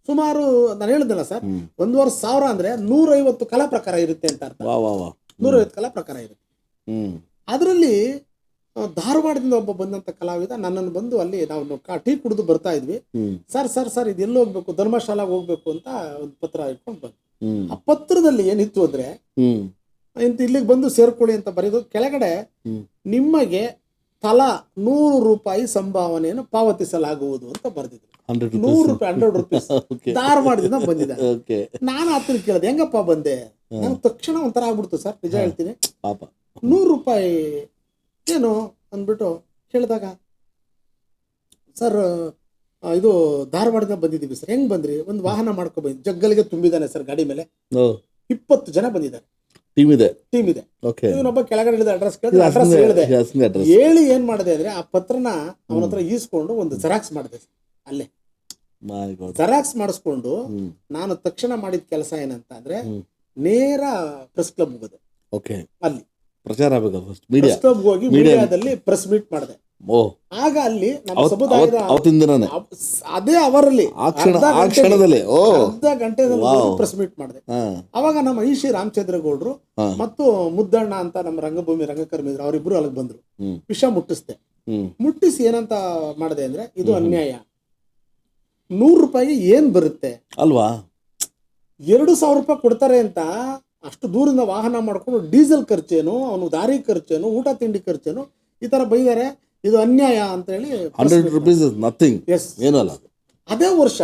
ಸುಮಾರು ನಾನು ಹೇಳಿದ್ನಲ್ಲ ಸರ್, 1,500 ಅಂದ್ರೆ 150 ಕಲಾ ಪ್ರಕಾರ ಇರುತ್ತೆ ಅಂತ ಅರ್ಥ. 150 ಕಲಾ ಪ್ರಕಾರ ಇರುತ್ತೆ. ಅದರಲ್ಲಿ ಧಾರವಾಡದಿಂದ ಒಬ್ಬ ಬಂದಂತ ಕಲಾವಿದ ನನ್ನನ್ನು ಬಂದು ಅಲ್ಲಿ ನಾವು ಟೀ ಕುಡಿದು ಬರ್ತಾ ಇದ್ವಿ. ಸರ್ ಇದು ಎಲ್ಲಿ ಹೋಗ್ಬೇಕು, ಧರ್ಮಶಾಲಾಗ ಹೋಗ್ಬೇಕು ಅಂತ ಒಂದು ಪತ್ರ ಇಟ್ಕೊಂಡು ಬಂದು, ಆ ಪತ್ರದಲ್ಲಿ ಏನಿತ್ತು ಅಂದ್ರೆ ಇಲ್ಲಿಗೆ ಬಂದು ಸೇರ್ಕೊಳ್ಳಿ ಅಂತ ಬರೆದು ಕೆಳಗಡೆ ನಿಮಗೆ ತಲಾ 100 ರೂಪಾಯಿ ಸಂಭಾವನೆಯನ್ನು ಪಾವತಿಸಲಾಗುವುದು ಅಂತ ಬರೆದಿದ್ರು. 100 ರೂಪಾಯಿ, 100 ರೂಪೀಸ್ ಧಾರವಾಡದಿಂದ ಬಂದಿದ್ದೆ. ನಾನು ಆತನ ಕೇಳಿದೆ, ಹೆಂಗಪ್ಪ ಬಂದೆ? ನಾನು ತಕ್ಷಣ ಒಂಥರ ಆಗ್ಬಿಡ್ತು ಸರ್, ನಿಜ ಹೇಳ್ತೀನಿ. 100 ರೂಪಾಯಿ ಏನು ಅಂದ್ಬಿಟ್ಟು ಕೇಳಿದಾಗ, ಸರ್ ಇದು ಧಾರವಾಡದಿಂದ ಬಂದಿದ್ದೀವಿ ಸರ್. ಹೆಂಗ್ ಬಂದ್ರಿ? ಒಂದು ವಾಹನ ಮಾಡ್ಕೊ ಬಂದಿ, ಜಗ್ಗಲಿಗೆ ತುಂಬಿದ್ದಾನೆ ಸರ್ ಗಾಡಿ ಮೇಲೆ. 20 ಜನ ಬಂದಿದ್ದಾರೆ, ಟೀಮ್ ಇದೆ. ಇವನೊಬ್ಬ ಕೆಳಗಡೆ ಇಳಿದ ಅಡ್ರೆಸ್ ಕೇಳಿದ್ರೆ ಅಡ್ರೆಸ್ ಹೇಳಿದೆ. ಹೇಳಿ ಏನ್ ಮಾಡಿದೆ ಅಂದ್ರೆ ಆ ಪತ್ರನ ಅವನ ಹತ್ರ ಈಸ್ಕೊಂಡು ಒಂದು ಜೆರಾಕ್ಸ್ ಮಾಡಿದೆ ಅಲ್ಲೇ. ಜೆರಾಕ್ಸ್ ಮಾಡಿಸ್ಕೊಂಡು ನಾನು ತಕ್ಷಣ ಮಾಡಿದ ಕೆಲಸ ಏನಂತ ಅಂದ್ರೆ ನೇರ ಪ್ರೆಸ್ ಕ್ಲಬ್ ಹೋದೆ. ಅಲ್ಲಿ ಪ್ರಚಾರ ಪ್ರೆಸ್ ಕ್ಲಬ್ ಹೋಗಿ ಮೀಡಿಯಾದಲ್ಲಿ ಪ್ರೆಸ್ ಮೀಟ್ ಮಾಡಿದೆ. ಆಗ ಅಲ್ಲಿ ನಮ್ಮ ಸಮುದಾಯದ ಅದೇ ಅವರಲ್ಲಿ ಅರ್ಧ ಗಂಟೆದಲ್ಲಿ ಪ್ರೆಸ್ ಮೀಟ್ ಮಾಡಿದೆ. ಅವಾಗ ನಮ್ಮ ಐಶಿ ರಾಮಚಂದ್ರಗೌಡರು ಮತ್ತು ಮುದ್ದಣ್ಣ ಅಂತ ನಮ್ಮ ರಂಗಭೂಮಿ ರಂಗಕರ್ಮಿದ್ರು, ಅವರಿಬ್ರು ಅಲ್ಲಿಗೆ ಬಂದ್ರು. ವಿಷಯ ಮುಟ್ಟಿಸಿ ಏನಂತ ಮಾಡಿದೆ ಅಂದ್ರೆ, ಇದು ಅನ್ಯಾಯ, 100 ರೂಪಾಯಿಗೆ ಏನ್ ಬರುತ್ತೆ ಅಲ್ವಾ, 2,000 ರೂಪಾಯಿ ಕೊಡ್ತಾರೆ ಅಂತ ಅಷ್ಟು ದೂರಿಂದ ವಾಹನ ಮಾಡ್ಕೊಂಡು ಡೀಸೆಲ್ ಖರ್ಚೇನು, ಅವನು ದಾರಿ ಖರ್ಚೇನು, ಊಟ ತಿಂಡಿ ಖರ್ಚೇನು, ಈ ತರ ಬೈದಾರೆ, ಇದು ಅನ್ಯಾಯ ಅಂತ ಹೇಳಿ 100 ರೂಪೀಸ್ ನಥಿಂಗ್ ಏನಲ್ಲ. ಅದೇ ವರ್ಷ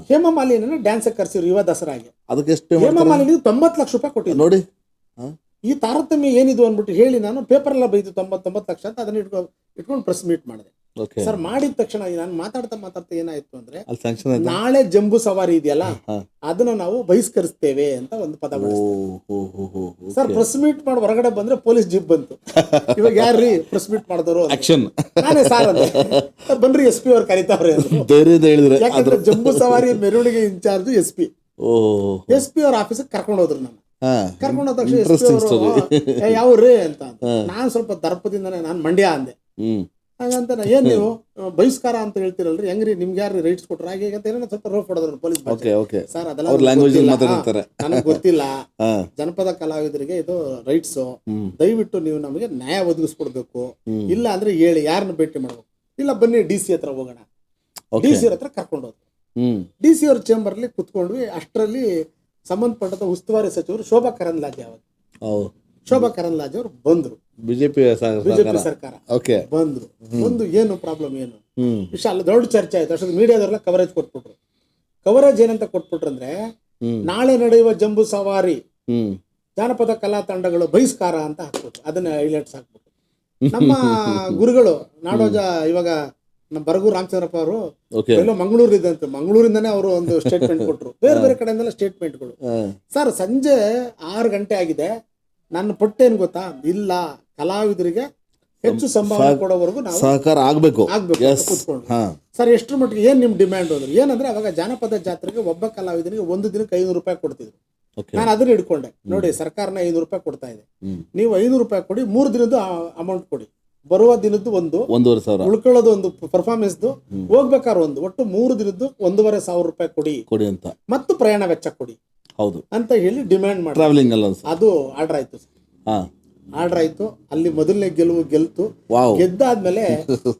ಹೇಮಮಾಲಿನಿ ಡ್ಯಾನ್ಸ್ ಕರ್ಸಿರು ಯುವ ದಸರಾಗೆ. ಅದಕ್ಕೆ ಹೇಮಮಾಲಿನಿ 90 ಲಕ್ಷ ರೂಪಾಯಿ ಕೊಟ್ಟಿದ್ರು ನೋಡಿ. ಈ ತಾರತಮ್ಯ ಏನಿದು ಅಂದ್ಬಿಟ್ಟು ಹೇಳಿ ನಾನು ಪೇಪರ್ ಎಲ್ಲ ಬೈದು 90 ಲಕ್ಷ ಅಂತ ಅದನ್ನ ಇಟ್ಕೊಂಡು ಪ್ರೆಸ್ ಮೀಟ್ ಮಾಡಿದೆ. ಸರ್ ಮಾಡಿದ ತಕ್ಷಣ ನಾನು ಮಾತಾಡ್ತಾ ಏನಾಯ್ತು ಅಂದ್ರೆ, ನಾಳೆ ಜಂಬೂ ಸವಾರಿ ಇದೆಯಲ್ಲ ಅದನ್ನ ನಾವು ಬಹಿಷ್ಕರಿಸ್ತೇವೆ ಅಂತ ಒಂದು ಪದ ಬಳಸ್ತಾರೆ ಸರ್. ಪ್ರೆಸ್ ಮೀಟ್ ಮಾಡಿ ಹೊರಗಡೆ ಬಂದ್ರೆ ಪೊಲೀಸ್ ಜೀಪ್ ಬಂತು. ಇವಾಗ ಯಾರ್ರೀ ಪ್ರೆಸ್ ಮೀಟ್ ಮಾಡಿದವರು? ನಾನೇ ಸಾರ್ ಅಂತ. ಬನ್ರಿ SP ಅವ್ರು ಕರೀತಾವ್ರೆ. ಯಾಕಂದ್ರೆ ಜಂಬೂ ಸವಾರಿ ಮೆರವಣಿಗೆ ಇನ್ಚಾರ್ಜ್ SP ಅವ್ರ ಆಫೀಸ್ ಕರ್ಕೊಂಡು ಹೋದ್ರು. ನಾನು ಕರ್ಕೊಂಡು ಹೋದ ತಕ್ಷಣ SP ಅವರು ಯಾವ್ರೇ ಅಂತ, ನಾನ್ ಸ್ವಲ್ಪ ದರ್ಪದಿಂದಾನೆ ನಾನು ಮಂಡ್ಯ ಅಂದೆ. ಹಾಗಂತ ಏನ್ ನೀವು ಬಹಿಷ್ಕಾರ ಅಂತ ಹೇಳ್ತಿರಲ್ರಿ, ಹೆಂಗ್ರಿ ನಿಮ್ಗೆ ಯಾರು ರೈಟ್ಸ್ ಕೊಟ್ರ ಹಾಗೆ ಅಂತ ಏನೋ ಸ್ವಲ್ಪ ರೋಪ್ ಹೊಡೆದ್ರು ಪೊಲೀಸ್. ಸರ್ ಅದೆಲ್ಲ ನನಗೆ ಗೊತ್ತಿಲ್ಲ, ಜನಪದ ಕಲಾವಿದರಿಗೆ ಇದು ರೈಟ್ಸ್, ದಯವಿಟ್ಟು ನೀವು ನಮಗೆ ನ್ಯಾಯ ಒದಗಿಸ್ಕೊಡ್ಬೇಕು, ಇಲ್ಲ ಅಂದ್ರೆ ಹೇಳಿ ಯಾರನ್ನ ಭೇಟಿ ಮಾಡ್ಬೇಕು, ಇಲ್ಲ ಬನ್ನಿ DC ಹತ್ರ ಹೋಗೋಣ. DC ಹತ್ರ ಕರ್ಕೊಂಡು ಹೋದ್ರು. DC ಅವ್ರ ಚೇಂಬರ್ ಅಲ್ಲಿ ಕುತ್ಕೊಂಡ್ವಿ. ಅಷ್ಟರಲ್ಲಿ ಸಂಬಂಧಪಟ್ಟ ಉಸ್ತುವಾರಿ ಸಚಿವರು ಶೋಭಾ ಕರಂದ್ಲಾಜೆ ಅವರು ಬಂದ್ರು. ಬಿಜೆಪಿ ಸರ್ಕಾರ ಬಂದು ಏನು ಪ್ರಾಬ್ಲಮ್ ಏನು ವಿಷಯ ಅಲ್ಲ, ದೊಡ್ಡ ಚರ್ಚೆ ಆಯ್ತು. ಅಷ್ಟೊಂದು ಮೀಡಿಯಾದವ್ರೆಲ್ಲ ಕವರೇಜ್ ಕೊಟ್ಬಿಟ್ರು. ಕವರೇಜ್ ಏನಂತ ಕೊಟ್ಬಿಟ್ರಂದ್ರೆ, ನಾಳೆ ನಡೆಯುವ ಜಂಬೂ ಸವಾರಿ ಜಾನಪದ ಕಲಾ ತಂಡಗಳು ಬಹಿಷ್ಕಾರ ಅಂತ ಹಾಕ್ಬಿಟ್ರು. ಅದನ್ನ ಹೈಲೈಟ್ಸ್ ಹಾಕ್ಬಿಟ್ರು. ನಮ್ಮ ಗುರುಗಳು ನಾಡೋಜ ಇವಾಗ ನಮ್ಮ ಬರಗೂರು ರಾಮಚಂದ್ರಪ್ಪ ಅವರು ಎಲ್ಲೋ ಮಂಗಳೂರಿಂದಾನೇ ಅವರು ಒಂದು ಸ್ಟೇಟ್ಮೆಂಟ್ ಕೊಟ್ರು. ಬೇರೆ ಕಡೆಯಿಂದೆಲ್ಲ ಸ್ಟೇಟ್ಮೆಂಟ್ಗಳು. ಸರ್ ಸಂಜೆ 6 ಗಂಟೆ ಆಗಿದೆ, ನನ್ನ ಪಟ್ಟೇನು ಗೊತ್ತಾ, ಇಲ್ಲ ಕಲಾವಿದರಿಗೆ ಹೆಚ್ಚು ಸಂಭಾವನೆ ಕೊಡೋವರೆಗೂ ನಾವು ಸಹಕಾರ ಆಗ್ಬೇಕು ಕೂತ್ಕೊಂಡು. ಸರ್ ಎಷ್ಟ್ರ ಮಟ್ಟಿಗೆ ಏನ್ ನಿಮ್ ಡಿಮ್ಯಾಂಡ್ ಅಂದ್ರೆ ಏನಂದ್ರೆ, ಅವಾಗ ಜಾನಪದ ಜಾತ್ರೆಗೆ ಒಬ್ಬ ಕಲಾವಿದನಿಗೆ ಒಂದು ದಿನಕ್ಕೆ 500 ರೂಪಾಯಿ ಕೊಡ್ತಿದ್ರು. ನಾನು ಅದನ್ನ ಹಿಡ್ಕೊಂಡೆ. ನೋಡಿ ಸರ್ಕಾರನ 500 ರೂಪಾಯಿ ಕೊಡ್ತಾ ಇದೆ, ನೀವು 500 ರೂಪಾಯಿ ಕೊಡಿ, 3 ದಿನದ್ದು ಅಮೌಂಟ್ ಕೊಡಿ. ಬರುವ ದಿನದ್ದು 1,500, ಉಳ್ಕೊಳ್ಳೋದು ಒಂದು ಪರ್ಫಾರ್ಮೆನ್ಸ್ ಹೋಗ್ಬೇಕಾದ್ರೆ ಒಟ್ಟು 3 ದಿನದ್ದು 1,500 ರೂಪಾಯಿ ಕೊಡಿ ಅಂತ, ಮತ್ತು ಪ್ರಯಾಣ ವೆಚ್ಚ ಕೊಡಿ ಅಂತ ಹೇಳಿ ಡಿಮ್ಯಾಂಡ್ ಮಾಡಿ ಅದು ಆರ್ಡರ್ ಆಯ್ತು. ಆರ್ಡರ್ ಆಯ್ತು. ಅಲ್ಲಿ ಮೊದಲನೇ ಗೆಲ್ತು. ಗೆದ್ದಾದ್ಮೇಲೆ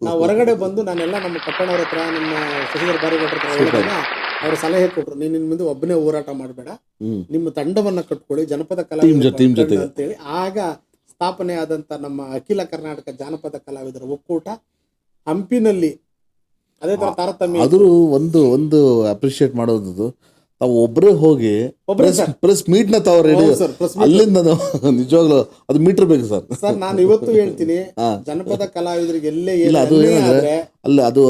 ನಾವು ಹೊರಗಡೆ ಬಂದು ನಾನೆಲ್ಲ ನಮ್ಮ ಪಟ್ಟಣವ್ರ ಹತ್ರ, ನಮ್ಮ ಶಶಿಧರ್ ಬಾರಿಗೌಡ್ರ ಹತ್ರ ಹೇಳಿದಾಗ ಅವರು ಸಲಹೆ ಕೊಟ್ಟರು, ನೀನು ಇನ್ನು ಮುಂದೆ ಒಬ್ಬನೇ ಹೋರಾಟ ಮಾಡಬೇಡ, ನಿಮ್ಮ ತಂಡವನ್ನ ಕಟ್ಕೊಳ್ಳಿ, ಜನಪದ ಟೀಮ್ ಜೊತೆ ಕಲಾವಿದರು ಅಂತೇಳಿ. ಆಗ ಸ್ಥಾಪನೆ ಆದಂತ ನಮ್ಮ ಅಖಿಲ ಕರ್ನಾಟಕ ಜಾನಪದ ಕಲಾವಿದರ ಒಕ್ಕೂಟ ಹಂಪಿನಲ್ಲಿ ಅದೇ ತರ ತಾರತಮ್ಯ. ಆದರೂ ಒಂದು ಅಪ್ರಿಶಿಯೇಟ್ ಮಾಡೋದು, ತಾವು ಒಬ್ಬರೇ ಹೋಗಿ ಪ್ರೆಸ್ ಮೀಟ್ ನ ತಾವು ರೆಡಿ, ಅಲ್ಲಿಂದ ನಿಜವಾಗ್ಲೂ ಅದು ಮೀಟರ್ ಬೇಕು ಸರ್. ಸರ್ ನಾನು ಇವತ್ತು ಹೇಳ್ತೀನಿ, ಜನಪದ ಕಲಾವಿದರಿಗೆ ಎಲ್ಲೇ ಇಲ್ಲ, ಅದು ಏನಂದ್ರೆ ಅಲ್ಲ, ಅದು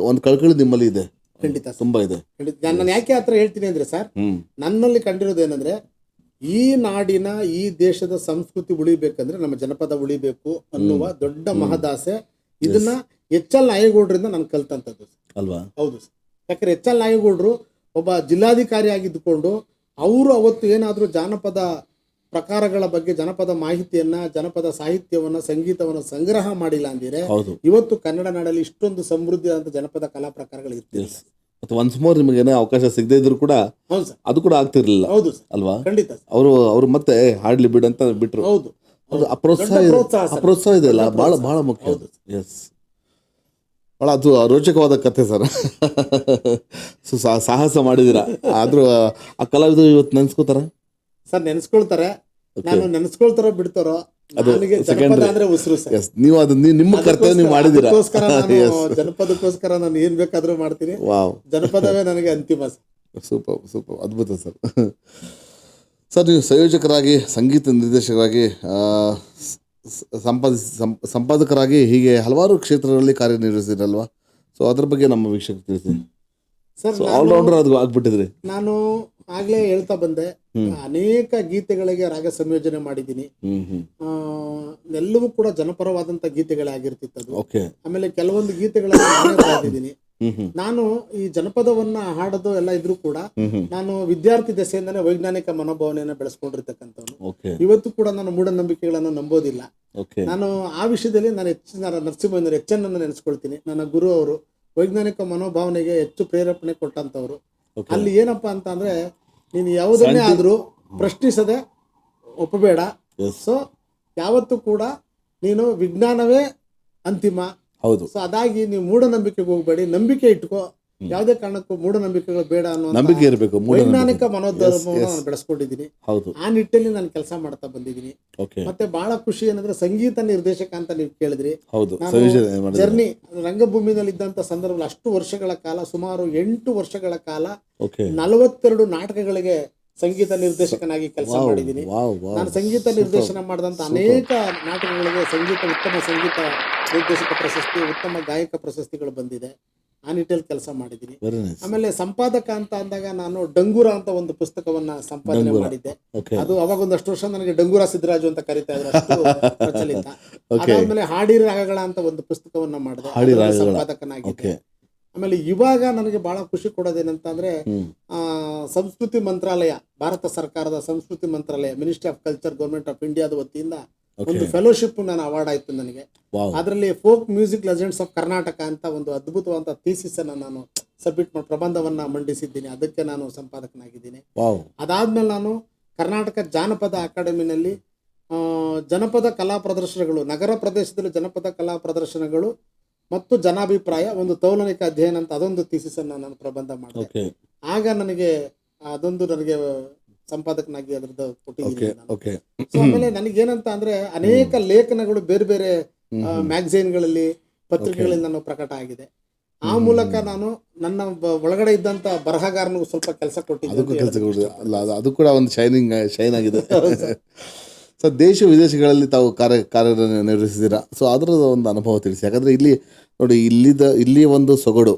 ಒಂದು ಕಳ್ಕಳಿ ನಿಮ್ಮಲ್ಲಿ ಇದೆ, ಖಂಡಿತ ತುಂಬಾ ಇದೆ. ನಾನು ಯಾಕೆ ಹತ್ರ ಹೇಳ್ತೀನಿ ಅಂದ್ರೆ ಸರ್, ನನ್ನಲ್ಲಿ ಕಂಡಿರೋದು ಏನಂದ್ರೆ, ಈ ನಾಡಿನ ಈ ದೇಶದ ಸಂಸ್ಕೃತಿ ಉಳಿಬೇಕಂದ್ರೆ ನಮ್ಮ ಜನಪದ ಉಳಿಬೇಕು ಅನ್ನುವ ದೊಡ್ಡ ಮಹದಾಸೆ. ಇದನ್ನ ಎಚ್ ಎಲ್ ನಾಯಗೌಡರಿಂದ ನಾನು ಕಲ್ತಂತದ್ದು ಅಲ್ವಾ? ಹೌದು ಸರ್. ಯಾಕಂದ್ರೆ ಎಚ್ ಎಲ್ ನಾಯಗೌಡರು ಒಬ್ಬ ಜಿಲ್ಲಾಧಿಕಾರಿ ಆಗಿದ್ದುಕೊಂಡು ಅವರು ಅವತ್ತು ಏನಾದರೂ ಜಾನಪದ ಪ್ರಕಾರಗಳ ಬಗ್ಗೆ, ಜನಪದ ಮಾಹಿತಿಯನ್ನ, ಜನಪದ ಸಾಹಿತ್ಯವನ್ನ, ಸಂಗೀತವನ್ನ ಸಂಗ್ರಹ ಮಾಡಿಲ್ಲ ಅಂದಿರೆ ಇವತ್ತು ಕನ್ನಡ ನಾಡಲ್ಲಿ ಇಷ್ಟೊಂದು ಸಮೃದ್ಧಿ ಅಂತ ಜನಪದ ಕಲಾ ಪ್ರಕಾರಗಳು ಇರ್ತಿಲ್ಲ. ಮತ್ತು ಒನ್ಸ್ ಮೋರ್ ನಿಮಗೆ ಏನೋ ಅವಕಾಶ ಸಿಗದೇ ಇದ್ರು ಕೂಡ ಅದು ಕೂಡ ಆಗ್ತಿರ್ಲಿಲ್ಲ. ಹೌದು ಅಲ್ವಾ? ಖಂಡಿತ. ಅವರು ಮತ್ತೆ ಹಾಡ್ಲಿ ಬಿಡ್ ಅಂತ ಬಿಟ್ರು. ಹೌದು, ಪ್ರೋತ್ಸಾಹ ಇದೆ ಅಲ್ಲ, ಬಹಳ ಬಹಳ ಮುಖ್ಯ. ಎಸ್, ಬಹಳ ಅದು ರೋಚಕವಾದ ಕಥೆ ಸರ್. ಸಾಹಸ ಮಾಡಿದಿರ. ಆದ್ರೂ ಆ ಕಲಾವಿದರು ಇವತ್ತು ನೆನ್ಸ್ಕೋತಾರ ಸರ್? ನೆನ್ಸ್ಕೊಳ್ತಾರೆ. ನಾನು ನೆನ್ಸ್ಕೊಳ್ತಾರೋ ಬಿಡ್ತಾರೋ, ನನಗೆ ಜನಪದ ಅಂದ್ರೆ ಉಸಿರು ಸರ್. ನೀವು ಅದು ನಿಮ್ಮ ಕರ್ತವ್ಯ ನೀವು ಮಾಡಿದಿರ. ಜನಪದಕ್ಕೋಸ್ಕರ ನಾನು ಏನ್ ಬೇಕಾದ್ರೂ ಮಾಡ್ತೀನಿ. ಜನಪದವೇ ನನಗೆ ಅಂತಿಮ ಸರ್. ಸೂಪರ್ ಸೂಪರ್, ಅದ್ಭುತ ಸರ್. ಸರ್, ನೀವು ಸಂಯೋಜಕರಾಗಿ, ಸಂಗೀತ ನಿರ್ದೇಶಕರಾಗಿ, ಸಂಪಾದಕರಾಗಿ ಹೀಗೆ ಹಲವಾರು ಕ್ಷೇತ್ರಗಳಲ್ಲಿ ಕಾರ್ಯನಿರ್ವಹಿಸಿದ್ರಲ್ವಾ? ಸೊ ಅದ್ರ ಬಗ್ಗೆ ನಮ್ಮ ವೀಕ್ಷಕ ತಿಳಿಸಿ ಸರ್. ಆಲ್ರೌಂಡರ್ ಅದು ಆಗ್ಬಿಟ್ಟಿದ್ರಿ. ನಾನು ಆಗ್ಲೇ ಹೇಳ್ತಾ ಬಂದೆ, ಅನೇಕ ಗೀತೆಗಳಿಗೆ ರಾಗ ಸಂಯೋಜನೆ ಮಾಡಿದ್ದೀನಿ. ಎಲ್ಲವೂ ಕೂಡ ಜನಪರವಾದಂತ ಗೀತೆಗಳೇ ಆಗಿರ್ತಿತ್ತು. ಆಮೇಲೆ ಕೆಲವೊಂದು ಗೀತೆಗಳನ್ನು ನಾನೇ ಬರೆದಿದ್ದೀನಿ. ನಾನು ಈ ಜನಪದವನ್ನ ಹಾಡೋದು ಎಲ್ಲ ಇದ್ರೂ ಕೂಡ ನಾನು ವಿದ್ಯಾರ್ಥಿ ದಶೆಯಿಂದನೇ ವೈಜ್ಞಾನಿಕ ಮನೋಭಾವನೆಯನ್ನ ಬೆಳೆಸ್ಕೊಂಡಿರ್ತಕ್ಕಂಥವ್ನು. ಇವತ್ತು ಕೂಡ ನಾನು ಮೂಢನಂಬಿಕೆಗಳನ್ನು ನಂಬೋದಿಲ್ಲ. ನಾನು ಆ ವಿಷಯದಲ್ಲಿ ನಾನು ನರಸಿಂಹ ಎಚ್ ಎನ್ ಅನ್ನು ನೆನೆಸ್ಕೊಳ್ತೀನಿ. ನನ್ನ ಗುರು ಅವರು ವೈಜ್ಞಾನಿಕ ಮನೋಭಾವನೆಗೆ ಹೆಚ್ಚು ಪ್ರೇರೇಪಣೆ ಕೊಟ್ಟಂತವ್ರು. ಅಲ್ಲಿ ಏನಪ್ಪಾ ಅಂತ ಅಂದ್ರೆ, ನೀನು ಯಾವುದನ್ನೇ ಆದ್ರೂ ಪ್ರಶ್ನಿಸದೆ ಒಪ್ಪಬೇಡ. ಸೊ ಯಾವತ್ತೂ ಕೂಡ ನೀನು ವಿಜ್ಞಾನವೇ ಅಂತಿಮ. ಹೌದು. ಸೊ ಅದಾಗಿ ನೀವು ಮೂಢನಂಬಿಕೆಗೆ ಹೋಗ್ಬೇಡಿ, ನಂಬಿಕೆ ಇಟ್ಕೋ. ಯಾವುದೇ ಕಾರಣಕ್ಕೂ ಮೂಢನಂಬಿಕೆಗಳು ಬೇಡ ಅನ್ನೋ ನಂಬಿಕೆ ಇರಬೇಕು. ವೈಜ್ಞಾನಿಕ ಮನೋಧರ್ಮವನ್ನು ನಾನು ಬೆಳೆಸ್ಕೊಂಡಿದ್ದೀನಿ. ಆ ನಿಟ್ಟಿನಲ್ಲಿ ನಾನು ಕೆಲಸ ಮಾಡ್ತಾ ಬಂದಿದ್ದೀನಿ. ಮತ್ತೆ ಬಹಳ ಖುಷಿ ಏನಂದ್ರೆ, ಸಂಗೀತ ನಿರ್ದೇಶಕ ಅಂತ ನೀವು ಕೇಳಿದ್ರಿ. ನಾನು ಜರ್ನಿ ರಂಗಭೂಮಿನಲ್ಲಿ ಇದ್ದಂತ ಸಂದರ್ಭದಲ್ಲಿ ಅಷ್ಟು ವರ್ಷಗಳ ಕಾಲ, ಸುಮಾರು 8 ವರ್ಷಗಳ ಕಾಲ 42 ನಾಟಕಗಳಿಗೆ ಸಂಗೀತ ನಿರ್ದೇಶಕನಾಗಿ ಕೆಲಸ ಮಾಡಿದ್ದೀನಿ. ನಾನು ಸಂಗೀತ ನಿರ್ದೇಶನ ಮಾಡಿದಂತ ಅನೇಕ ನಾಟಕಗಳಿಗೆ ಉತ್ತಮ ಸಂಗೀತ ನಿರ್ದೇಶಕ ಪ್ರಶಸ್ತಿ, ಉತ್ತಮ ಗಾಯಕ ಪ್ರಶಸ್ತಿಗಳು ಬಂದಿದೆ. ಆ ನಿಟ್ಟಿನಲ್ಲಿ ಕೆಲಸ ಮಾಡಿದ್ದೀನಿ. ಆಮೇಲೆ ಸಂಪಾದಕ ಅಂತ ಅಂದಾಗ ನಾನು ಡಂಗೂರ ಅಂತ ಒಂದು ಪುಸ್ತಕವನ್ನ ಸಂಪಾದನೆ ಮಾಡಿದ್ದೆ. ಅದು ಅವಾಗ ಒಂದಷ್ಟು ವರ್ಷ ನನಗೆ ಡಂಗೂರ ಸಿದ್ದರಾಜು ಅಂತ ಕರೀತಾ ಇದ್ರು, ಅಷ್ಟು ಪ್ರಚಲಿತ. ಅದಾದ್ಮೇಲೆ ಹಾಡಿ ರಾಗಗಳ ಅಂತ ಒಂದು ಪುಸ್ತಕವನ್ನ ಮಾಡಿದೆ, ಸಂಪಾದಕನಾಗಿದ್ದೆ. ಆಮೇಲೆ ಇವಾಗ ನನಗೆ ಬಹಳ ಖುಷಿ ಕೊಡೋದೇನಂತ ಅಂದ್ರೆ, ಸಂಸ್ಕೃತಿ ಮಂತ್ರಾಲಯ, ಭಾರತ ಸರ್ಕಾರದ ಸಂಸ್ಕೃತಿ ಮಂತ್ರಾಲಯ, ministry of culture, government of ಇಂಡಿಯಾದ ವತಿಯಿಂದ ಒಂದು ಫೆಲೋಶಿಪ್ ನಾನು ಅವಾರ್ಡ್ ಆಯ್ತು ನನಗೆ. ಅದರಲ್ಲಿ folk music legends of Karnataka ಅಂತ ಒಂದು ಅದ್ಭುತವಾದ ಥೀಸಿಸ್ ಅನ್ನ ನಾನು ಸಬ್ಮಿಟ್ ಮಾಡಿ ಪ್ರಬಂಧವನ್ನ ಮಂಡಿಸಿದ್ದೀನಿ. ಅದಕ್ಕೆ ನಾನು ಸಂಪಾದಕನಾಗಿದ್ದೀನಿ. ಅದಾದ್ಮೇಲೆ ನಾನು ಕರ್ನಾಟಕ ಜಾನಪದ ಅಕಾಡೆಮಿನಲ್ಲಿ ಜನಪದ ಕಲಾ ಪ್ರದರ್ಶನಗಳು, ನಗರ ಪ್ರದೇಶದಲ್ಲಿ ಜನಪದ ಕಲಾ ಪ್ರದರ್ಶನಗಳು ಮತ್ತು ಜನಾಭಿಪ್ರಾಯ, ಒಂದು ತೌಲನಿಕ ಅಧ್ಯಯನ ಅಂತ ಅದೊಂದು ಥೀಸಿಸ್ ಅನ್ನ ನಾನು ಪ್ರಬಂಧ ಮಾಡಿದೆ. ಆಗ ನನಗೆ ಸಂಪಾದಕನಾಗಿ ಅದ್ರದ್ದು ಕೊಟ್ಟಿದ್ದೀನಿ. ಸೊ ಆಮೇಲೆ ನನಗೇನಂತ ಅಂದ್ರೆ, ಅನೇಕ ಲೇಖನಗಳು ಬೇರೆ ಬೇರೆ ಮ್ಯಾಗಝೈನ್ಗಳಲ್ಲಿ, ಪತ್ರಿಕೆಗಳಲ್ಲಿ ನಾನು ಪ್ರಕಟ ಆಗಿದೆ. ಆ ಮೂಲಕ ನಾನು ನನ್ನ ಒಳಗಡೆ ಇದ್ದಂತ ಬರಹಗಾರನಿಗೂ ಸ್ವಲ್ಪ ಕೆಲಸ ಕೊಟ್ಟಿದ್ದೆ. ಅದು ಕೂಡ ಒಂದು ಶೈನ್ ಆಗಿದೆ. ಸೊ ದೇಶ ವಿದೇಶಗಳಲ್ಲಿ ತಾವು ಕಾರ್ಯನಿರ್ವಹಿಸಿದ್ದೀರಾ. ಸೊ ಅದರ ಒಂದು ಅನುಭವ ತಿಳಿಸಿ. ಯಾಕಂದ್ರೆ ಇಲ್ಲಿ ನೋಡಿ, ಇಲ್ಲಿ ಒಂದು ಸೊಗಡು,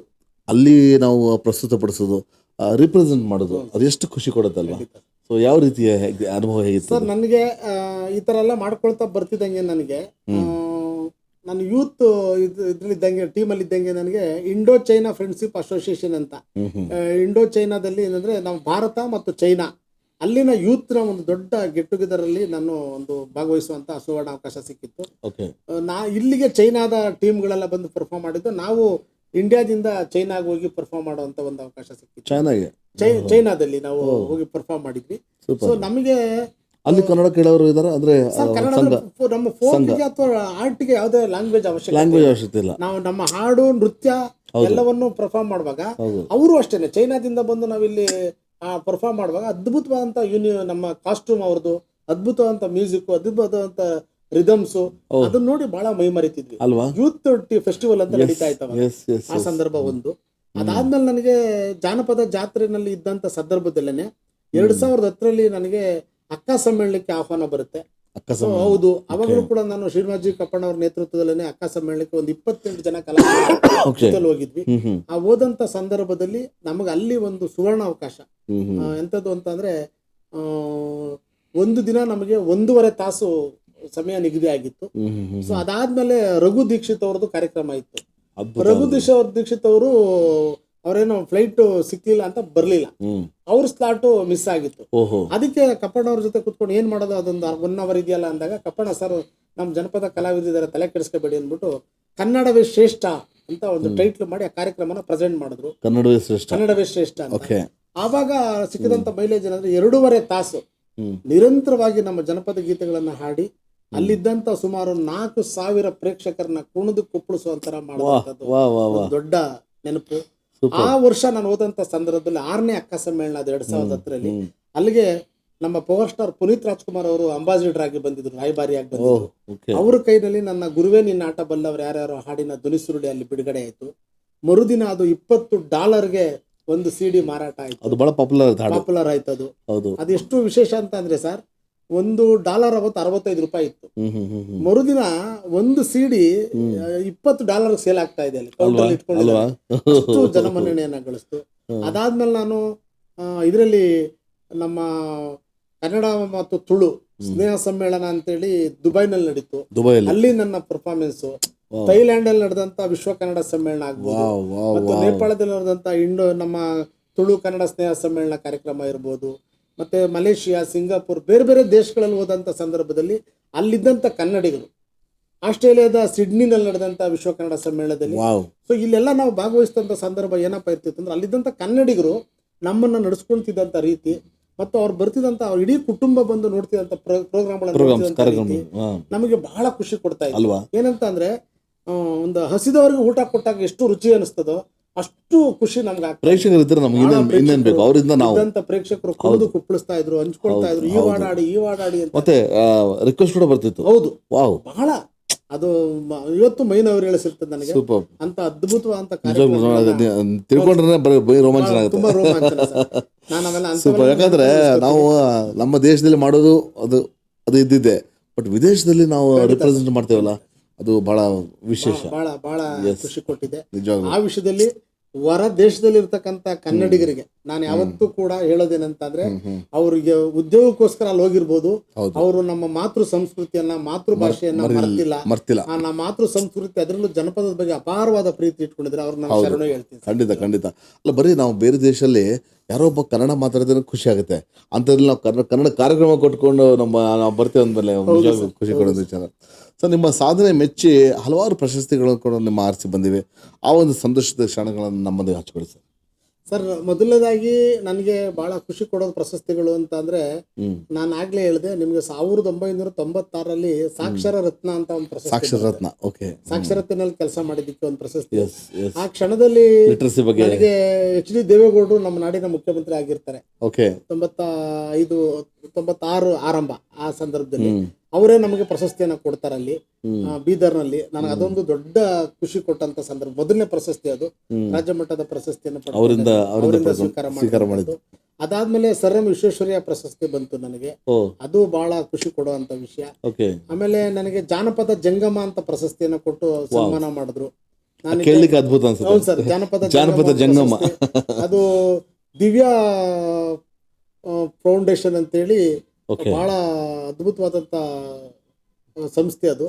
ಅಲ್ಲಿ ನಾವು ಪ್ರಸ್ತುತಪಡಿಸೋದು, ರಿಪ್ರೆಸೆಂಟ್ ಮಾಡೋದು, ಅದು ಎಷ್ಟು ಖುಷಿ ಕೊಡುತ್ತಲ್ವಾ? ಸೊ ಯಾವ ರೀತಿಯ ಅನುಭವ ಹೇಗಿತ್ತು ಸರ್? ನನಗೆ ಈ ತರ ಎಲ್ಲ ಮಾಡ್ಕೊಳ್ತಾ ಬರ್ತಿದ್ದಂಗೆ ನನಗೆ, ನಾನು ಯೂತ್ ಇದ್ರಲ್ಲಿದ್ದಂಗೆ, ಟೀಮಲ್ಲಿ ಇದ್ದಂಗೆ, ನನಗೆ ಇಂಡೋ ಚೈನಾ ಫ್ರೆಂಡ್ಶಿಪ್ ಅಸೋಸಿಯೇಷನ್ ಅಂತ, ಇಂಡೋ ಚೈನಾದಲ್ಲಿ ಏನಂದ್ರೆ ನಾವು ಭಾರತ ಮತ್ತು ಚೈನಾ ಅಲ್ಲಿನ ಯೂತ್ ನ ಒಂದು ದೊಡ್ಡ ಗೆಟ್ ಟುಗೆದರ್ ಅಲ್ಲಿ ನಾನು ಒಂದು ಭಾಗವಹಿಸುವಂತ ಸುವರ್ಣ ಅವಕಾಶ ಸಿಕ್ಕಿತ್ತು. ಇಲ್ಲಿಗೆ ಚೈನಾದ ಟೀಮ್ಗಳೆಲ್ಲ ಬಂದು ಪರ್ಫಾರ್ಮ್ ಮಾಡಿದ್ದು, ನಾವು ಇಂಡಿಯಾದಿಂದ ಚೈನಾಗ ಹೋಗಿ ಪರ್ಫಾರ್ಮ್ ಮಾಡುವಂತ ಒಂದು ಅವಕಾಶ ಸಿಕ್ಕಿತ್ತು. ಚೈನಾದಲ್ಲಿ ನಾವು ಹೋಗಿ ಪರ್ಫಾರ್ಮ್ ಮಾಡಿದ್ವಿ. ಸೊ ನಮಗೆ ಅಲ್ಲಿ ಕನ್ನಡ ಕೇಳೋರು ಇದಾರೆ ಅಂದ್ರೆ ಸರ್ ಕನ್ನಡ ನಮ್ಮ ಫೋಕ್ಗೆ ಅಥವಾ ಆರ್ಟ್ಗೆ ಯಾವುದೇ ಲ್ಯಾಂಗ್ವೇಜ್ ಅವಶ್ಯಕ ಲ್ಯಾಂಗ್ವೇಜ್ ಅವಶ್ಯಕತೆ ಇಲ್ಲ. ನಾವು ನಮ್ಮ ಹಾಡು ನೃತ್ಯ ಎಲ್ಲವನ್ನು ಪರ್ಫಾರ್ಮ್ ಮಾಡುವಾಗ ಅವರು ಅಷ್ಟೇನೆ ಚೈನಾದಿಂದ ಬಂದು ನಾವಿಲ್ಲಿ ಪರ್ಫಾರ್ಮ್ ಮಾಡುವಾಗ ಅದ್ಭುತವಾದಂತ ನಮ್ಮ ಕಾಸ್ಟ್ಯೂಮ್ ಅವ್ರದ್ದು, ಅದ್ಭುತವಾದಂತ ಮ್ಯೂಸಿಕ್, ಅದ್ಭುತವಾದಂತ ರಿದಮ್ಸು, ಅದನ್ನ ನೋಡಿ ಬಹಳ ಮೈ ಮರಿತಿದ್ವಿ ಅಲ್ವಾ. ಯೂತ್ ಫೆಸ್ಟಿವಲ್ ಅಂತ ನಡೀತಾ ಇತ್ತವ ಆ ಸಂದರ್ಭ ಒಂದು. ಅದಾದ್ಮೇಲೆ ನನಗೆ ಜಾನಪದ ಜಾತ್ರೆನಲ್ಲಿ ಇದ್ದಂತ ಸಂದರ್ಭದಲ್ಲೇನೆ 2010ರಲ್ಲಿ ನನಗೆ ಅಕ್ಕ ಸಮ್ಮೇಳನಕ್ಕೆ ಆಹ್ವಾನ ಬರುತ್ತೆ. ಹೌದು, ಅವಾಗಲೂ ಕೂಡ ನಾನು ಶ್ರೀನಿವಾಸಜಿ ಕಪ್ಪಣ್ಣ ಅವ್ರ ನೇತೃತ್ವದಲ್ಲೇ ಅಕ್ಕ ಸಮ್ಮೇಳನಕ್ಕೆ ಒಂದು 28 ಜನ ಕಲಾವಿದರು ಹೋಗಿದ್ವಿ. ಆ ಹೋದಂತ ಸಂದರ್ಭದಲ್ಲಿ ನಮಗೆ ಅಲ್ಲಿ ಒಂದು ಸುವರ್ಣ ಅವಕಾಶ ಎಂತದ್ದು ಅಂತಂದ್ರೆ, ಒಂದು ದಿನ ನಮಗೆ 1.5 ತಾಸು ಸಮಯ ನಿಗದಿ ಆಗಿತ್ತು. ಸೊ ಅದಾದ್ಮೇಲೆ ರಘು ದೀಕ್ಷಿತ್ ಅವ್ರದ್ದು ಕಾರ್ಯಕ್ರಮ ಇತ್ತು. ರಘು ದೀಕ್ಷಿತ್ ಅವರು ಅವ್ರೇನೋ ಫ್ಲೈಟ್ ಸಿಕ್ಲಿಲ್ಲ ಅಂತ ಬರ್ಲಿಲ್ಲ, ಅವ್ರ ಸ್ಲಾಟ್ ಮಿಸ್ ಆಗಿತ್ತು. ಅದಕ್ಕೆ ಕಪ್ಪಣ್ಣ ಅವ್ರ ಜೊತೆ ಕುತ್ಕೊಂಡು ಏನ್ ಮಾಡೋದು, ಅದೊಂದು 1 hour ಇದೆಯಲ್ಲ ಅಂದಾಗ ಕಪ್ಪಣ್ಣ ಸರ್ ನಮ್ಮ ಜನಪದ ಕಲಾವಿದಿದ್ದಾರೆ, ತಲೆ ಕೆಡಿಸ್ಕೋಬೇಡಿ ಅಂದ್ಬಿಟ್ಟು ಕನ್ನಡವೇ ಶ್ರೇಷ್ಠ ಅಂತ ಒಂದು ಟೈಟ್ಲ್ ಮಾಡಿ ಆ ಕಾರ್ಯಕ್ರಮನ ಪ್ರೆಸೆಂಟ್ ಮಾಡಿದ್ರು. ಕನ್ನಡವೇ ಶ್ರೇಷ್ಠ ಅಂತ. ಆವಾಗ ಸಿಕ್ಕಿದಂತ ಮೈಲೇಜ್ ಏನಂದ್ರೆ 2.5 ತಾಸು ನಿರಂತರವಾಗಿ ನಮ್ಮ ಜನಪದ ಗೀತೆಗಳನ್ನ ಹಾಡಿ ಅಲ್ಲಿದ್ದಂತ ಸುಮಾರು 4,000 ಪ್ರೇಕ್ಷಕರನ್ನ ಕುಣಿದು ಕುಪ್ಪಳಿಸುವಂತರ ಮಾಡುವಂತದ್ದು ದೊಡ್ಡ ನೆನಪು. ಆ ವರ್ಷ ನಾನು ಹೋದಂತ ಸಂದರ್ಭದಲ್ಲಿ 6ನೇ ಅಕ್ಕ ಸಮ್ಮೇಳನ ಅದು 2010ರಲ್ಲಿ. ಅಲ್ಲಿಗೆ ನಮ್ಮ ಪವರ್ ಸ್ಟಾರ್ ಪುನೀತ್ ರಾಜ್ಕುಮಾರ್ ಅವರು ಅಂಬಾಸಿಡರ್ ಆಗಿ ಬಂದಿದ್ರು, ರಾಯಭಾರಿಯಾಗಿ ಬಂದಿದ್ರು. ಅವ್ರ ಕೈನಲ್ಲಿ ನನ್ನ ಗುರುವೇ ನಿನ್ನ ಆಟ ಬಲ್ಲವ್ರು ಯಾರ್ಯಾರು ಹಾಡಿನ ಧ್ವನಿ ಸುರುಳಿ ಅಲ್ಲಿ ಬಿಡುಗಡೆ ಆಯ್ತು. ಮರುದಿನ ಅದು $20ಗೆ ಒಂದು CD ಮಾರಾಟ ಆಯ್ತು. ಅದು ಬಹಳ ಪಾಪ್ಯುಲರ್ ಆಯ್ತು. ಅದು ಎಷ್ಟು ವಿಶೇಷ ಅಂತ ಅಂದ್ರೆ ಸರ್, $1 ಅವತ್ತು $65 ಇತ್ತು. ಮರುದಿನ ಒಂದು CD $20 ಸೇಲ್ ಆಗ್ತಾ ಇದೆ ಅಲ್ಲಿ ಕೌಂಟರ್ ಇಟ್ಕೊಂಡಿಲ್ಲ. ಅಷ್ಟು ಜನಮನ್ನಣೆಯನ್ನ ಗಳಿಸ್ತು. ಅದಾದ್ಮೇಲೆ ನಾನು ಇದರಲ್ಲಿ ನಮ್ಮ ಕನ್ನಡ ಮತ್ತು ತುಳು ಸ್ನೇಹ ಸಮ್ಮೇಳನ ಅಂತೇಳಿ ದುಬೈನಲ್ಲಿ ನಡೀತು. ಅಲ್ಲಿ ನನ್ನ ಪರ್ಫಾರ್ಮೆನ್ಸ್, ಥೈಲ್ಯಾಂಡ್ ಅಲ್ಲಿ ನಡೆದಂತ ವಿಶ್ವ ಕನ್ನಡ ಸಮ್ಮೇಳನ ಆಗ್ಬೋದು, ಮತ್ತು ನೇಪಾಳದಲ್ಲಿ ನಡೆದಂತ ನಮ್ಮ ತುಳು ಕನ್ನಡ ಸ್ನೇಹ ಸಮ್ಮೇಳನ ಕಾರ್ಯಕ್ರಮ ಇರ್ಬೋದು, ಮತ್ತೆ ಮಲೇಷಿಯಾ, ಸಿಂಗಾಪುರ್, ಬೇರೆ ಬೇರೆ ದೇಶಗಳಲ್ಲಿ ಹೋದಂತ ಸಂದರ್ಭದಲ್ಲಿ ಅಲ್ಲಿದ್ದಂತ ಕನ್ನಡಿಗರು, ಆಸ್ಟ್ರೇಲಿಯಾದ ಸಿಡ್ನಿನಲ್ಲಿ ನಡೆದಂತ ವಿಶ್ವ ಕನ್ನಡ ಸಮ್ಮೇಳನದಲ್ಲಿ, ಸೊ ಇಲ್ಲೆಲ್ಲ ನಾವು ಭಾಗವಹಿಸಿದಂತ ಸಂದರ್ಭ ಏನಪ್ಪಾ ಇರ್ತಿತ್ತು ಅಂದ್ರೆ, ಅಲ್ಲಿದ್ದಂತ ಕನ್ನಡಿಗರು ನಮ್ಮನ್ನ ನಡೆಸ್ಕೊಂತಿದ್ದಂತ ರೀತಿ ಮತ್ತು ಅವ್ರು ಬರ್ತಿದಂತ ಅವ್ರ ಇಡೀ ಕುಟುಂಬ ಬಂದು ನೋಡ್ತಿದಂತ ಪ್ರೋಗ್ರಾಮ್ಗಳನ್ನ ನಮಗೆ ಬಹಳ ಖುಷಿ ಕೊಡ್ತಾ ಇತ್ತು. ಏನಂತ ಅಂದ್ರೆ, ಒಂದು ಹಸಿದವರಿಗೆ ಊಟ ಕೊಟ್ಟಾಗ ಎಷ್ಟು ರುಚಿ ಅನಿಸ್ತದೋ ಅಷ್ಟು ಖುಷಿ ನಮ್ಗೆ ಪ್ರೇಕ್ಷಕರು ಕುಡಿದು ಕುಪ್ಪಳಿಸ್ತಾ ಇದ್ರು, ಹಂಚ್ಕೊಳ್ತಾ ಇದ್ರು, ಈ ವಾಡಾಡಿ ಅಂತ. ಮತ್ತೆ ರಿಕ್ವೆಸ್ಟ್ ಕೂಡ ಬರ್ತಿತ್ತು. ಹೌದು, ಬಹಳ ಅದು ಇವತ್ತು ಮೈನವರು ಹೇಳಿಸಿರ್ತದೆ ನನಗೆ. ಅಂತ ಅದ್ಭುತವಾದಂತ ತುಂಬಾ ರೋಮಾಂಚನ. ಯಾಕಂದ್ರೆ ನಾವು ನಮ್ಮ ದೇಶದಲ್ಲಿ ಮಾಡೋದು ಅದು ಇದ್ದಿದ್ದೆ, ಬಟ್ ವಿದೇಶದಲ್ಲಿ ನಾವು ರಿಪ್ರೆಸೆಂಟ್ ಮಾಡ್ತೇವಲ್ಲ, ಅದು ಬಹಳ ವಿಶೇಷ, ಬಹಳ ಖುಷಿ ಕೊಟ್ಟಿದೆ. ಆ ವಿಷಯದಲ್ಲಿ ಹೊರ ದೇಶದಲ್ಲಿ ಇರ್ತಕ್ಕಂತ ಕನ್ನಡಿಗರಿಗೆ ನಾನು ಯಾವತ್ತೂ ಕೂಡ ಹೇಳೋದೇನಂತಂದ್ರೆ, ಅವ್ರಿಗೆ ಉದ್ಯೋಗಕ್ಕೋಸ್ಕರ ಅಲ್ಲಿ ಹೋಗಿರ್ಬೋದು, ಅವರು ನಮ್ಮ ಮಾತೃ ಸಂಸ್ಕೃತಿಯನ್ನ, ಮಾತೃ ಭಾಷೆಯನ್ನ ಮರ್ತಿಲ್ಲ. ನಮ್ಮ ಮಾತೃ ಸಂಸ್ಕೃತಿ, ಅದರಲ್ಲೂ ಜನಪದದ ಬಗ್ಗೆ ಅಪಾರವಾದ ಪ್ರೀತಿ ಇಟ್ಕೊಂಡಿದ್ರೆ ಅವ್ರು ನಾನು ಶರಣ ಹೇಳ್ತೀನಿ. ಖಂಡಿತ ಅಲ್ಲ, ಬರೀ ನಾವು ಬೇರೆ ದೇಶದಲ್ಲಿ ಯಾರೋ ಒಬ್ಬ ಕನ್ನಡ ಮಾತಾಡಿದ್ರೆ ಖುಷಿ ಆಗುತ್ತೆ. ಅಂಥದ್ರಲ್ಲಿ ನಾವು ಕನ್ನಡ ಕಾರ್ಯಕ್ರಮ ಕೊಟ್ಕೊಂಡು ನಾವು ಬರ್ತೀವಿ ಅಂದಮೇಲೆ ಖುಷಿ ಕೊಡೋದು ವಿಚಾರ. ಸೊ ನಿಮ್ಮ ಸಾಧನೆ ಮೆಚ್ಚಿ ಹಲವಾರು ಪ್ರಶಸ್ತಿಗಳನ್ನು ಕೂಡ ನಿಮ್ಮ ಆರಿಸಿ ಬಂದಿವೆ. ಆ ಒಂದು ಸಂತೋಷದ ಕ್ಷಣಗಳನ್ನು ನಮ್ಮದೇ ಹಂಚಿಕೊಳ್ಳಿ ಸರ್. ಮೊದಲನೇದಾಗಿ ನನಗೆ ಬಹಳ ಖುಷಿ ಕೊಡೋದು ಪ್ರಶಸ್ತಿಗಳು ಅಂತ ಅಂದ್ರೆ, ನಾನು ಆಗ್ಲೇ ಹೇಳಿದೆ ನಿಮ್ಗೆ 1996ರಲ್ಲಿ ಸಾಕ್ಷರ ರತ್ನ ಅಂತ ಒಂದು ಪ್ರಶಸ್ತಿ. ಸಾಕ್ಷರತೆನಲ್ಲಿ ಕೆಲಸ ಮಾಡಿದ್ದಕ್ಕೆ ಒಂದು ಪ್ರಶಸ್ತಿ. ಆ ಕ್ಷಣದಲ್ಲಿ ನನಗೆ HD ದೇವೇಗೌಡರು ನಮ್ಮ ನಾಡಿನ ಮುಖ್ಯಮಂತ್ರಿ ಆಗಿರ್ತಾರೆ. 96 ಆರಂಭ. ಆ ಸಂದರ್ಭದಲ್ಲಿ ಅವರೇ ನಮಗೆ ಪ್ರಶಸ್ತಿಯನ್ನ ಕೊಡ್ತಾರೆ ಅಲ್ಲಿ ಬೀದರ್ನಲ್ಲಿ. ನನಗೆ ಅದೊಂದು ದೊಡ್ಡ ಖುಷಿ ಕೊಟ್ಟಂತ ಸಂದರ್ಭ. ಮೊದಲನೇ ಪ್ರಶಸ್ತಿ ಅದು, ರಾಜ್ಯ ಮಟ್ಟದ ಪ್ರಶಸ್ತಿಯನ್ನು ಅವರಿಂದ ಸ್ವೀಕಾರ ಮಾಡಿದ್ದು. ಅದಾದ್ಮೇಲೆ ಸರ್ ಎಂ ವಿಶ್ವೇಶ್ವರಯ್ಯ ಪ್ರಶಸ್ತಿ ಬಂತು ನನಗೆ, ಅದು ಬಹಳ ಖುಷಿ ಕೊಡುವಂತ ವಿಷಯ. ಆಮೇಲೆ ನನಗೆ ಜಾನಪದ ಜಂಗಮ ಅಂತ ಪ್ರಶಸ್ತಿಯನ್ನ ಕೊಟ್ಟು ಸನ್ಮಾನ ಮಾಡಿದ್ರು. ಹೌದು ಸರ್, ಜಾನಪದ ಜಂಗಮ. ಅದು ದಿವ್ಯಾ ಫೌಂಡೇಶನ್ ಅಂತೇಳಿ ಬಹಳ ಅದ್ಭುತವಾದಂತ ಸಂಸ್ಥೆ ಅದು.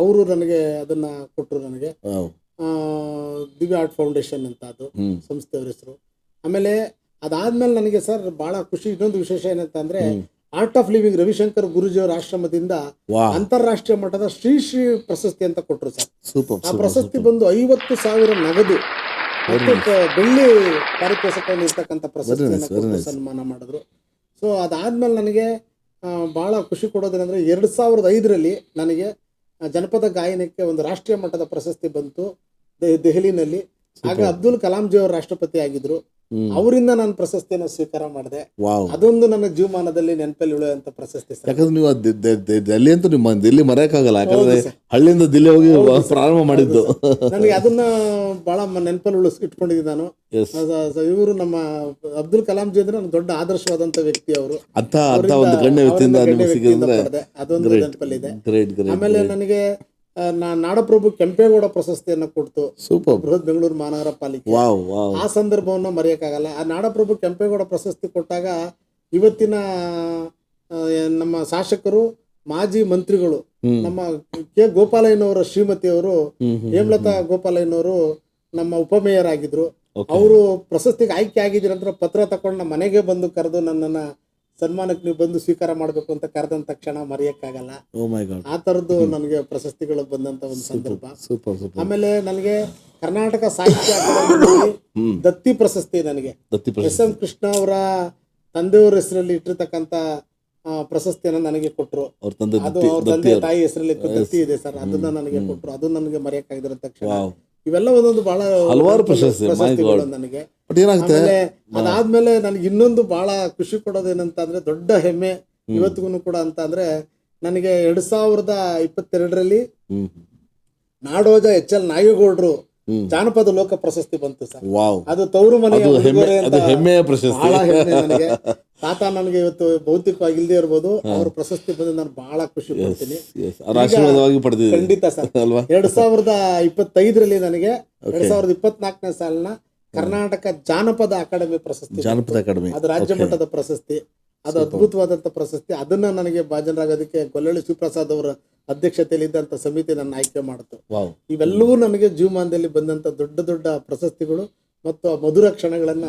ಅವರು ನನಗೆ ಅದನ್ನ ಕೊಟ್ಟರು, ನನಗೆ ದಿವ್ಯ ಆರ್ಟ್ ಫೌಂಡೇಶನ್ ಅಂತ ಅದು ಸಂಸ್ಥೆಯವ್ರ ಹೆಸರು. ಆಮೇಲೆ ಅದಾದ್ಮೇಲೆ ನನಗೆ ಸರ್ ಬಹಳ ಖುಷಿ, ಇನ್ನೊಂದು ವಿಶೇಷ ಏನಂತ ಅಂದ್ರೆ, ಆರ್ಟ್ ಆಫ್ ಲಿವಿಂಗ್ ರವಿಶಂಕರ್ ಗುರುಜಿಯವರ ಆಶ್ರಮದಿಂದ ಅಂತಾರಾಷ್ಟ್ರೀಯ ಮಟ್ಟದ ಶ್ರೀ ಪ್ರಶಸ್ತಿ ಅಂತ ಕೊಟ್ಟರು ಸರ್. ಆ ಪ್ರಶಸ್ತಿ ಬಂದು 50,000 ನಗದು ಮತ್ತು ಬೆಳ್ಳಿ ಪಾರಿತೋಷಕವನ್ನು ಇರ್ತಕ್ಕಂಥ ಪ್ರಶಸ್ತಿಯನ್ನು ಸನ್ಮಾನ ಮಾಡಿದ್ರು. ಸೊ ಅದಾದ್ಮೇಲೆ ನನಗೆ ಭಾಳ ಖುಷಿ ಕೊಡೋದೇನೆಂದರೆ 2005ರಲ್ಲಿ ನನಗೆ ಜನಪದ ಗಾಯನಕ್ಕೆ ಒಂದು ರಾಷ್ಟ್ರೀಯ ಮಟ್ಟದ ಪ್ರಶಸ್ತಿ ಬಂತು ದೆಹಲಿನಲ್ಲಿ. ಆಗ ಅಬ್ದುಲ್ ಕಲಾಂ ಜಿ ಅವರು ರಾಷ್ಟ್ರಪತಿ ಆಗಿದ್ರು. ಅವರಿಂದ ನಾನು ಪ್ರಶಸ್ತಿಯನ್ನು ಸ್ವೀಕಾರ ಮಾಡಿದೆ. ಅದೊಂದು ನನ್ನ ಜೀವಮಾನದಲ್ಲಿ ನೆನಪಲ್ಲಿ ಉಳಿಯುವಂತ ಪ್ರಶಸ್ತಿ ಸರ್. ಯಾಕಂದ್ರೆ ನೀವು ಡೆಲ್ಲಿ ಅಂತೂ ನಿಮ್ಮ ದಿಲ್ಲಿ ಮರೆಯಕ್ಕಾಗಲ್ಲ, ಯಾಕಂದ್ರೆ ಹಳ್ಳಿಯಿಂದ ದಿಲ್ಲಿ ಹೋಗಿ ಪ್ರಾರಂಭ ಮಾಡಿದ್ದು. ನನಗೆ ಅದನ್ನ ಬಹಳ ನೆನಪಲ್ಲಿ ಇಟ್ಕೊಂಡಿದ್ದೀನಿ ನಾನು. ಇವರು ನಮ್ಮ ಅಬ್ದುಲ್ ಕಲಾಂ ಜಿ ಅಂದ್ರೆ ನನಗೆ ದೊಡ್ಡ ಆದರ್ಶವಾದಂತ ವ್ಯಕ್ತಿ ಅವರು. ಅಂತ ಒಂದು ಗಣ್ಯ ವ್ಯಕ್ತಿಯಿಂದ ಅದೊಂದು ನೆನಪಲ್ಲಿದೆ. ಆಮೇಲೆ ನನಗೆ ನಾಡಪ್ರಭು ಕೆಂಪೇಗೌಡ ಪ್ರಶಸ್ತಿಯನ್ನು ಕೊಡ್ತು ಬೃಹತ್ ಬೆಂಗಳೂರು ಮಹಾನಗರ ಪಾಲಿಕೆ. ಆ ಸಂದರ್ಭವನ್ನು ಮರೆಯಕ್ಕಾಗಲ್ಲ. ಆ ನಾಡಪ್ರಭು ಕೆಂಪೇಗೌಡ ಪ್ರಶಸ್ತಿ ಕೊಟ್ಟಾಗ ಇವತ್ತಿನ ನಮ್ಮ ಶಾಸಕರು, ಮಾಜಿ ಮಂತ್ರಿಗಳು, ನಮ್ಮ ಕೆ ಗೋಪಾಲಯ್ಯನವರ ಶ್ರೀಮತಿಯವರು ಹೇಮಲತಾ ಗೋಪಾಲಯ್ಯನವರು ನಮ್ಮ ಉಪಮೇಯರ್ ಆಗಿದ್ರು. ಅವರು ಪ್ರಶಸ್ತಿಗೆ ಆಯ್ಕೆ ಆಗಿದ್ದೀರ ಅಂತ ಪತ್ರ ತಕೊಂಡು ನಮ್ಮ ಮನೆಗೆ ಬಂದು ಕರೆದು ನನ್ನನ್ನ ಸನ್ಮಾನಕ್ಕೆ ನೀವು ಬಂದು ಸ್ವೀಕಾರ ಮಾಡಬೇಕು ಅಂತ ಕರೆದಂತ ತಕ್ಷಣ ಮರೆಯಕ್ಕಾಗಲ್ಲ. ಆ ತರದ್ದು ನನಗೆ ಪ್ರಶಸ್ತಿಗಳು ಬಂದಂತ ಒಂದು ಸಂದರ್ಭ. ಆಮೇಲೆ ನನಗೆ ಕರ್ನಾಟಕ ಸಾಹಿತ್ಯ ಅಕಾಡೆಮಿಯಲ್ಲಿ ದತ್ತಿ ಪ್ರಶಸ್ತಿ ನನಗೆ ಎಸ್.ಎಂ. ಕೃಷ್ಣ ಅವರ ತಂದೆಯವರ ಹೆಸರಲ್ಲಿ ಇಟ್ಟಿರ್ತಕ್ಕಂಥ ಪ್ರಶಸ್ತಿಯನ್ನು ನನಗೆ ಕೊಟ್ಟರು. ಅದು ಅವ್ರ ತಂದೆ ತಾಯಿ ಹೆಸರಲ್ಲಿ ದತ್ತಿ ಇದೆ ಸರ್, ಅದನ್ನ ನನಗೆ ಕೊಟ್ಟರು. ಅದು ನನಗೆ ಮರೆಯಕ್ಕಾಗಿರೋ ತಕ್ಷಣ ಇವೆಲ್ಲ ಒಂದೊಂದು ಬಹಳ ಹಲವಾರು ಪ್ರಶಸ್ತಿಗಳು ನನಗೆ. ಅದಾದ್ಮೇಲೆ ನನಗೆ ಇನ್ನೊಂದು ಬಹಳ ಖುಷಿ ಕೊಡೋದೇನಂತಂದ್ರೆ, ದೊಡ್ಡ ಹೆಮ್ಮೆ ಇವತ್ತಿಗೂ ಕೂಡ ಅಂತ ಅಂದ್ರೆ, ನನಗೆ 2022ರಲ್ಲಿ ನಾಡೋಜ ಎಚ್.ಎಲ್. ನಾಗೇಗೌಡರು ಜಾನಪದ ಲೋಕ ಪ್ರಶಸ್ತಿ ಬಂತು ಸರ್. ಅದು ತವರು ಮನೆಯ ಹೆಮ್ಮೆಯ ಪ್ರಶಸ್ತಿ. ಬಹಳ ಹೆಮ್ಮೆ ನನಗೆ. ತಾತ ನನಗೆ ಇವತ್ತು ಭೌತಿಕವಾಗಿ ಇಲ್ಲದೆ ಇರ್ಬೋದು, ಅವ್ರ ಪ್ರಶಸ್ತಿ ಬಂದು ನಾನು ಬಹಳ ಖುಷಿ ಪಡ್ತೀನಿ. ಖಂಡಿತ ಸರ್. 2025ರಲ್ಲಿ ನನಗೆ 2024ನೇ ಸಾಲಿನ ಕರ್ನಾಟಕ ಜಾನಪದ ಅಕಾಡೆಮಿ ಪ್ರಶಸ್ತಿ, ಅದು ರಾಜ್ಯ ಮಟ್ಟದ ಪ್ರಶಸ್ತಿ. ಅದು ಅದ್ಭುತವಾದಂತ ಪ್ರಶಸ್ತಿ. ಅದನ್ನ ನನಗೆ ಭಾಜನರಾಗೋದಕ್ಕೆ ಗೊಲ್ಲಳ್ಳಿ ಶಿವಪ್ರಸಾದ್ ಅವರ ಅಧ್ಯಕ್ಷತೆಯಲ್ಲಿ ಇದ್ದಂತ ಸಮಿತಿ ನನ್ನ ಆಯ್ಕೆ ಮಾಡಿತು. ಇವೆಲ್ಲವೂ ನನಗೆ ಜೀವಮಾನದಲ್ಲಿ ಬಂದಂತ ದೊಡ್ಡ ದೊಡ್ಡ ಪ್ರಶಸ್ತಿಗಳು ಮತ್ತು ಮಧುರ ಕ್ಷಣಗಳನ್ನ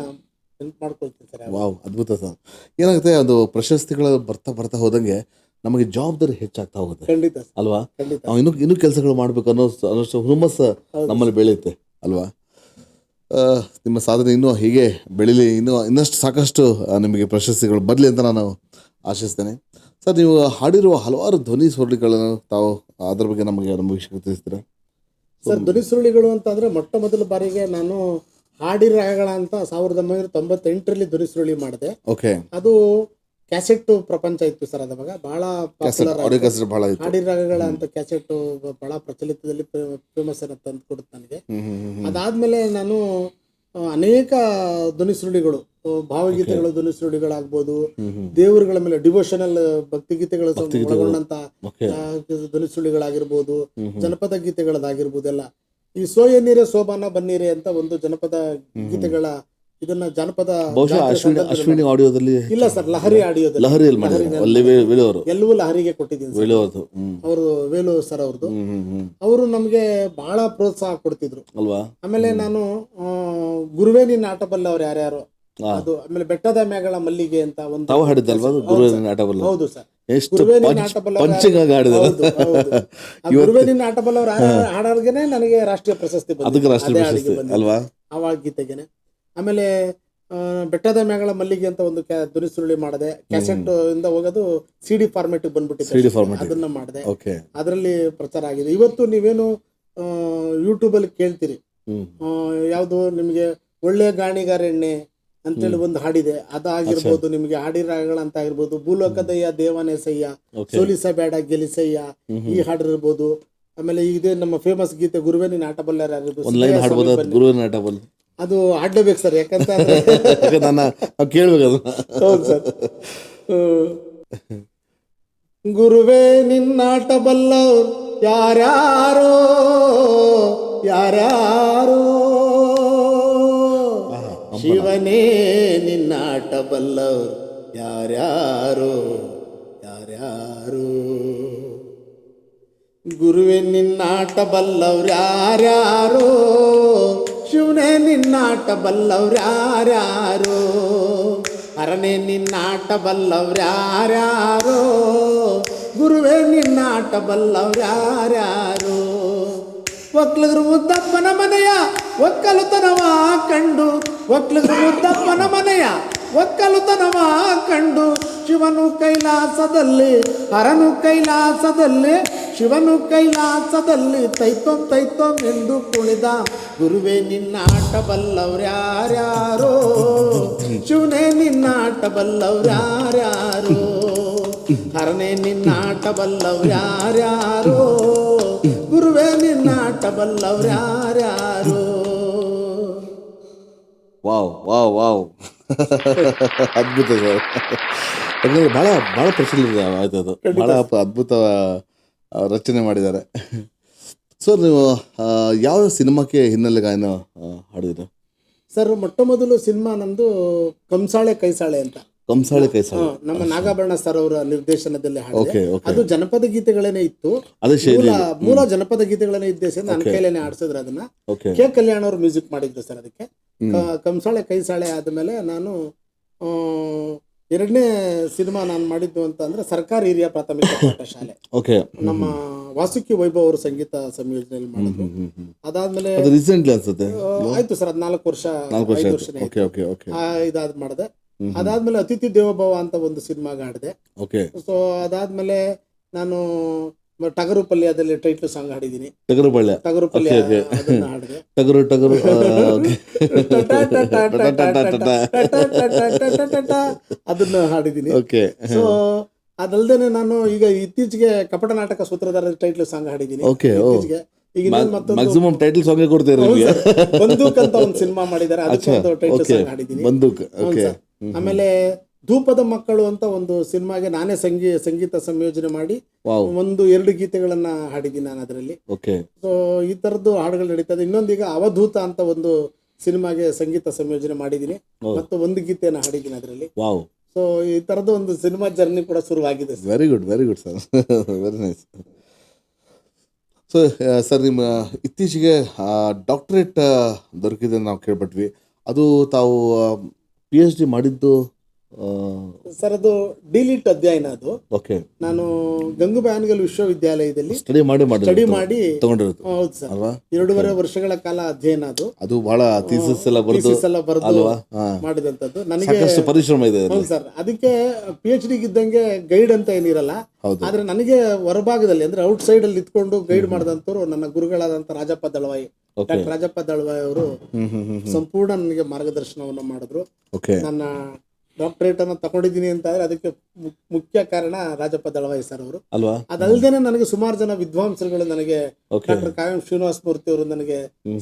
ನೆನಪು ಮಾಡ್ಕೊಳ್ತೀನಿ ಸರ್. ಅದ್ಭುತ ಸರ್. ಏನಾಗುತ್ತೆ, ಅದು ಪ್ರಶಸ್ತಿಗಳು ಬರ್ತಾ ಹೋದಂಗೆ ನಮಗೆ ಜವಾಬ್ದಾರಿ ಹೆಚ್ಚಾಗ್ತಾ ಹೋಗುತ್ತೆ. ಖಂಡಿತ ಅಲ್ವಾ? ನಾವು ಇನ್ನೂ ಕೆಲಸಗಳು ಮಾಡ್ಬೇಕು ಅನ್ನೋ ಹುಮ್ಮಸ್ಸು ನಮ್ಮಲ್ಲಿ ಬೆಳೆಯುತ್ತೆ ಅಲ್ವಾ? ನಿಮ್ಮ ಸಾಧನೆ ಇನ್ನೂ ಹೀಗೆ ಬೆಳೀಲಿ, ಇನ್ನಷ್ಟು ಸಾಕಷ್ಟು ನಿಮಗೆ ಪ್ರಶಸ್ತಿಗಳು ಬರಲಿ ಅಂತ ನಾನು ಆಶಿಸ್ತೇನೆ. ಸರ್, ನೀವು ಹಾಡಿರುವ ಹಲವಾರು ಧ್ವನಿ ಸುರುಳಿಗಳನ್ನು ತಾವು ಅದ್ರ ಬಗ್ಗೆ ನಮ್ಮ ವೀಕ್ಷಕರಿಗೆ ತಿಳಿಸ್ತೀರಾ ಸರ್? ಧ್ವನಿ ಸುರುಳಿಗಳು ಅಂತಂದ್ರೆ ಮೊಟ್ಟ ಮೊದಲ ಬಾರಿಗೆ ನಾನು ಹಾಡಿ ರಾಗಗಳ ಅಂತ 1998ರಲ್ಲಿ ಧ್ವನಿ ಸುರುಳಿ ಮಾಡಿದೆ. ಅದು ಕ್ಯಾಸೆಟ್ ಪ್ರಪಂಚ ಇತ್ತು ಸರ್. ಅದಾಗ ಬಹಳ ಹಾಡಿ ರಾಗಗಳ ಅಂತ ಕ್ಯಾಸೆಟ್ ಬಹಳ ಪ್ರಚಲಿತದಲ್ಲಿ ಫೇಮಸ್ ಅನ್ನ ತಂದು ಕೊಡುತ್ತೆ ನನಗೆ. ಅದಾದ್ಮೇಲೆ ನಾನು ಅನೇಕ ಧ್ವನಿ ಸುರುಳಿಗಳು, ಭಾವಗೀತೆಗಳು ಧ್ವನಿ ಸುರುಳಿಗಳಾಗ್ಬೋದು, ದೇವರುಗಳ ಮೇಲೆ ಡಿವೋಷನಲ್ ಭಕ್ತಿಗೀತೆಗಳು ಒಳಗೊಂಡಂತ ಧ್ವನಿ ಸುರುಳಿಗಳಾಗಿರ್ಬೋದು, ಜನಪದ ಗೀತೆಗಳದಾಗಿರ್ಬೋದು ಎಲ್ಲ. ಈ ಸೋಯ ನೀರೆ ಸೋಬಾನ ಬನ್ನೀರೆ ಅಂತ ಒಂದು ಜನಪದ ಗೀತೆಗಳ ಇದನ್ನ ಜನಪದ ಅಶ್ವಿನಿ ಆಡಿಯೋದಲ್ಲಿ ಇಲ್ಲ ಸರ್, ಲಹರಿ ಆಡಿಯೋದಲ್ಲಿ ಎಲ್ಲವೂ ಲಹರಿಗೆ ಕೊಟ್ಟಿದ್ದೀನಿ. ಅವರು ವೇಲು ಸರ್ ಅವ್ರದ್ದು, ಅವರು ನಮ್ಗೆ ಬಹಳ ಪ್ರೋತ್ಸಾಹ ಕೊಡ್ತಿದ್ರು ಅಲ್ವಾ. ಆಮೇಲೆ ನಾನು ಗುರುವೇ ನೀನ್ ಆಟ ಬಲ್ಲ ಅವ್ರು ಯಾರ್ಯಾರು, ಅದು ಆಮೇಲೆ ಬೆಟ್ಟದ ಮ್ಯಾಗಳ ಮಲ್ಲಿಗೆ ಅಂತ ಒಂದು ಹೌದು ಸರ್, ಗುರುವೇ ನೀನ್ ಆಟ ಬಲ್ಲ ಗುರುವೇ ನೀನ್ ಆಟ ಬಲ್ಲ ಅವ್ರ ಹಾಡೋರ್ಗೆನೆ ನನಗೆ ರಾಷ್ಟ್ರೀಯ ಪ್ರಶಸ್ತಿ ಬಂದಿದೆ ಆ ಗೀತೆಗೆನೆ. ಆಮೇಲೆ ಬೆಟ್ಟದ ಮ್ಯಾಗಳ ಮಲ್ಲಿಗೆ ಅಂತ ಒಂದು ಧ್ವನಿ ಸುರುಳಿ ಮಾಡಿದೆ. ಕ್ಯಾಸೆಟ್ ಇಂದ ಹೋಗೋದು CD ಫಾರ್ಮೆಟ್ ಬಂದ್ಬಿಟ್ಟಿದೆ, ಅದನ್ನ ಮಾಡಿದೆ. ಅದರಲ್ಲಿ ಪ್ರಚಾರ ಆಗಿದೆ. ಇವತ್ತು ನೀವೇನು ಯೂಟ್ಯೂಬ್ ಅಲ್ಲಿ ಕೇಳ್ತೀರಿ, ಯಾವ್ದು ನಿಮ್ಗೆ ಒಳ್ಳೆ ಗಾಣಿಗಾರ ಎಣ್ಣೆ ಅಂತೇಳಿ ಒಂದು ಹಾಡಿದೆ, ಅದಾಗಿರ್ಬೋದು. ನಿಮ್ಗೆ ಹಾಡಿ ರಾಗಗಳ ಅಂತ ಆಗಿರ್ಬೋದು, ಭೂಲೋಕದಯ್ಯ ದೇವನೇ ಸಯ್ಯ, ಸೋಲಿಸಬೇಡ ಗೆಲಿಸಯ್ಯ, ಈ ಹಾಡಿರ್ಬೋದು. ಆಮೇಲೆ ಇದೇ ನಮ್ಮ ಫೇಮಸ್ ಗೀತೆ ಗುರುವೇ ನೀನ್ ಆಟ ಬಲ್ಲಾರ, ಅದು ಆಡ್ಲೇಬೇಕು ಸರ್, ಯಾಕಂತಂದ್ರೆ ಕೇಳ್ಬೇಕು. ಹೌದು ಸರ್. ಗುರುವೇ ನಿನ್ನಾಟ ಬಲ್ಲವ್ರು ಯಾರ್ಯಾರೋ ಯಾರ್ಯಾರೋ, ಶಿವನೇ ನಿನ್ನಾಟ ಬಲ್ಲವ್ರು ಯಾರ್ಯಾರೋ ಯಾರ್ಯಾರೋ, ಗುರುವೇ ನಿನ್ನಾಟ ಬಲ್ಲವ್ರು ಯಾರ್ಯಾರೋ, ಶಿವನೇ ನಿನ್ನಾಟ ಬಲ್ಲವ್ರು ಯಾರ್ಯಾರೋ, ಹರನೇ ನಿನ್ನಾಟ ಬಲ್ಲವ್ರು ಯಾರ್ಯಾರೋ, ಗುರುವೇ ನಿನ್ನಾಟ ಬಲ್ಲವ್ರು ಯಾರ್ಯಾರೋ. ಒಕ್ಲಗರು ಮುದ್ದಪ್ಪನ ಮನೆಯ ಒಕ್ಕಲುತನವ ಕಂಡು, ಒಕ್ಲಗರು ಮುದ್ದಪ್ಪನ ಮನೆಯ ಒಕ್ಕಲುತನವ ಕಂಡು ಶಿವನು ಕೈಲಾಸದಲ್ಲಿ, ಹರನು ಕೈಲಾಸದಲ್ಲಿ, ಶಿವನು ಕೈಲಾಸದಲ್ಲಿ ತೈತೋಂ ತೈತೋಂ ಎಂದು ಕುಣಿದ. ಗುರುವೇ ನಿನ್ನಾಟ ಬಲ್ಲವ್ರ್ಯಾರ್ಯಾರೋ, ಶಿವನೇ ನಿನ್ನಾಟ ಬಲ್ಲವ್ರ್ಯಾರ್ಯಾರೋ, ಹರನೇ ನಿನ್ನಾಟ ಬಲ್ಲವ್ರ್ಯಾರ್ಯಾರೋ, ಗುರುವೇ ನಿನ್ನಾಟ ಬಲ್ಲವ್ರ್ಯಾರ್ಯಾರೋ. ವಾವ್ ವಾವ್ ವಾವ್ ಅದ್ಭುತ ಸರ್. ಯಾಕಂದರೆ ಭಾಳ ಪ್ರಚಲಿತ ಆಯ್ತು ಅದು, ಭಾಳ ಅದ್ಭುತ ರಚನೆ ಮಾಡಿದ್ದಾರೆ. ಸರ್ ನೀವು ಯಾವ ಸಿನಿಮಾಕ್ಕೆ ಹಿನ್ನೆಲೆ ಗಾಯನ ಹಾಡಿದ್ರು ಸರ್? ಮೊಟ್ಟ ಮೊದಲು ಸಿನಿಮಾ ನಮ್ದು ಕಂಸಾಳೆ ಕೈಸಾಳೆ ಅಂತ, ಕಂಸಾಳೆ ಕೈಸಾಳೆ, ನಮ್ಮ ನಾಗಾಭರಣ ಸರ್ ಅವರ ನಿರ್ದೇಶನದಲ್ಲಿ ಹಾಡಿದೆ. Okay okay. ಅದು ಜನಪದ ಗೀತೆಗಳೇನೆ ಇತ್ತು, ಅದೇ ಶೈಲಿ. ಮೂಲ ಜನಪದ ಗೀತೆಗಳೇನೆ ಇದ್ದೇಸಿ ನನ್ನ ಕೈಲೇನೆ ಆಡಿಸಿದ್ರು ಅದನ್ನ. ಓಕೆ. ಕೆ ಕಲ್ಯಾಣ್ ಅವರು ಮ್ಯೂಸಿಕ್ ಮಾಡಿದ್ರು ಸರ್ ಅದಕ್ಕೆ. ಕಂಸಾಳೆ ಕೈಸಾಳೆ ಆದ್ಮೇಲೆ ನಾನು ಎರಡನೇ ಸಿನಿಮಾ ನಾನು ಮಾಡಿದ್ದು ಅಂತ ಅಂದ್ರೆ ಸರ್ಕಾರಿ ಹಿರಿಯ ಪ್ರಾಥಮಿಕ ಪಾಠಶಾಲೆ, ಓಕೆ. ನಮ್ಮ ವಾಸುಕಿ ವೈಭವ್ ಅವರು ಸಂಗೀತ ಸಂಯೋಜನೆಯಲ್ಲಿ ಮಾಡಿದ್ರು. ಅದಾದ್ಮೇಲೆ ಅದು ರೀಸೆಂಟ್ಲಿ ಅನ್ಸುತ್ತೆ. ಆಯ್ತು ಸರ್, ಅದು 4 ವರ್ಷ 5 ವರ್ಷನೇ ಓಕೆ ಓಕೆ ಓಕೆ. ಇದಾದ್ ಮಾಡಿದೆ. ಅದಾದ್ಮೇಲೆ ಅತಿಥಿ ದೇವೋಭವ ಅಂತ ಒಂದು ಸಿನಿಮಾಗ ಆಡಿದೆ. ಓಕೆ. ಸೊ ಅದಾದ್ಮೇಲೆ ನಾನು ಟಗರು ಪಲ್ಯದಲ್ಲಿ ಟೈಟ್ಲ್ ಸಾಂಗ್ ಹಾಡಿದ್ದೀನಿ. ಟಗರು ಪಲ್ಯ, ಟಗರು ಪಲ್ಯ ಅದನ್ನ ಹಾಡಿದೆ. ಟಗರು ಟಗರು ಅದನ್ನ ಹಾಡಿದ್ದೀನಿ. ಓಕೆ. ಸೊ ಅದಲ್ದೇನೆ ನಾನು ಈಗ ಇತ್ತೀಚೆಗೆ ಕಪಟ ನಾಟಕ ಸೂತ್ರಧಾರ ಟೈಟ್ಲ್ ಸಾಂಗ್ ಹಾಡಿದ್ದೀನಿ. ಓಕೆ. ಇತ್ತೀಚೆಗೆ ಈಗ ಇನ್ನೊಂದು ಮತ್ತೊಂದು ಮ್ಯಾಕ್ಸಿಮಮ್ ಟೈಟಲ್ ಸಾಂಗ್ ಕೊಡ್ತೀರಾ ನಿಮಗೆ. ಬಂದೂಕ್ ಅಂತ ಒಂದು ಸಿನಿಮಾ ಮಾಡಿದ್ದಾರೆ, ಅದಕ್ಕೆ ಒಂದು ಟೈಟ್ಲ್ ಸಾಂಗ್ ಹಾಡಿದ್ದೀನಿ. ಬಂದೂಕ್. ಓಕೆ. ಆಮೇಲೆ ಧೂಪದ ಮಕ್ಕಳು ಅಂತ ಒಂದು ಸಿನಿಮಾಗೆ ನಾನೇ ಸಂಗೀತ ಸಂಯೋಜನೆ ಮಾಡಿ 1-2 ಗೀತೆಗಳನ್ನ ಹಾಡಿದ್ದೀನಿ ನಾನು ಅದರಲ್ಲಿ. ಓಕೆ. ಸೊ ಈ ತರದ್ದು ಹಾಡುಗಳು ನಡೀತದೆ. ಇನ್ನೊಂದೀಗ ಅವಧೂತ ಅಂತ ಒಂದು ಸಿನಿಮಾಗೆ ಸಂಗೀತ ಸಂಯೋಜನೆ ಮಾಡಿದ್ದೀನಿ ಮತ್ತು 1 ಗೀತೆಯನ್ನು ಹಾಡಿದ್ದೀನಿ ಅದರಲ್ಲಿ. ವಾವ್. ಸೊ ಈ ತರದ್ದು ಒಂದು ಸಿನಿಮಾ ಜರ್ನಿ ಕೂಡ ಶುರುವಾಗಿದೆ. Very good sir, very nice. So sir, ನಿಮ್ಮ ಇತ್ತೀಚೆಗೆ ಡಾಕ್ಟರೇಟ್ ದೊರಕಿದೆ ನಾವು ಕೇಳ್ಪಟ್ವಿ. ಅದು ತಾವು PhD ಮಾಡಿದ್ದು ಸರ್? ಅದು ಡಿಲಿಟ್ ಅಧ್ಯಯನ. ಅದು ಓಕೆ. ನಾನು ಗಂಗೂಬಾಯಿ ಹಾನಗಲ್ ವಿಶ್ವವಿದ್ಯಾಲಯದಲ್ಲಿ ಸ್ಟಡಿ ಮಾಡಿ ತಗೊಂಡಿರೋದು. ಹೌದು ಸರ್, 2.5 ವರ್ಷಗಳ ಕಾಲ ಅಧ್ಯಯನ. ಅದು ಬಹಳ ಥೀಸಿಸ್ ಎಲ್ಲ ಬರೆದು ಮಾಡಿದಂತದ್ದು. ನನಗೆ ಪರಿಶ್ರಮ ಇದೆ. ಹೌದು ಸರ್, ಅದಕ್ಕೆ PhD ಇದ್ದಂಗೆ ಗೈಡ್ ಅಂತ ಏನಿರಲ್ಲ. ಆದ್ರೆ ನನಗೆ ಹೊರಭಾಗದಲ್ಲಿ ಅಂದ್ರೆ ಔಟ್ ಸೈಡ್ ಅಲ್ಲಿ ಇತ್ಕೊಂಡು ಗೈಡ್ ಮಾಡಿದಂತವ್ರು ನನ್ನ ಗುರುಗಳಾದಂತ ರಾಜಪ್ಪ ದಳವಾಯಿ, ಡಾಕ್ಟರ್ ರಾಜಪ್ಪ ದಳವಾಯಿ ಅವರು ಸಂಪೂರ್ಣ ನನಗೆ ಮಾರ್ಗದರ್ಶನವನ್ನು ಮಾಡಿದ್ರು. ನನ್ನ ಡಾಕ್ಟರೇಟ್ ಅನ್ನು ತಗೊಂಡಿದ್ದೀನಿ ಅಂತ ಅಂದ್ರೆ ಅದಕ್ಕೆ ಮುಖ್ಯ ಕಾರಣ ರಾಜಪ್ಪ ದಳವಾಯಿ ಸರ್ ಅವರು ಅಲ್ವಾ. ಅದಲ್ದೇನೆ ನನಗೆ ಸುಮಾರು ಜನ ವಿದ್ವಾಂಸರುಗಳು, ನನಗೆ ಡಾಕ್ಟರ್ ಕಾಯಂ ಶ್ರೀನಿವಾಸ ಮೂರ್ತಿ ಅವರು ನನಗೆ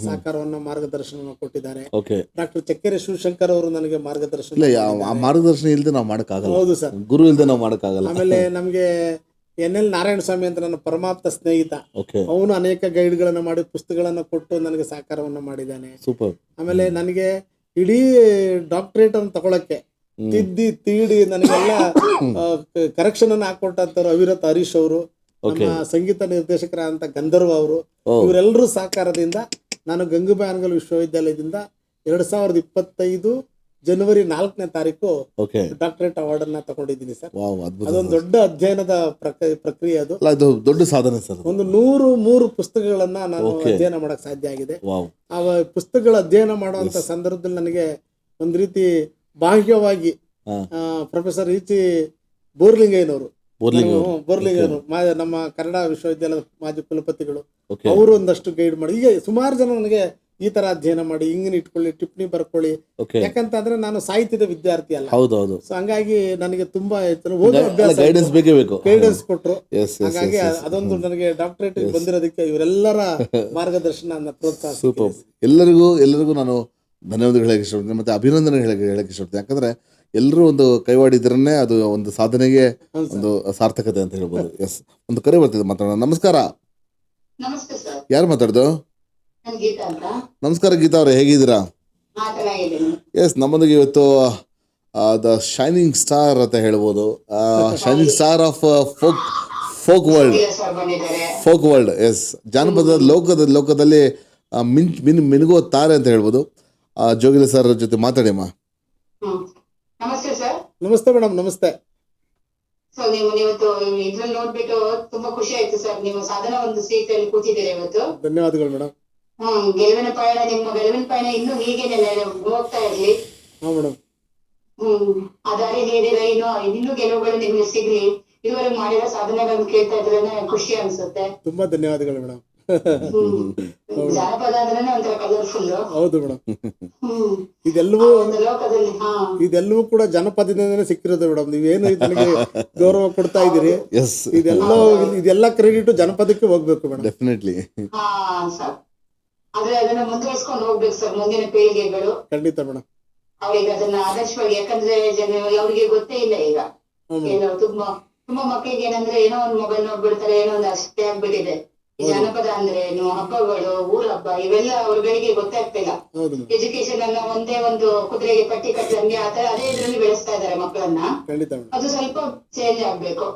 ಸಹಕಾರವನ್ನ ಮಾರ್ಗದರ್ಶನ ಕೊಟ್ಟಿದ್ದಾರೆ. ಡಾಕ್ಟರ್ ಚಕ್ಕೆರೆ ಶಿವಶಂಕರ್ ಅವರು ನನಗೆ ಮಾರ್ಗದರ್ಶನ ಇಲ್ಲದೆ ನಾವು ಮಾಡಕ್ಕಾಗಲ್ಲ. ಹೌದು ಸರ್, ಗುರು ಇಲ್ಲದೆ ನಾವು ಮಾಡಕ್ಕಾಗಲ್ಲ. ಆಮೇಲೆ ನಮ್ಗೆ NL ನಾರಾಯಣ ಸ್ವಾಮಿ ಅಂತ ನನ್ನ ಪರಮಾಪ್ತ ಸ್ನೇಹಿತ, ಅವನು ಅನೇಕ ಗೈಡ್ಗಳನ್ನ ಮಾಡಿ ಪುಸ್ತಕಗಳನ್ನ ಕೊಟ್ಟು ನನಗೆ ಸಹಕಾರವನ್ನ ಮಾಡಿದ್ದಾನೆ. ಆಮೇಲೆ ನನಗೆ ಇಡೀ ಡಾಕ್ಟರೇಟ್ ಅನ್ನು ತಗೊಳಕ್ಕೆ ತಿದ್ದಿ ತೀಡಿ ನನಗೆಲ್ಲ ಕರೆಕ್ಷನ್ ಅನ್ನು ಹಾಕೊಟ್ಟಂತವ್ರು ಅವಿರತ್ ಹರೀಶ್ ಅವರು, ನಮ್ಮ ಸಂಗೀತ ನಿರ್ದೇಶಕರ ಅಂತ ಗಂಧರ್ವ ಅವರು, ಇವರೆಲ್ಲರೂ ಸಹಕಾರದಿಂದ ನಾನು ಗಂಗೂಬಾಯಿ ಹಾನಗಲ್ ವಿಶ್ವವಿದ್ಯಾಲಯದಿಂದ 2025 ಜನವರಿ 4ನೇ ತಾರೀಕು ಡಾಕ್ಟರೇಟ್ ಅವಾರ್ಡ್ ಅನ್ನ ತಗೊಂಡಿದ್ದೀನಿ ಸರ್. ಅದೊಂದು ದೊಡ್ಡ ಅಧ್ಯಯನದ ಪ್ರಕ್ರಿಯೆ. ಅದು ದೊಡ್ಡ ಸಾಧನೆ ಸರ್. ಒಂದು 103 ಪುಸ್ತಕಗಳನ್ನ ನಾನು ಅಧ್ಯಯನ ಮಾಡಕ್ ಸಾಧ್ಯ ಆಗಿದೆ. ಆ ಪುಸ್ತಕಗಳ ಅಧ್ಯಯನ ಮಾಡುವಂತ ಸಂದರ್ಭದಲ್ಲಿ ನನಗೆ ಒಂದ್ ರೀತಿ ಬಾಹ್ಯವಾಗಿ ಪ್ರೊಫೆಸರ್ ಬೋರ್ಲಿಂಗಯ್ಯನವರು, ನಮ್ಮ ಕನ್ನಡ ವಿಶ್ವವಿದ್ಯಾಲಯದ ಮಾಜಿ ಕುಲಪತಿಗಳು, ಅವರು ಒಂದಷ್ಟು ಗೈಡ್ ಮಾಡಿ, ಈಗ ಸುಮಾರು ಜನ ನನಗೆ ಈ ತರ ಅಧ್ಯಯನ ಮಾಡಿ ಹಿಂಗಿನ ಇಟ್ಕೊಳ್ಳಿ, ಟಿಪ್ಪಣಿ ಬರ್ಕೊಳ್ಳಿ, ಯಾಕಂತಂದ್ರೆ ನಾನು ಸಾಹಿತ್ಯದ ವಿದ್ಯಾರ್ಥಿ ಅಲ್ಲ. ಸೊ ಹಂಗಾಗಿ ನನಗೆ ತುಂಬಾ ಗೈಡೆನ್ಸ್ ಕೊಟ್ರು. ಹಾಗಾಗಿ ಅದೊಂದು ನನಗೆ ಡಾಕ್ಟರೇಟ್ ಬಂದಿರೋದಕ್ಕೆ ಇವರೆಲ್ಲರ ಮಾರ್ಗದರ್ಶನ ಪ್ರೋತ್ಸಾಹ. ಎಲ್ಲರಿಗೂ ನಾನು ಧನ್ಯವಾದಗಳು ಹೇಳಕ್ಕೆ ಇಷ್ಟಪಡ್ತೀನಿ, ಮತ್ತೆ ಅಭಿನಂದನೆ ಹೇಳಕ್ಕೆ ಇಷ್ಟಪಡ್ತೀನಿ. ಯಾಕಂದ್ರೆ ಎಲ್ಲರೂ ಒಂದು ಕೈವಾಡಿದ್ರನ್ನೇ ಅದು ಒಂದು ಸಾಧನೆಗೆ ಒಂದು ಸಾರ್ಥಕತೆ ಅಂತ ಹೇಳ್ಬೋದು. ಎಸ್, ಒಂದು ಕರೆ ಬರ್ತಿದೆ, ಮಾತಾಡೋಣ. ನಮಸ್ಕಾರ. ಯಾರು ಮಾತಾಡ್ದು? ನಮಸ್ಕಾರ ಗೀತಾ ಅವರೇ, ಹೇಗಿದ್ದೀರಾ? ಎಸ್, ನಮ್ಮೊಂದಿಗೆ ಇವತ್ತು ದ ಶೈನಿಂಗ್ ಸ್ಟಾರ್ ಅಂತ ಹೇಳ್ಬೋದು, shining star of folk world. Yes, ಜಾನಪದ ಲೋಕದಲ್ಲಿ ಮಿನುಗುವ ತಾರೆ ಅಂತ ಹೇಳ್ಬೋದು. ಜೋಗಿಲ ಸರ್ ಜೊತೆ ಮಾತಾಡಿ ಅಮ್ಮ. ನಮಸ್ತೆ ಸರ್. ನಮಸ್ತೆ ಮೇಡಮ್. ನಮಸ್ತೆ. ಸೊ ನೀವು ಇದ್ರಲ್ಲಿ ನೋಡ್ಬಿಟ್ಟು ತುಂಬಾ ಖುಷಿ ಆಯ್ತು ಸರ್. ನೀವು ಸಾಧನ ಒಂದು ಸೀಟಲ್ಲಿ ಕೂತಿದ್ದೀರಾ ಇವತ್ತು. ಧನ್ಯವಾದಗಳು ಮೇಡಮ್. ನಿಮ್ಮ ಗೆಲುವಿನ ಪಯಣ ಇನ್ನೂ ಹೀಗೆ ಹೋಗ್ತಾ ಇರ್ಲಿ. ಮೇಡಮ್. ಅದಾರಿ ನೀಡಿರ ಇನ್ನೂ ಗೆಲುವುಗಳು ನಿಮ್ಗೆ ಸಿಗ್ಲಿ. ಇದುವರೆಗೆ ಮಾಡಿರೋ ಸಾಧನೆಗಳನ್ನು ಕೇಳ್ತಾ ಇದ್ರೆ ಖುಷಿ ಅನ್ಸುತ್ತೆ. ತುಂಬಾ ಧನ್ಯವಾದಗಳು ಮೇಡಮ್. ಜಾನಪದ ಅಂದ್ರೇನೆ ಒಂಥರ ಕಲರ್ಫುಲ್. ಹೌದು ಮೇಡಮ್. ಹ್ಮ್ ಇದೆಲ್ಲವೂ ಒಂದು ಲೋಕದಲ್ಲಿ ಇದೆಲ್ಲವೂ ಕೂಡ ಜನಪದದಿಂದನೇ ಸಿಕ್ಕಿರೋದು ಮೇಡಮ್. ನೀವೇನು ನನಗೆ ಗೌರವ ಕೊಡ್ತಾ ಇದ್ದೀರಿ, ಎಸ್, ಇದೆಲ್ಲ ಕ್ರೆಡಿಟ್ ಜನಪದಕ್ಕೆ ಹೋಗ್ಬೇಕು ಮೇಡಮ್. ಡೆಫಿನೆಟ್ಲಿ. ಹಾ ಸರ್, ಆದ್ರೆ ಅದನ್ನ ಮುಂದುವರಿಸ್ಕೊಂಡು ಹೋಗ್ಬೇಕು ಸರ್ ಮುಂದಿನ ಪೀಳಿಗೆಗಳು. ಖಂಡಿತ ಮೇಡಮ್. ಅವ್ರಿಗೆ ಅದನ್ನ ಆದರ್ಶವಾಗಿ, ಯಾಕಂದ್ರೆ ಅವ್ರಿಗೆ ಗೊತ್ತೇ ಇಲ್ಲ ಈಗ. ಏನೋ ತುಂಬಾ ಮಕ್ಕಳಿಗೆ ಏನಂದ್ರೆ ಏನೋ ಒಂದ್ ಮೊಬೈಲ್ ನೋಡ್ಬಿಡ್ತಾರೆ, ಏನೋ ಒಂದು ಅಷ್ಟೇ ಆಗ್ಬಿಟ್ಟಿದೆ. ಈ ಜನಪದ ಅಂದ್ರೆ ಏನು, ಹಬ್ಬಗಳು, ಊರ ಹಬ್ಬ, ಇವೆಲ್ಲ ಅವ್ರಗಳಿಗೆ ಗೊತ್ತಾಗ್ತಿಲ್ಲ. ಎಜುಕೇಶನ್ ಅನ್ನ ಒಂದೇ ಒಂದು ಕುದುರೆಗೆ ಪಟ್ಟಿ ಕಟ್ಟಂಗೆ ಆತರ ಅದೇ ಇದ್ರಲ್ಲಿ ಬೆಳೆಸ್ತಾ ಇದಾರೆ ಮಕ್ಕಳನ್ನ. ಅದು ಸ್ವಲ್ಪ ಚೇಂಜ್ ಆಗ್ಬೇಕು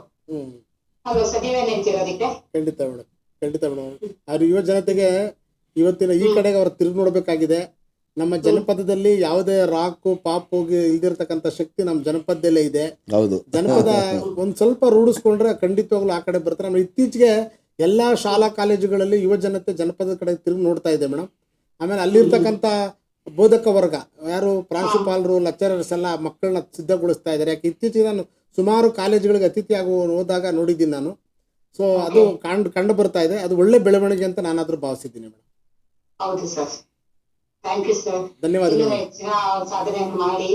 ಅಲ್ವಾ ಸರ್? ನೀವೇನ್ ಹೇಳ್ತೀರ ಅದಕ್ಕೆ? ಖಂಡಿತ ಮೇಡಮ್, ಖಂಡಿತ ಮೇಡಮ್. ಅವ್ರ ಯುವ ಜನತೆಗೆ ಇವತ್ತಿನ ಈ ಕಡೆಗೆ ಅವ್ರು ತಿರುಗಿ ನೋಡ್ಬೇಕಾಗಿದೆ. ನಮ್ಮ ಜನಪದದಲ್ಲಿ ಯಾವುದೇ ರಾಕು ಪಾಪು ಇಲ್ದಿರ್ತಕ್ಕಂಥ ಶಕ್ತಿ ನಮ್ಮ ಜನಪದದಲ್ಲೇ ಇದೆ. ಹೌದು, ಜನಪದ ಒಂದ್ ಸ್ವಲ್ಪ ರೂಢಿಸ್ಕೊಂಡ್ರೆ ಖಂಡಿತವಾಗ್ಲೂ ಆ ಕಡೆ ಬರ್ತಾರೆ. ನಮ್ಮ ಇತ್ತೀಚೆಗೆ ಎಲ್ಲಾ ಶಾಲಾ ಕಾಲೇಜುಗಳಲ್ಲಿ ಯುವ ಜನತೆ ಜನಪದದ ಕಡೆ ತಿರುಗಿ ನೋಡ್ತಾ ಇದೆ ಮೇಡಮ್. ಆಮೇಲೆ ಅಲ್ಲಿರ್ತಕ್ಕಂಥ ಬೋಧಕ ವರ್ಗ, ಯಾರು ಪ್ರಾಂಶುಪಾಲರು, ಲೆಕ್ಚರರ್ಸ್ ಎಲ್ಲ ಮಕ್ಕಳನ್ನ ಸಿದ್ಧಗೊಳಿಸ್ತಾ ಇದ್ದಾರೆ. ಯಾಕೆ ಇತ್ತೀಚೆಗೆ ನಾನು ಸುಮಾರು ಕಾಲೇಜುಗಳಿಗೆ ಅತಿಥಿ ಹೋದಾಗ ನೋಡಿದ್ದೀನಿ ನಾನು. ಸೊ ಅದು ಕಂಡು ಬರ್ತಾ ಇದೆ. ಅದು ಒಳ್ಳೆ ಬೆಳವಣಿಗೆ ಅಂತ ನಾನಾದ್ರೂ ಭಾವಿಸಿದ್ದೀನಿ ಮೇಡಮ್. ಹೌದು ಸರ್, ಥ್ಯಾಂಕ್ ಯು ಸರ್. ಧನ್ಯವಾದಗಳು. ಹೆಚ್ಚಿನ ಸಾಧನೆ ಮಾಡಿ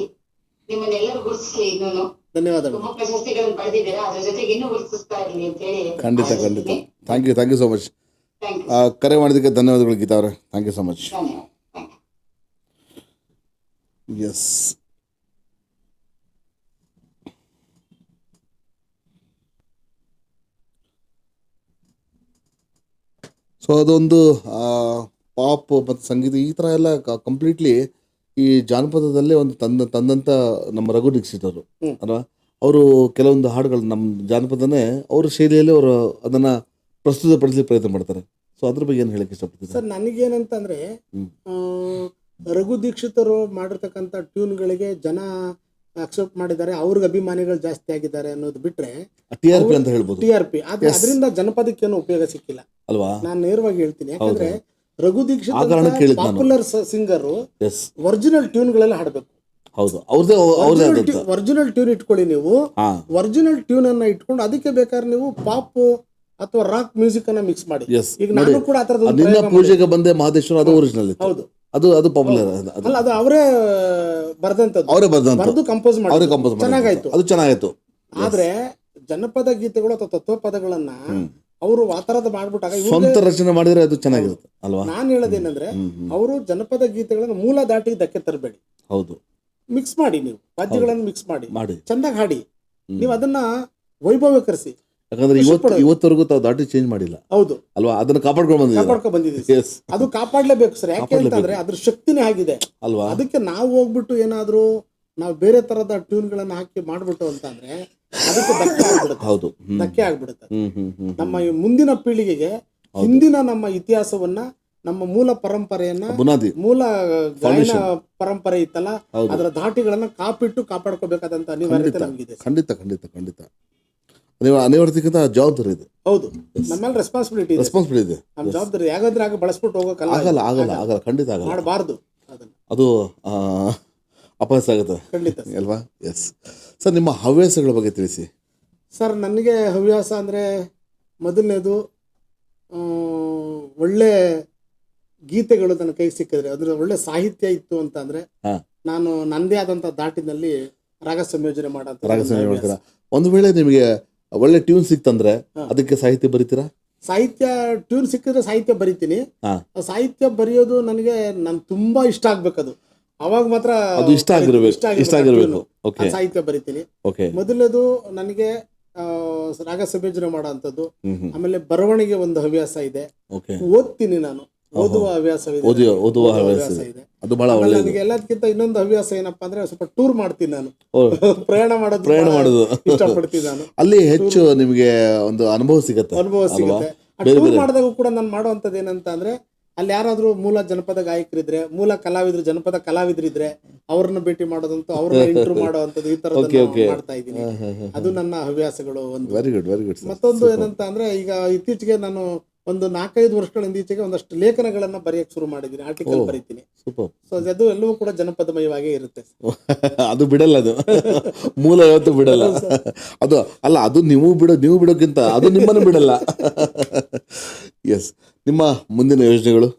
ನಿಮ್ಮನ್ನೆಲ್ಲರೂ ಗುರುತಿಸ್ಲಿ. ಇನ್ನೂ ಧನ್ಯವಾದಗಳು. ತುಂಬಾ ಪ್ರಶಸ್ತಿಗಳನ್ನು ಪಡೆದಿದ್ದೀರಾ, ಅದ್ರ ಜೊತೆಗೆ ಇನ್ನೂ ಗುರುತಿಸ್ತಾ ಇರಲಿ ಅಂತ ಹೇಳಿ. ಖಂಡಿತ ಖಂಡಿತ. Thank you so much. Thank you. ಕರೆ ಮಾಡಿದ್ದಕ್ಕೆ ಧನ್ಯವಾದಗಳು ಗೀತಾ ಅವರೇ. Thank you so much. Yes, so ಅದೊಂದು ಪಾಪ್ ಮತ್ತು ಸಂಗೀತ ಈ ಥರ ಎಲ್ಲ ಕಂಪ್ಲೀಟ್ಲಿ ಈ ಜಾನಪದದಲ್ಲೇ ಒಂದು ತಂದಂಥ ನಮ್ಮ ರಘು ದೀಕ್ಷಿತ್ ಅವರು ಅಲ್ವಾ, ಅವರು ಕೆಲವೊಂದು ಹಾಡುಗಳು ನಮ್ಮ ಜಾನಪದನೇ ಅವ್ರ ಶೈಲಿಯಲ್ಲಿ ಅವರು ಅದನ್ನು ಪ್ರಸ್ತುತಪಡಿಸಲಿಕ್ಕೆ ಪ್ರಯತ್ನ ಮಾಡ್ತಾರೆ. ಸೊ ಅದ್ರ ಬಗ್ಗೆ ಏನು ಹೇಳಕ್ಕೆ ಇಷ್ಟಪಡ್ತೀನಿ ಸರ್? ನನಗೇನಂತಂದ್ರೆ ರಘು ದೀಕ್ಷಿತರು ಮಾಡಿರ್ತಕ್ಕಂಥ ಟ್ಯೂನ್ಗಳಿಗೆ ಜನ ಅಕ್ಸೆಪ್ಟ್ ಮಾಡಿದ್ದಾರೆ, ಅವ್ರಿಗೆ ಅಭಿಮಾನಿಗಳು ಜಾಸ್ತಿ ಆಗಿದ್ದಾರೆ ಅನ್ನೋದು ಬಿಟ್ರೆ TRP ಅಂತ ಹೇಳ್ಬೋದು. TRP ಅದರಿಂದ ಜನಪದಕ್ಕೆ ಏನು ಉಪಯೋಗ ಸಿಕ್ಕಿಲ್ಲ ಅಲ್ವಾ? ನಾನು ನೇರವಾಗಿ ಹೇಳ್ತೀನಿ. ಯಾಕಂದ್ರೆ Raghu Dixit popular singer original ಟ್ಯೂನ್ಗಳೆಲ್ಲ ಹಾಡಬೇಕು. ಹೌದು, ಅವ್ರದೇ ಒರಿಜಿನಲ್ ಟ್ಯೂನ್ ಇಟ್ಕೊಳ್ಳಿ ನೀವು. ಒರಿಜಿನಲ್ ಟ್ಯೂನ್ ಅನ್ನ ಇಟ್ಕೊಂಡು ಅದಕ್ಕೆ ಬೇಕಾದ್ರೆ ನೀವು ಪಾಪ್ ಅಥವಾ ರಾಕ್ ಮ್ಯೂಸಿಕ್ ಅನ್ನ ಮಿಕ್ಸ್ ಮಾಡಿ. ಈಗ ನಾನು ಕೂಡ ನಿನ್ನ ಪೂಜೆಗೆ ಬಂದೆ ಮಹದೇಶ್ವರ, ಅದು ಒರಿಜಿನಲ್ ಇತ್ತು. ಹೌದು, ಅದು ಪಾಪ್ಯುಲರ್ ಅಲ್ಲ, ಅದು ಅವರೇ ಬರೆದಂತದ್ದು, ಬರೆದು ಕಂಪೋಸ್ ಮಾಡಿ ಚೆನ್ನಾಗಾಯ್ತು, ಅದು ಚೆನ್ನಾಗಾಯ್ತು. ಆದ್ರೆ ಜನಪದ ಗೀತೆಗಳು ಅಥವಾ ತತ್ವಪದಗಳನ್ನ ಅವರು ಆ ತರದ ಮಾಡ್ಬಿಟ್ಟಾಗ ಸ್ವಂತ ರಚನೆ ಮಾಡಿದ್ರೆ ಅದು ಚೆನ್ನಾಗಿರುತ್ತೆ ಅಲ್ವಾ? ನಾನು ಹೇಳೋದೇನಂದ್ರೆ ಅವರು ಜನಪದ ಗೀತೆಗಳನ್ನ ಮೂಲ ದಾಟಿ ಧಕ್ಕೆ ತರಬೇಡಿ. ಹೌದು, ಮಿಕ್ಸ್ ಮಾಡಿ, ನೀವು ವಾದ್ಯಗಳನ್ನು ಮಿಕ್ಸ್ ಮಾಡಿ ಚಂದಾಗಿ ಹಾಡಿ, ನೀವು ಅದನ್ನ ವೈಭವೀಕರಿಸಿ. ಯಾಕಂದ್ರೆ ಇವತ್ತವರೆಗೂ ತಾವು ದಾಟಿ ಚೇಂಜ್ ಮಾಡಿಲ್ಲ. ಹೌದು ಅಲ್ವಾ? ಅದನ್ನ ಕಾಪಾಡ್ಕೊಂಡು ಬಂದಿದ್ದೀವಿ. ಅದು ಕಾಪಾಡ್ಲೇಬೇಕು ಸರ್. ಯಾಕೆ ಅಂತಂದ್ರೆ ಅದ್ರ ಶಕ್ತಿನೇ ಆಗಿದೆ ಅಲ್ವಾ? ಅದಕ್ಕೆ ನಾವು ಹೋಗ್ಬಿಟ್ಟು ಏನಾದ್ರು ನಾವು ಬೇರೆ ತರದ ಟ್ಯೂನ್ಗಳನ್ನ ಹಾಕಿ ಮಾಡ್ಬಿಟ್ಟು ಅಂತಂದ್ರೆ ಅದಕ್ಕೆ ಧಕ್ಕೆ ಆಗ್ಬಿಡುತ್ತೆ. ನಮ್ಮ ಮುಂದಿನ ಪೀಳಿಗೆಗೆ ಹಿಂದಿನ ನಮ್ಮ ಇತಿಹಾಸವನ್ನ, ನಮ್ಮ ಮೂಲ ಪರಂಪರೆಯನ್ನ, ಮೂಲ ಗಾಯನ ಪರಂಪರೆ ಇತ್ತಲ್ಲ, ಅದರ ಧಾಟಿಗಳನ್ನ ಕಾಪಾಡ್ಕೋಬೇಕಾದಂತ ಅನಿವಾರ್ಯತೆ ನಮಗಿದೆ. ಖಂಡಿತ ಖಂಡಿತ ಖಂಡಿತ. ಅನಿವಾರ್ಯತೆಗಿಂತ ಜವಾಬ್ದಾರಿ ಇದೆ. ಹೌದು, ನಮ್ಮೇಲೆ ರೆಸ್ಪಾನ್ಸಿಬಿಲಿಟಿ ಇದೆ. ನಮ್ಮ ಜವಾಬ್ದಾರಿ ಯಾಕಂದ್ರೆ ಆಗ ಬಳಸ್ಬಿಟ್ಟು ಹೋಗೋಕಲ್ಲ. ಆಗಲ್ಲ, ಖಂಡಿತ ಆಗಲ್ಲ, ಮಾಡಬಾರ್ದು. ಅದು ಅಪಹಾಸ ಆಗುತ್ತೆ ಖಂಡಿತ ಅಲ್ವಾ? ಎಸ್ ಸರ್, ನಿಮ್ಮ ಹವ್ಯಾಸಗಳ ಬಗ್ಗೆ ತಿಳಿಸಿ ಸರ್. ನನಗೆ ಹವ್ಯಾಸ ಅಂದರೆ ಮೊದಲನೇದು ಒಳ್ಳೆ ಗೀತೆಗಳು ನನ್ನ ಕೈಗೆ ಸಿಕ್ಕಿದ್ರೆ, ಅಂದ್ರೆ ಒಳ್ಳೆ ಸಾಹಿತ್ಯ ಇತ್ತು ಅಂತ ಅಂದ್ರೆ ನಾನು ನನ್ನದೇ ಆದಂಥ ದಾಟಿನಲ್ಲಿ ರಾಗ ಸಂಯೋಜನೆ ಮಾಡೋದು. ಒಂದು ವೇಳೆ ನಿಮಗೆ ಒಳ್ಳೆ ಟ್ಯೂನ್ ಸಿಕ್ತಂದ್ರೆ ಅದಕ್ಕೆ ಸಾಹಿತ್ಯ ಬರೀತೀರಾ? ಸಾಹಿತ್ಯ ಟ್ಯೂನ್ ಸಿಕ್ಕಿದ್ರೆ ಸಾಹಿತ್ಯ ಬರಿತೀನಿ. ಸಾಹಿತ್ಯ ಬರೆಯೋದು ನನಗೆ ತುಂಬಾ ಇಷ್ಟ ಆಗ್ಬೇಕದು, ಅವಾಗ ಮಾತ್ರ ಇಷ್ಟ ಆಗಿರ್ಬೇಕು. ಸಾಹಿತ್ಯ ಬರಿತೀನಿ. ಮೊದಲನೇದು ನನಗೆ ರಾಗ ಸಂಯೋಜನೆ ಮಾಡೋ ಅಂಥದ್ದು. ಆಮೇಲೆ ಬರವಣಿಗೆ ಒಂದು ಹವ್ಯಾಸ ಇದೆ, ಓದ್ತೀನಿ ನಾನು, ಓದುವ ಹವ್ಯಾಸ ಇದೆ. ನನಗೆ ಎಲ್ಲದಕ್ಕಿಂತ ಇನ್ನೊಂದು ಹವ್ಯಾಸ ಏನಪ್ಪಾ ಅಂದ್ರೆ ಸ್ವಲ್ಪ ಟೂರ್ ಮಾಡ್ತೀನಿ ನಾನು. ಪ್ರಯಾಣ ಮಾಡೋದು ಇಷ್ಟಪಡ್ತೀನಿ ನಾನು. ಅಲ್ಲಿ ಹೆಚ್ಚು ನಿಮಗೆ ಒಂದು ಅನುಭವ ಸಿಗುತ್ತೆ. ಟೂರ್ ಮಾಡಿದಾಗ ಕೂಡ ನಾನು ಮಾಡುವಂತದ್ದು ಏನಂತ ಅಂದ್ರೆ, ಅಲ್ಲಿ ಯಾರಾದ್ರೂ ಮೂಲ ಜನಪದ ಗಾಯಕರಿದ್ರೆ, ಮೂಲ ಕಲಾವಿದ್ರು, ಜನಪದ ಕಲಾವಿದರಿದ್ರೆ ಅವ್ರನ್ನ ಭೇಟಿ ಮಾಡೋದಂತೂ, ಅವ್ರನ್ನ ಇಂಟರ್ವ್ಯೂ ಮಾಡೋವಂಥದ್ದು, ಈ ತರದ್ದು ಮಾಡ್ತಾ ಇದ್ದೀನಿ. ಅದು ನನ್ನ ಹವ್ಯಾಸಗಳು ಒಂದು. Very good. ಮತ್ತೊಂದು ಏನಂತ ಅಂದ್ರೆ, ಈಗ ಇತ್ತೀಚೆಗೆ ನಾನು ಒಂದು 4-5 ವರ್ಷಗಳಿಂದ ಈಚೆಗೆ ಒಂದಷ್ಟು ಲೇಖನಗಳನ್ನ ಬರೆಯಕ್ಕೆ ಶುರು ಮಾಡಿದ್ದೀನಿ, ಆರ್ಟಿಕಲ್ ಬರೀತೀನಿ. ಸೂಪರ್. ಸೊ ಅದು ಎಲ್ಲವೂ ಕೂಡ ಜನಪದಮಯವಾಗೇ ಇರುತ್ತೆ. ಅದು ಬಿಡಲ್ಲ, ಅದು ಮೂಲ ಯಾವತ್ತೂ ಬಿಡಲ್ಲ. ಅದು ಅಲ್ಲ, ಅದು ನೀವು ಬಿಡೋಕ್ಕಿಂತ ಅದು ನಿಮ್ಮನ್ನು ಬಿಡಲ್ಲ. ಎಸ್. ನಿಮ್ಮ ಮುಂದಿನ ಯೋಜನೆಗಳು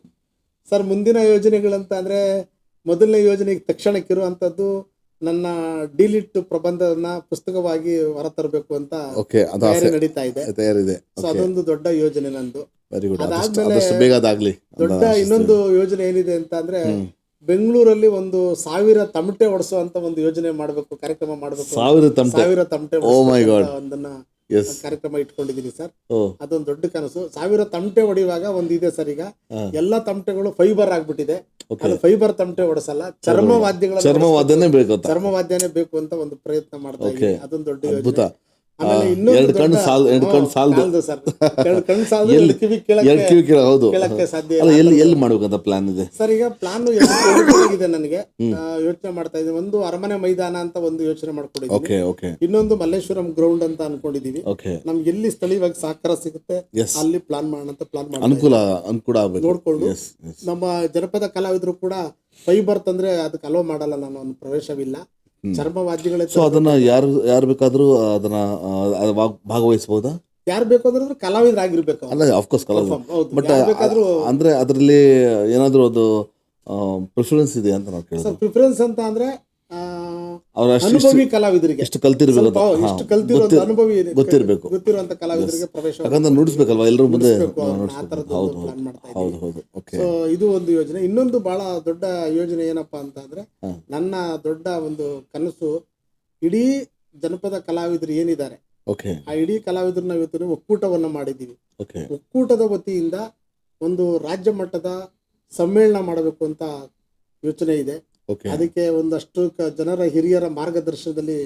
ಸರ್? ಮುಂದಿನ ಯೋಜನೆಗಳಂತ ಅಂದ್ರೆ ಮೊದಲನೇ ಯೋಜನೆಗೆ ತಕ್ಷಣಕ್ಕಿರುವಂತದ್ದು ನನ್ನ ಡಿಲಿಟ್ ಪ್ರಬಂಧನ ಪುಸ್ತಕವಾಗಿ ಹೊರತರಬೇಕು ಅಂತ ಓಕೆ, ಅದು ತಯಾರಿ ನಡೀತಾ ಇದೆ. ತಯಾರಿದೆ. ಸೊ ಅದೊಂದು ದೊಡ್ಡ ಯೋಜನೆ ನಂದು. Very good. ಅದಾದ್ಮೇಲೆ ಆದಷ್ಟು ಬೇಗ ಅದಾಗ್ಲಿ. ದೊಡ್ಡ ಇನ್ನೊಂದು ಯೋಜನೆ ಏನಿದೆ ಅಂತ ಅಂದ್ರೆ ಬೆಂಗಳೂರಲ್ಲಿ ಒಂದು 1000 ತಮಟೆ ಹೊಡೆಸುವಂತ ಒಂದು ಯೋಜನೆ ಮಾಡಬೇಕು, ಕಾರ್ಯಕ್ರಮ ಮಾಡಬೇಕು. 1000 ತಮಟೆ. 1000 ತಮಟೆ Oh my God. ಒಂದನ್ನ ಎಸ್. ಕಾರ್ಯಕ್ರಮ ಇಟ್ಕೊಂಡಿದ್ದೀನಿ ಸರ್. ಓ, ಅದೊಂದು ದೊಡ್ಡ ಕನಸು. 1000 ತಮಟೆ ಹೊಡೆಯುವಾಗ ಒಂದು ಇದೆ ಸರ್, ಈಗ ಎಲ್ಲಾ ತಮಟೆಗಳು ಫೈಬರ್ ಆಗ್ಬಿಟ್ಟಿದೆ. ಅದು ಫೈಬರ್ ತಮಟೆ ಹೊಡೆಸಲ್ಲ, ಚರ್ಮವಾದನೆ ಬೇಕು ಅಂತ. ಚರ್ಮವಾದ್ಯನೇ ಬೇಕು ಅಂತ ಒಂದು ಪ್ರಯತ್ನ ಮಾಡ್ತಾ ಇದ್ದೀನಿ. ಅದೊಂದು ದೊಡ್ಡ ಅದ್ಭುತ. ಯೋಜನೆ. ಆಮೇಲೆ ಇನ್ನೊಂದು ಎರಡು ಕಣ್ಣು ಸಾಲದು ಎರಡು ಕಣ್ಣು ಸಾಲದು, ಎರಡು ಕಿವಿ ಎರಡು ಕಿವಿ ಕೇಳ. ಹೌದು. ಕೇಳಕ್ಕೆ ಸಾಧ್ಯ ಅಲ್ಲ, ಇಲ್ಲ. ಎಲ್ಲಿ ಮಾಡ್ಬೇಕಂತ ಪ್ಲಾನ್ ಇದೆ ಸರ್? ಈಗ ಪ್ಲಾನ್ ಇದೆ ನನಗೆ. ಯೋಚನೆ ಮಾಡ್ತಾ ಇದ್ದೀನಿ. ಒಂದು ಅರಮನೆ ಮೈದಾನ ಅಂತ ಒಂದು ಯೋಚನೆ ಮಾಡ್ಕೊಂಡಿದ್ದೀನಿ. ಓಕೆ ಓಕೆ ಇನ್ನೊಂದು ಮಲ್ಲೇಶ್ವರಂ ಗ್ರೌಂಡ್ ಅಂತ ಅನ್ಕೊಂಡಿದೀವಿ. ಓಕೆ. ನಮ್ಗೆ ಎಲ್ಲಿ ಸ್ಥಳೀಯವಾಗಿ ಸಹಕಾರ ಸಿಗುತ್ತೆ Yes. ಅಲ್ಲಿ ಪ್ಲಾನ್ ಮಾಡೋಣ ಅಂತ ಪ್ಲಾನ್ ಮಾಡಿ ಅನುಕೂಲ ಆಗ್ಬೇಕು. ನೋಡ್ಕೊಂಡು ಎಸ್ ಎಸ್. ನಮ್ಮ ಜನಪದ ಕಲಾವಿದರು ಕೂಡ ಫೈಬರ್ ತಂದ್ರೆ ಅದಕ್ಕೆ ಅಲೋ ಮಾಡಲ್ಲ, ನಾನು ಒಂದು ಪ್ರವೇಶವಿಲ್ಲ. ಚರ್ಮವಾದ್ಯಗಳೇ ಸೊ ಅದನ್ನ ಯಾರು ಬೇಕಾದ್ರೂ ಅದನ್ನ ಭಾಗವಹಿಸಬಹುದಾ? ಯಾರು ಬೇಕಾದ್ರೂ ಕಲಾವಿದರಾಗಿರ್ಬೇಕು. ಅಲ್ಲ, ಆಫ್ಕೋರ್ಸ್ ಕಲಾವಿದ. ಹೌದು, ಬಟ್ ಯಾರ್ ಬೇಕಾದ್ರೂ. ಅಂದ್ರೆ ಅದರಲ್ಲಿ ಏನಾದ್ರು ಅದು ಪ್ರಿಫರೆನ್ಸ್ ಇದೆ ಅಂತ ನಾವು ಕೇಳಿದ್ವಿ. ಪ್ರಿಫರೆನ್ಸ್ ಅಂತ ಅಂದ್ರೆ ಅವ್ರ ಅನುಭವಿ ಕಲಾವಿದರಿಗೆ, ಎಷ್ಟು ಕಲ್ತಿರ್ಬೇಕು, ಇಷ್ಟು ಕಲ್ತಿರೋ ಅನುಭವಿ ಗೊತ್ತಿರ್ಬೇಕು, ಗೊತ್ತಿರುವಂತ ಕಲಾವಿದರಿಗೆ ಪ್ರವೇಶ. ಯಾಕಂದ್ರೆ ನುಡಿಸ್ಬೇಕಲ್ವಾ ಎಲ್ಲರೂ ಮುಂದೆ. ಆ ತರದ್ದು ಪ್ಲಾನ್ ಮಾಡ್ತಾ ಇದ್ದೀವಿ. ಹೌದು ಹೌದು. ಓಕೆ. ಸೊ ಇದು ಒಂದು ಯೋಜನೆ. ಇನ್ನೊಂದು ಬಹಳ ದೊಡ್ಡ ಯೋಜನೆ ಏನಪ್ಪಾ ಅಂತ ಅಂದ್ರೆ, ನನ್ನ ದೊಡ್ಡ ಒಂದು ಕನಸು, ಇಡೀ ಜನಪದ ಕಲಾವಿದರು ಏನಿದ್ದಾರೆ ಓಕೆ, ಆ ಇಡೀ ಕಲಾವಿದರನ್ನ ಇವತ್ತು ಒಕ್ಕೂಟವನ್ನ ಮಾಡಿದ್ದೀವಿ. ಓಕೆ. ಒಕ್ಕೂಟದ ವತಿಯಿಂದ ಒಂದು ರಾಜ್ಯ ಮಟ್ಟದ ಸಮ್ಮೇಳನ ಮಾಡಬೇಕು ಅಂತ ಯೋಚನೆ ಇದೆ. ಓಕೆ. ಅದಕ್ಕೆ ಒಂದಷ್ಟು ಜನರ ಹಿರಿಯರ ಮಾರ್ಗದರ್ಶನದಲ್ಲಿ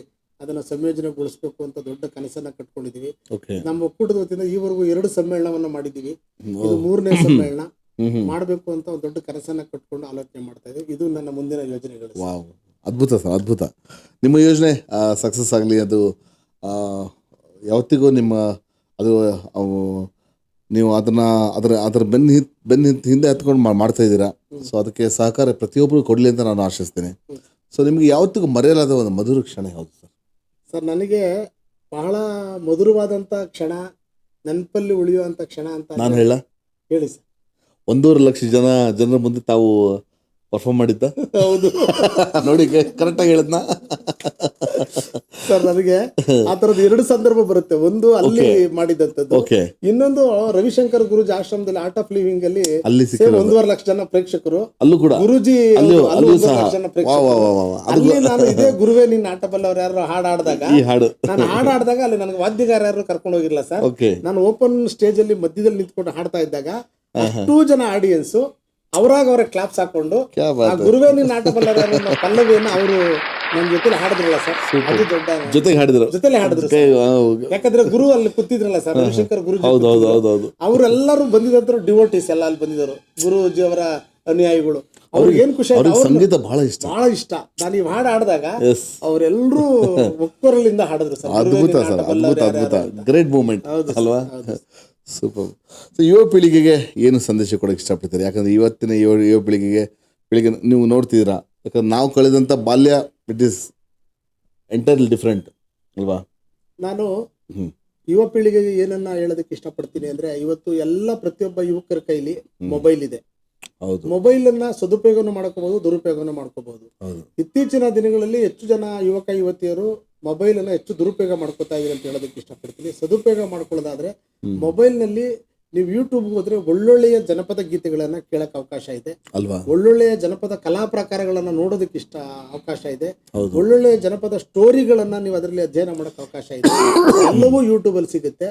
ಅದನ್ನ ಸಂಯೋಜನೆಗೊಳಿಸಬೇಕು ಅಂತ ದೊಡ್ಡ ಕನಸನ್ನ ಕಟ್ಕೊಂಡಿದೀವಿ. ಓಕೆ. ನಮ್ಮ ಒಕ್ಕೂಟದ ವತಿಯಿಂದ ಈವರೆಗೂ 2 ಸಮ್ಮೇಳನವನ್ನ ಮಾಡಿದೀವಿ. ಇದು 3ನೇ ಸಮ್ಮೇಳನ ಮಾಡಬೇಕು ಅಂತ ಒಂದು ದೊಡ್ಡ ಕನಸನ್ನ ಕಟ್ಕೊಂಡು ಆಲೋಚನೆ ಮಾಡ್ತಾ ಇದ್ದೀವಿ. ಇದು ನನ್ನ ಮುಂದಿನ ಯೋಜನೆಗಳು. ವಾವ್, ಅದ್ಭುತ ಸರ್, ಅದ್ಭುತ. ನಿಮ್ಮ ಯೋಜನೆ ಸಕ್ಸಸ್ ಆಗಲಿ. ಅದು ಯಾವತ್ತಿಗೂ ನಿಮ್ಮ ಅದು ನೀವು ಅದರ ಬೆನ್ನ ಹಿಂದೆ ಹತ್ಕೊಂಡು ಮಾಡ್ತಾ ಇದ್ದೀರಾ. ಸೊ ಅದಕ್ಕೆ ಸಹಕಾರ ಪ್ರತಿಯೊಬ್ಬರು ಕೊಡಲಿ ಅಂತ ನಾನು ಆಶಿಸ್ತೀನಿ. ಸೊ ನಿಮಗೆ ಯಾವತ್ತಿಗೂ ಮರೆಯಲಾದ ಒಂದು ಮಧುರ ಕ್ಷಣ ಯಾವುದು ಸರ್? ಸರ್, ನನಗೆ ಬಹಳ ಮಧುರವಾದಂತ ಕ್ಷಣ, ನೆನಪಲ್ಲಿ ಉಳಿಯುವಂತ ಕ್ಷಣ ಅಂತ ನಾನು ಹೇಳಿ ಸರ್. 1.5 ಲಕ್ಷ ಜನರ ಮುಂದೆ ತಾವು ಪರ್ಫಾರ್ಮ್ ಮಾಡಿದ್ದ? ಹೌದು ನೋಡಿ, ಕರೆಕ್ಟಾಗಿ ಹೇಳಿದ್ನಾ ಸರ್? ನನಗೆ ಆ ತರದ 2 ಸಂದರ್ಭ ಬರುತ್ತೆ. ಒಂದು ಅಲ್ಲಿ ಮಾಡಿದಂತದ್ದು, ಇನ್ನೊಂದು ರವಿಶಂಕರ್ ಗುರುಜಿ ಆಶ್ರಮದಲ್ಲಿ ಆರ್ಟ್ ಆಫ್ ಲಿವಿಂಗ್ ಅಲ್ಲಿ 1.5 ಲಕ್ಷ ಜನ ಪ್ರೇಕ್ಷಕರು. ಅಲ್ಲೂ ಕೂಡ ಗುರುಜಿ 1.5 ಲಕ್ಷ ಜನ ಪ್ರೇಕ್ಷಕರು. ಅಲ್ಲಿ ನಾನು ಇದೇ ಗುರುವೇ ನಿನ್ನ ಆಟ ಬಲ್ಲವ್ರು ಯಾರು ಹಾಡಾಡ್ದಾಗ, ನಾನು ಹಾಡಾಡ್ದಾಗ ಅಲ್ಲಿ ನನಗೆ ವಾದ್ಯಗಾರ ಯಾರು ಕರ್ಕೊಂಡು ಹೋಗಿರ್ಲಿಲ್ಲ ಸರ್. ನಾನು ಓಪನ್ ಸ್ಟೇಜ್ ಅಲ್ಲಿ ಮಧ್ಯದಲ್ಲಿ ನಿಂತ್ಕೊಂಡು ಹಾಡ್ತಾ ಇದ್ದಾಗ ಅಷ್ಟೂ ಜನ ಆಡಿಯನ್ಸ್ ಅವರೇ ಕ್ಲಾಪ್ಸ್ ಹಾಕೊಂಡು ಆ ಗುರುವೇ ನಿನ್ನ ಆಟ ಬಲ್ಲವ್ರು ಪಲ್ಲವಿಯನ್ನ ಅವರು ನನ್ನ ಜೊತೆ ಹಾಡಿದ್ರಲ್ಲ ಸರ್. ಅದು ದೊಡ್ಡ ಜೊತೆಲೆ ಹಾಡಿದ್ರು. ಯಾಕಂದ್ರೆ ಗುರು ಅಲ್ಲಿ ಕೂತಿದ್ರಲ್ಲ ಸರ್, ರವಿಶಂಕರ್ ಗುರುಜಿ. ಅವರೆಲ್ಲರೂ ಬಂದಿದ್ರು ಡಿವೋಟೀಸ್ ಎಲ್ಲ ಅಲ್ಲಿ ಬಂದಿದ್ರು, ಗುರುಜಿ ಅವರ ಅನುಯಾಯಿಗಳು. ಅವ್ರಿಗೆ ಏನ್ ಖುಷಿ ಆಯ್ತು, ಸಂಗೀತ ಬಹಳ ಇಷ್ಟ. ನಾನು ಈ ಹಾಡು ಹಾಡಿದಾಗ ಅವರೆಲ್ಲರೂ ಒಕ್ಕೊರಲಿಂದ ಹಾಡಿದ್ರು ಸರ್. ಗ್ರೇಟ್ ಮೂಮೆಂಟ್ ಅಲ್ವಾ? ಸೂಪರ್. ಸೊ ಯುವ ಪೀಳಿಗೆಗೆ ಏನು ಸಂದೇಶ ಕೊಡೋಕೆ ಇಷ್ಟಪಡ್ತಾರೆ? ಯಾಕಂದ್ರೆ ಇವತ್ತಿನ ಯುವ ಪೀಳಿಗೆ ನೀವು ನೋಡ್ತಿದ್ದೀರಾ, ಯಾಕಂದ್ರೆ ನಾವು ಕಳೆದಂಥ ಬಾಲ್ಯ ಇಟ್ ಈಸ್ ಎಂಟೈರ್ಲಿ ಡಿಫ್ರೆಂಟ್ ಅಲ್ವಾ? ನಾನು ಯುವ ಪೀಳಿಗೆಗೆ ಏನನ್ನ ಹೇಳೋದಕ್ಕೆ ಇಷ್ಟಪಡ್ತೀನಿ ಅಂದ್ರೆ, ಇವತ್ತು ಎಲ್ಲ ಪ್ರತಿಯೊಬ್ಬ ಯುವಕರ ಕೈಲಿ ಮೊಬೈಲ್ ಇದೆ. ಮೊಬೈಲ್ ಅನ್ನ ಸದುಪಯೋಗನ ಮಾಡ್ಕೋಬಹುದು, ದುರುಪಯೋಗನ ಮಾಡ್ಕೋಬಹುದು. ಇತ್ತೀಚಿನ ದಿನಗಳಲ್ಲಿ ಹೆಚ್ಚು ಜನ ಯುವಕ ಯುವತಿಯರು ಮೊಬೈಲ್ ಅನ್ನ ಹೆಚ್ಚು ದುರುಪಯೋಗ ಮಾಡ್ಕೋತಾ ಇದ್ದಾರೆ ಅಂತ ಹೇಳೋದಕ್ಕೆ ಇಷ್ಟಪಡ್ತೀನಿ. ಸದುಪಯೋಗ ಮಾಡ್ಕೊಳ್ಳೋದಾದ್ರೆ ಮೊಬೈಲ್ ನಲ್ಲಿ ನೀವು ಯೂಟ್ಯೂಬ್ ಹೋದ್ರೆ ಒಳ್ಳೊಳ್ಳೆಯ ಜನಪದ ಗೀತೆಗಳನ್ನ ಕೇಳಕ್ ಅವಕಾಶ ಇದೆ ಅಲ್ವಾ? ಒಳ್ಳೊಳ್ಳೆಯ ಜನಪದ ಕಲಾ ಪ್ರಕಾರಗಳನ್ನ ನೋಡೋದಕ್ಕೆ ಅವಕಾಶ ಇದೆ. ಒಳ್ಳೊಳ್ಳೆಯ ಜನಪದ ಸ್ಟೋರಿಗಳನ್ನ ನೀವು ಅದರಲ್ಲಿ ಅಧ್ಯಯನ ಮಾಡಕ್ ಅವಕಾಶ ಇದೆ. ಎಲ್ಲವೂ ಯೂಟ್ಯೂಬ್ ಅಲ್ಲಿ ಸಿಗುತ್ತೆ.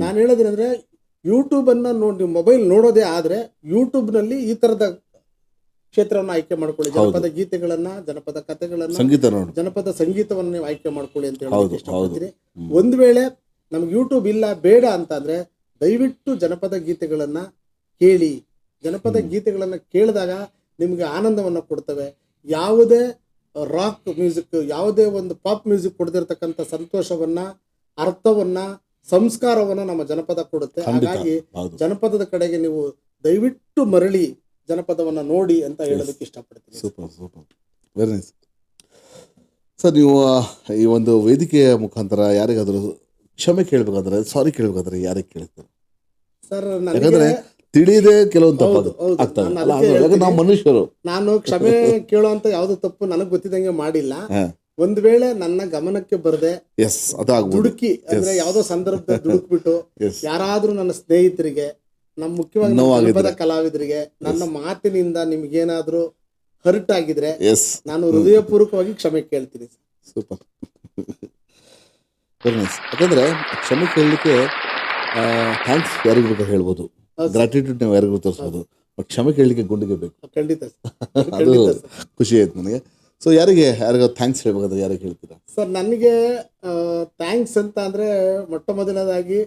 ನಾನು ಹೇಳೋದೇನಂದ್ರೆ, ಯೂಟ್ಯೂಬ್ ಅನ್ನ ನೋಡಿ ಮೊಬೈಲ್ ನೋಡೋದೇ ಆದ್ರೆ ಯೂಟ್ಯೂಬ್ ನಲ್ಲಿ ಈ ತರದ ಕ್ಷೇತ್ರವನ್ನು ಆಯ್ಕೆ ಮಾಡ್ಕೊಳ್ಳಿ. ಜನಪದ ಗೀತೆಗಳನ್ನ, ಜನಪದ ಕಥೆಗಳನ್ನ, ಜನಪದ ಸಂಗೀತವನ್ನ ನೀವು ಆಯ್ಕೆ ಮಾಡ್ಕೊಳ್ಳಿ ಅಂತ ಹೇಳೋದಕ್ಕೆ ಇಷ್ಟಪಡ್ತೀನಿ. ಒಂದ್ ವೇಳೆ ನಮ್ಗೆ ಯೂಟ್ಯೂಬ್ ಇಲ್ಲ, ಬೇಡ ಅಂತಂದ್ರೆ ದಯವಿಟ್ಟು ಜನಪದ ಗೀತೆಗಳನ್ನ ಕೇಳಿ. ಜನಪದ ಗೀತೆಗಳನ್ನ ಕೇಳಿದಾಗ ನಿಮ್ಗೆ ಆನಂದವನ್ನ ಕೊಡ್ತವೆ. ಯಾವುದೇ ರಾಕ್ ಮ್ಯೂಸಿಕ್, ಯಾವುದೇ ಒಂದು ಪಾಪ್ ಮ್ಯೂಸಿಕ್ ಕೊಡದಿರ್ತಕ್ಕಂಥ ಸಂತೋಷವನ್ನ, ಅರ್ಥವನ್ನ, ಸಂಸ್ಕಾರವನ್ನು ನಮ್ಮ ಜನಪದ ಕೊಡುತ್ತೆ. ಹಾಗಾಗಿ ಹೌದು. ಜನಪದದ ಕಡೆಗೆ ನೀವು ದಯವಿಟ್ಟು ಮರಳಿ ಜನಪದವನ್ನ ನೋಡಿ ಅಂತ ಹೇಳೋದಕ್ಕೆ ಇಷ್ಟಪಡ್ತೀನಿ. Super super, very nice. Sir, ನೀವು ಈ ಒಂದು ವೇದಿಕೆಯ ಮುಖಾಂತರ ಯಾರಿಗಾದರೂ ಕ್ಷಮೆ ಕೇಳಬೇಕಾದ್ರೆ, ಸಾರಿ ಕೇಳಬೇಕಾದ್ರೆ ಯಾರಿಗೆ ಕೇಳ್ತಾರೆ? ಸರ್, ಯಾಕಂದ್ರೆ ನನಗೆ ತಿಳಿಯದೆ ಕೆಲವೊಂದು ತಪ್ಪು ಹೌದು, ಹೌದು. ಆಗ್ತದೆ. ನಾನು ಅಲ್ಲ, ಅದಕ್ಕೆ ಯಾಕಂದ್ರೆ ನಾವು ಮನುಷ್ಯರು. ನಾನು ಕ್ಷಮೆ ಕೇಳುವಂತ ಯಾವ್ದು ತಪ್ಪು ನನಗ್ ಗೊತ್ತಿದಂಗೆ ಮಾಡಿಲ್ಲ. ಹಾ. ಒಂದ್ ವೇಳೆ ನನ್ನ ಗಮನಕ್ಕೆ ಬರದೆ ಎಸ್, ಅದಾಗ್ಬೋದು. ದುಡುಕಿ ಅಂದ್ರೆ ಯಾವ್ದೋ ಸಂದರ್ಭದಲ್ಲಿ ದುಡುಕ್ಬಿಟ್ಟು ಎಸ್, ಯಾರಾದ್ರೂ ನನ್ನ ಸ್ನೇಹಿತರಿಗೆ, ನಮ್ಮ ಮುಖ್ಯವಾಗಿ ನಮ್ಮ ನೋವಾಗಿದ್ರೆ. ಜನಪದ ಕಲಾವಿದರಿಗೆ ನನ್ನ ಮಾತಿನಿಂದ ನಿಮ್ಗೇನಾದ್ರೂ ಹರ್ಟ್ ಆಗಿದ್ರೆ ಎಸ್, ನಾನು ಹೃದಯಪೂರ್ವಕವಾಗಿ ಕ್ಷಮೆ ಕೇಳ್ತೀನಿ. Super, very nice. ಯಾಕಂದ್ರೆ ಕ್ಷಮೆ ಕೇಳಲಿಕ್ಕೆ ಥ್ಯಾಂಕ್ಸ್ ಯಾರಿಗೂ ಬೇಕಾದ್ರೆ ಹೇಳ್ಬೋದು, ಹೌದು. ಗ್ರಾಟಿಟ್ಯೂಡ್ ನಾವು ಯಾರಿಗೂ ತೋರಿಸ್ಬೋದು. ಬಟ್ ಕ್ಷಮೆ ಕೇಳಲಿಕ್ಕೆ ಗುಂಡಿಗೆ ಬೇಕು. ಖಂಡಿತ ಸರ್, ಅದು ಖಂಡಿತ ಸರ್. ಖುಷಿ ಆಯ್ತು ನನಗೆ. ಸೊ ಯಾರಿಗೋ ಥ್ಯಾಂಕ್ಸ್ ಹೇಳ್ಬೇಕಾದ್ರೆ ಯಾರಿಗೆ ಹೇಳ್ತೀರಾ? ಸರ್, ನನಗೆ ಥ್ಯಾಂಕ್ಸ್ ಅಂತ ಅಂದ್ರೆ ಮೊಟ್ಟ ಮೊದಲನೇದಾಗಿ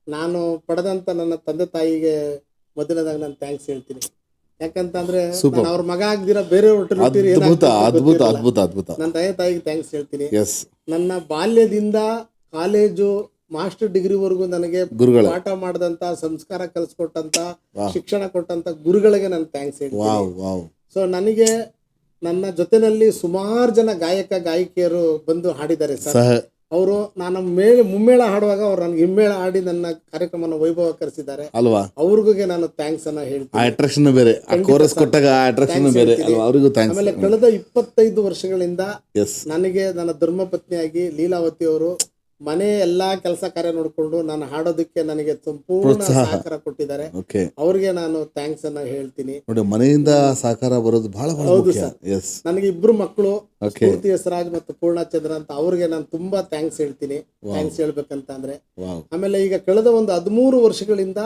ನಾನು ಪಡೆದಂತ ನನ್ನ ತಂದೆ ತಾಯಿಗೆ ಮೊದಲನೇದಾಗಿ ನಾನು ಥ್ಯಾಂಕ್ಸ್ ಹೇಳ್ತೀನಿ. ಯಾಕಂತಂದ್ರೆ Super. ನಾನು ಅವ್ರ ಮಗ ಆಗ್ದಿರ ಬೇರೆ ಅದ್ಭುತ ಅದ್ಭುತ ಅದ್ಭುತ ಅದ್ಭುತ. ನನ್ನ ತಂದೆ ತಾಯಿಗೆ ಥ್ಯಾಂಕ್ಸ್ ಹೇಳ್ತೀನಿ. ಎಸ್, ನನ್ನ ಬಾಲ್ಯದಿಂದ ಕಾಲೇಜು ಮಾಸ್ಟರ್ ಡಿಗ್ರಿವರೆಗೂ ನನಗೆ ಗುರುಗಳೇ. ಪಾಠ ಮಾಡಿದಂತ, ಸಂಸ್ಕಾರ ಕಲಿಸ್ಕೊಟ್ಟಂತ, ವಾಹ್. ಶಿಕ್ಷಣ ಕೊಟ್ಟಂತ ಗುರುಗಳಿಗೆ ನಾನು ಥ್ಯಾಂಕ್ಸ್ ಹೇಳ್ತೀನಿ. Wow wow. ಸೊ ನನಗೆ ನನ್ನ ಜೊತೆನಲ್ಲಿ ಸುಮಾರು ಜನ ಗಾಯಕ ಗಾಯಕಿಯರು ಬಂದು ಹಾಡಿದ್ದಾರೆ ಸರ್. ಸಹ ಅವರು ನಾನು ಮುಮ್ಮೇಳ ಹಾಡುವಾಗ ಅವ್ರು ನನಗೆ ಹಿಮ್ಮೇಳ ಹಾಡಿ ನನ್ನ ಕಾರ್ಯಕ್ರಮನ ವೈಭವಕರಿಸಿದ್ದಾರೆ. ಅಲ್ವಾ? ಅವ್ರಿಗೂ ನಾನು ಥ್ಯಾಂಕ್ಸ್ ಅನ್ನ ಆ ಹೇಳ್ತೀನಿ. ಅಟ್ರಾಕ್ಷನ್ ಬೇರೆ, ಆ ಖಂಡಿತ ಕೋರಸ್ ಸರ್. ಕೊಟ್ಟಾಗ ಆ ಅಟ್ರಾಕ್ಷನ್ Thanks ಬೇರೆ ಹೇಳ್ತೀನಿ. ಅಲ್ವಾ? ಅವರಿಗೂ ಥ್ಯಾಂಕ್ಸ್. ಆಮೇಲೆ ಕಳೆದ 25 ವರ್ಷಗಳಿಂದ ಎಸ್, ನನಗೆ ನನ್ನ ಧರ್ಮಪತ್ನಿಯಾಗಿ ಲೀಲಾವತಿ ಅವರು ಮನೆ ಎಲ್ಲಾ ಕೆಲಸ ಕಾರ್ಯ ನೋಡ್ಕೊಂಡು ನಾನು ಹಾಡೋದಕ್ಕೆ ನನಗೆ ಸಂಪೂರ್ಣ ಪ್ರೋತ್ಸಾಹ. ಸಹಕಾರ ಕೊಟ್ಟಿದ್ದಾರೆ. ಓಕೆ. ಅವ್ರಿಗೆ ನಾನು ಥ್ಯಾಂಕ್ಸ್ ಅನ್ನ ಹೇಳ್ತೀನಿ. ನೋಡಿ, ಮನೆಯಿಂದ ಸಹಕಾರ ಬರೋದು ಬಹಳ ಬಹಳ ಹೌದು ಮುಖ್ಯ. ಸರ್. ಎಸ್, ನನಗೆ ಇಬ್ರು ಮಕ್ಕಳು, ಓಕೆ. ಪೂರ್ತಿ ಹೆಸರಾಜ್ ಮತ್ತು ಪೂರ್ಣಚಂದ್ರ ಅಂತ, ಅವ್ರಿಗೆ ನಾನು ತುಂಬಾ ಥ್ಯಾಂಕ್ಸ್ ಹೇಳ್ತೀನಿ. ಥ್ಯಾಂಕ್ಸ್ ಹೇಳ್ಬೇಕಂತ ಅಂದ್ರೆ ವಾವ್. ಆಮೇಲೆ ಈಗ ಕಳೆದ ಒಂದು 13 ವರ್ಷಗಳಿಂದ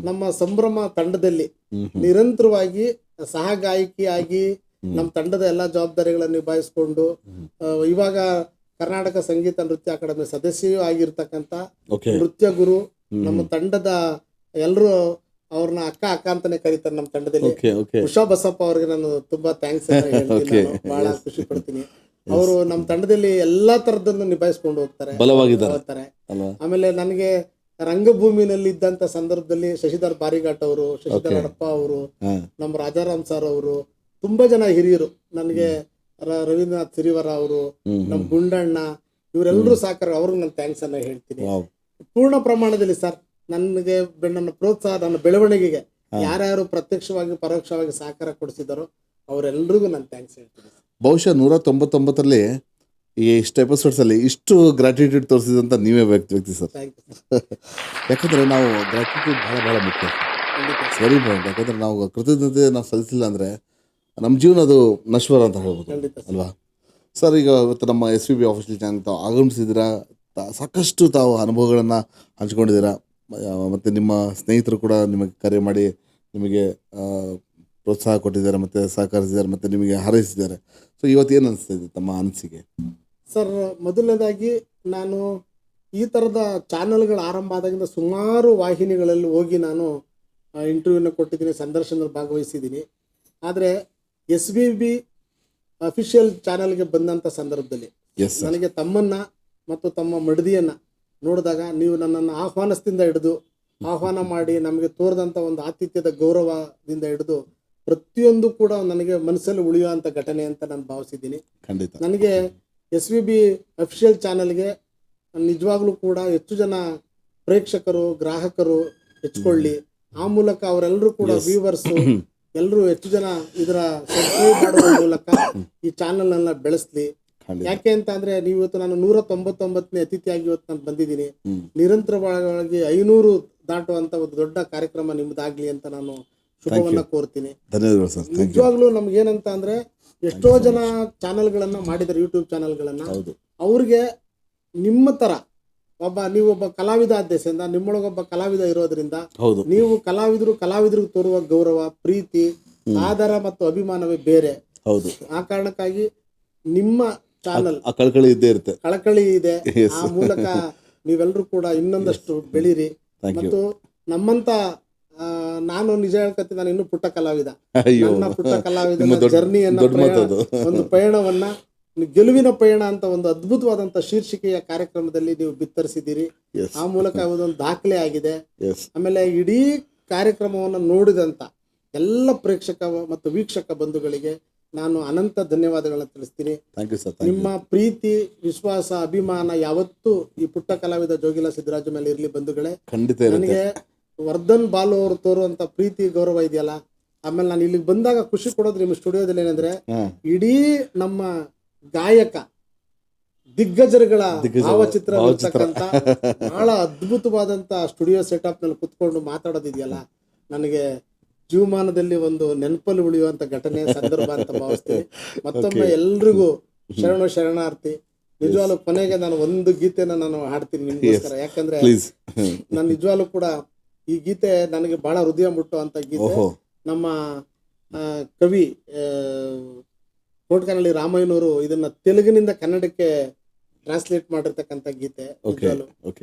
ನಮ್ಮ ಸಂಭ್ರಮ ತಂಡದಲ್ಲಿ ನಿರಂತರವಾಗಿ ಸಹ ಗಾಯಕಿಯಾಗಿ ನಮ್ಮ ತಂಡದ ಎಲ್ಲಾ ಜವಾಬ್ದಾರಿಗಳನ್ನು ನಿಭಾಯಿಸಿಕೊಂಡು ಇವಾಗ ಕರ್ನಾಟಕ ಸಂಗೀತ ನೃತ್ಯ ಅಕಾಡೆಮಿ ಸದಸ್ಯೂ ಆಗಿರ್ತಕ್ಕಂಥ ಓಕೆ. ನೃತ್ಯ ಗುರು ನಮ್ಮ ತಂಡದ ಎಲ್ಲರೂ ಅವ್ರನ್ನ ಅಕ್ಕ ಅಕ್ಕ ಅಂತಾನೆ ಕರೀತಾರೆ ನಮ್ಮ ತಂಡದಲ್ಲಿ. ಓಕೆ ಓಕೆ ಉಷಾ ಬಸಪ್ಪ ಅವ್ರಿಗೆ ನಾನು ತುಂಬಾ ಥ್ಯಾಂಕ್ಸ್ ಅಂತ ಹೇಳ್ತೀನಿ. Okay. ನಾನು ಬಹಳ ಖುಷಿ ಪಡ್ತೀನಿ. ಅವರು ನಮ್ಮ ತಂಡದಲ್ಲಿ ಎಲ್ಲಾ ತರದನ್ನು ನಿಭಾಯಿಸ್ಕೊಂಡು ಹೋಗ್ತಾರೆ. ಅಲ್ವಾ? ಆಮೇಲೆ ನನಗೆ ರಂಗಭೂಮಿನಲ್ಲಿ ಇದ್ದಂತ ಸಂದರ್ಭದಲ್ಲಿ ಶಶಿಧರ್ ಬಾರಿಘಾಟ್ ಅವರು, ಶಶಿಧರ್ Okay. ಹಡಪ್ಪ ಅವರು, ಹಾ. ನಮ್ಮ ರಾಜಾರಾಮ್ ಸರ್ ಅವರು, ತುಂಬಾ ಜನ ಹಿರಿಯರು ನನಗೆ, ರವೀಂದ್ರನಾಥ್ ಸಿರಿವರ ಅವರು, ನಮ್ಮ ಗುಂಡಣ್ಣ, ಇವರೆಲ್ಲರೂ ಸಾಕಾರ, ಅವ್ರಿಗೆ ನಾನು ಥ್ಯಾಂಕ್ಸ್ ಅನ್ನ ಹೇಳ್ತೀನಿ. ವಾವ್. ಪೂರ್ಣ ಪ್ರಮಾಣದಲ್ಲಿ ಸರ್ ನನಗೆ ನನ್ನ ಪ್ರೋತ್ಸಾಹ, ನನ್ನ ಬೆಳವಣಿಗೆಗೆ ಯಾರ್ಯಾರು ಪ್ರತ್ಯಕ್ಷವಾಗಿ ಪರೋಕ್ಷವಾಗಿ ಸಹಕಾರ ಕೊಡಿಸಿದಾರೋ ಅವರೆಲ್ಲರಿಗೂ ನಾನು ಥ್ಯಾಂಕ್ಸ್ ಹೇಳ್ತೀನಿ. ಬಹುಶಃ 199ರಲ್ಲಿ ಈ ಇಷ್ಟು ಎಪಿಸೋಡ್ಸ್ ಅಲ್ಲಿ ಇಷ್ಟು ಗ್ರಾಟಿಟ್ಯೂಡ್ ತೋರಿಸಿದಂತ ನೀವೇ ವ್ಯಕ್ತಿ ಸರ್. Thank you. ಯಾಕಂದ್ರೆ ನಾವು ಗ್ರಾಟಿಟ್ಯೂಡ್ ಬಹಳ ಬಹಳ ಮುಖ್ಯ, ವೆರಿ ಇಂಪಾರ್ಟೆಂಟ್. ಯಾಕಂದ್ರೆ ನಾವು ಕೃತಜ್ಞತೆ ನಾವು ಸಲ್ಲಿಸಿಲ್ಲ ಅಂದ್ರೆ ನಮ್ಮ ಜೀವನ ಅದು ನಶ್ವರ ಅಂತ ಹೇಳ್ಬೋದು, ಖಂಡಿತ ಸರ್. ಅಲ್ವಾ ಸರ್? ಈಗ ಇವತ್ತು ನಮ್ಮ SVB ಆಫೀಷಿಯಲ್ ಚಾನಲ್ ತಾವು ಆಗಮಿಸಿದ್ದೀರಾ, ಸಾಕಷ್ಟು ತಾವು ಅನುಭವಗಳನ್ನು ಹಂಚ್ಕೊಂಡಿದ್ದೀರಾ, ಮತ್ತು ನಿಮ್ಮ ಸ್ನೇಹಿತರು ಕೂಡ ನಿಮಗೆ ಕರೆ ಮಾಡಿ ನಿಮಗೆ ಪ್ರೋತ್ಸಾಹ ಕೊಟ್ಟಿದ್ದಾರೆ, ಮತ್ತು ಸಹಕರಿಸಿದ್ದಾರೆ, ಮತ್ತು ನಿಮಗೆ ಹಾರೈಸಿದ್ದಾರೆ. ಸೊ ಇವತ್ತು ಏನು ಅನಿಸ್ತಾ ಇದೆ ತಮ್ಮ ಅನಿಸಿಕೆ? ಸರ್, ಮೊದಲನೇದಾಗಿ ನಾನು ಈ ಥರದ ಚಾನಲ್ಗಳು ಆರಂಭ ಆದಾಗಿಂದ ಸುಮಾರು ವಾಹಿನಿಗಳಲ್ಲಿ ಹೋಗಿ ನಾನು ಇಂಟರ್ವ್ಯೂನ ಕೊಟ್ಟಿದ್ದೀನಿ, ಸಂದರ್ಶನದಲ್ಲಿ ಭಾಗವಹಿಸಿದ್ದೀನಿ. ಆದರೆ SVB ಅಫಿಷಿಯಲ್ ಚಾನಲ್ಗೆ ಬಂದಂಥ ಸಂದರ್ಭದಲ್ಲಿ ಎಸ್ ಸರ್. ನನಗೆ ತಮ್ಮನ್ನ ಮತ್ತು ತಮ್ಮ ಮಡದಿಯನ್ನ ನೋಡಿದಾಗ, ನೀವು ನನ್ನನ್ನು ಆಹ್ವಾನದಿಂದ ಹಿಡಿದು ಆಹ್ವಾನ ಮಾಡಿ ನಮಗೆ ತೋರಿದಂಥ ಒಂದು ಆತಿಥ್ಯದ ಗೌರವದಿಂದ ಹಿಡಿದು ಪ್ರತಿಯೊಂದು ಕೂಡ ನನಗೆ ಮನಸ್ಸಲ್ಲಿ ಉಳಿಯುವಂಥ ಘಟನೆ ಅಂತ ನಾನು ಭಾವಿಸಿದ್ದೀನಿ. ಖಂಡಿತ. ನನಗೆ SVB ಅಫಿಷಿಯಲ್ ಚಾನಲ್ಗೆ ನಿಜವಾಗ್ಲೂ ಕೂಡ ಹೆಚ್ಚು ಜನ ಪ್ರೇಕ್ಷಕರು, ಗ್ರಾಹಕರು ಹೆಚ್ಚಿಕೊಳ್ಳಿ, ಆ ಮೂಲಕ ಅವರೆಲ್ಲರೂ ಕೂಡ ವ್ಯೂವರ್ಸು ಎಲ್ಲರೂ ಹೆಚ್ಚು ಜನ ಇದರ ಸಬ್ಸ್ಕ್ರೈಬ್ ಮಾಡುವ ಮೂಲಕ ಈ ಚಾನಲ್ ಅನ್ನ ಬೆಳೆಸ್ಲಿ. ಯಾಕೆ ಅಂತ ಅಂದ್ರೆ, ನೀವು ಇವತ್ತು ನಾನು 199ನೇ ಅತಿಥಿಯಾಗಿ ಇವತ್ತು ನಾನು ಬಂದಿದ್ದೀನಿ. ನಿರಂತರವಾಗಿ 500 ದಾಟುವಂತ ಒಂದು ದೊಡ್ಡ ಕಾರ್ಯಕ್ರಮ ನಿಮ್ದಾಗ್ಲಿ ಅಂತ ನಾನು ಶುಭವನ್ನ ಕೋರ್ತೀನಿ. ಧನ್ಯವಾದಗಳು ಸರ್. ನಿಜವಾಗ್ಲೂ ನಮ್ಗೆ ಏನಂತ ಅಂದ್ರೆ, ಎಷ್ಟೋ ಜನ ಚಾನಲ್ಗಳನ್ನ ಮಾಡಿದ್ದಾರೆ, ಯೂಟ್ಯೂಬ್ ಚಾನಲ್ಗಳನ್ನ. ಅವ್ರಿಗೆ ನಿಮ್ಮ ತರ ನೀವೊಬ್ಬ ಕಲಾವಿದ ಆದ್ಯದಿಂದ, ನಿಮ್ಮೊಳಗೊಬ್ಬ ಕಲಾವಿದ ಇರೋದ್ರಿಂದ ನೀವು ಕಲಾವಿದರಿಗೆ ತೋರುವ ಗೌರವ, ಪ್ರೀತಿ, ಆದರ ಮತ್ತು ಅಭಿಮಾನವೇ ಬೇರೆ. ಹೌದು. ಆ ಕಾರಣಕ್ಕಾಗಿ ನಿಮ್ಮ ಚಾನಲ್ ಕಳಕಳಿ ಇದ್ದೇ ಇರುತ್ತೆ, ಕಳಕಳಿ ಇದೆ. ಆ ಮೂಲಕ ನೀವೆಲ್ಲರೂ ಕೂಡ ಇನ್ನೊಂದಷ್ಟು ಬೆಳೀರಿ. ಮತ್ತು ನಮ್ಮಂತ ನಾನು ನಿಜ ಹೇಳ್ಕತ್ತೀನಿ, ನಾನು ಇನ್ನೂ ಪುಟ್ಟ ಕಲಾವಿದ. ನನ್ನ ಪುಟ್ಟ ಕಲಾವಿದ ಜರ್ನಿಯನ್ನ, ಒಂದು ಪಯಣವನ್ನ ಗೆಲುವಿನ ಪಯಣ ಅಂತ ಒಂದು ಅದ್ಭುತವಾದಂತ ಶೀರ್ಷಿಕೆಯ ಕಾರ್ಯಕ್ರಮದಲ್ಲಿ ನೀವು ಬಿತ್ತರಿಸಿದ್ದೀರಿ. Yes. ಆ ಮೂಲಕ ಅದೊಂದು ದಾಖಲೆ ಆಗಿದೆ. ಎಸ್ ಆಮೇಲೆ ಇಡೀ ಕಾರ್ಯಕ್ರಮವನ್ನು ನೋಡಿದಂತ ಎಲ್ಲ ಪ್ರೇಕ್ಷಕ ಮತ್ತು ವೀಕ್ಷಕ ಬಂಧುಗಳಿಗೆ ನಾನು ಅನಂತ ಧನ್ಯವಾದಗಳನ್ನ ತಿಳಿಸ್ತೀನಿ. Thank you sir. ನಿಮ್ಮ ಪ್ರೀತಿ, ವಿಶ್ವಾಸ, ಅಭಿಮಾನ ಯಾವತ್ತೂ ಈ ಪುಟ್ಟ ಕಲಾವಿದ ಜೋಗಿಲ ಸಿದ್ದರಾಜು ಮೇಲೆ ಇರ್ಲಿ ಬಂಧುಗಳೇ. ಖಂಡಿತ ಇರುತ್ತೆ. ನನಗೆ ವರ್ಧನ್ ಬಾಲು ಅವರು ತೋರುವಂತ ಪ್ರೀತಿ ಗೌರವ ಇದೆಯಲ್ಲ, ಆಮೇಲೆ ನಾನು ಇಲ್ಲಿಗೆ ಬಂದಾಗ ಖುಷಿ ಕೊಡೋದು ನಿಮ್ಮ ಸ್ಟುಡಿಯೋದಲ್ಲಿ ಏನಂದ್ರೆ ಇಡೀ ನಮ್ಮ ಗಾಯಕ ದಿಗ್ಗಜರುಗಳ ಭಾವಚಿತ್ರ ಇರ್ತಕ್ಕಂಥ ಬಹಳ ಅದ್ಭುತವಾದಂತ ಸ್ಟುಡಿಯೋ ಸೆಟಪ್ ನಲ್ಲಿ ಕುತ್ಕೊಂಡು ಮಾತಾಡೋದಿದೆಯಲ್ಲ, ನನಗೆ ಜೀವಮಾನದಲ್ಲಿ ಒಂದು ನೆನಪಲ್ಲಿ ಉಳಿಯುವಂತ ಘಟನೆ, ಸಂದರ್ಭ ಅಂತ ಭಾವಿಸ್ತೀನಿ. ಮತ್ತೊಮ್ಮೆ ಎಲ್ರಿಗೂ ಶರಣಾರ್ಥಿ. ನಿಜವಾಗ್ಲೂ ಕೊನೆಗೆ ನಾನು ಒಂದು ಗೀತೆನ ನಾನು ಹಾಡ್ತೀನಿ ನಿಮ್ಗೋಸ್ಕರ. ಯಾಕಂದ್ರೆ ನಾನು ನಿಜವಾಗ್ಲೂ ಕೂಡ ಈ ಗೀತೆ ನನಗೆ ಬಹಳ ಹೃದಯ ಮುಟ್ಟುವಂತ ಗೀತೆ. ನಮ್ಮ ಕವಿ ಕೋಟ್ಕನಹಳ್ಳಿ ರಾಮಯ್ಯನವರು ಇದನ್ನ ತೆಲುಗಿನಿಂದ ಕನ್ನಡಕ್ಕೆ ಟ್ರಾನ್ಸ್ಲೇಟ್ ಮಾಡಿರ್ತಕ್ಕಂಥ ಗೀತೆ.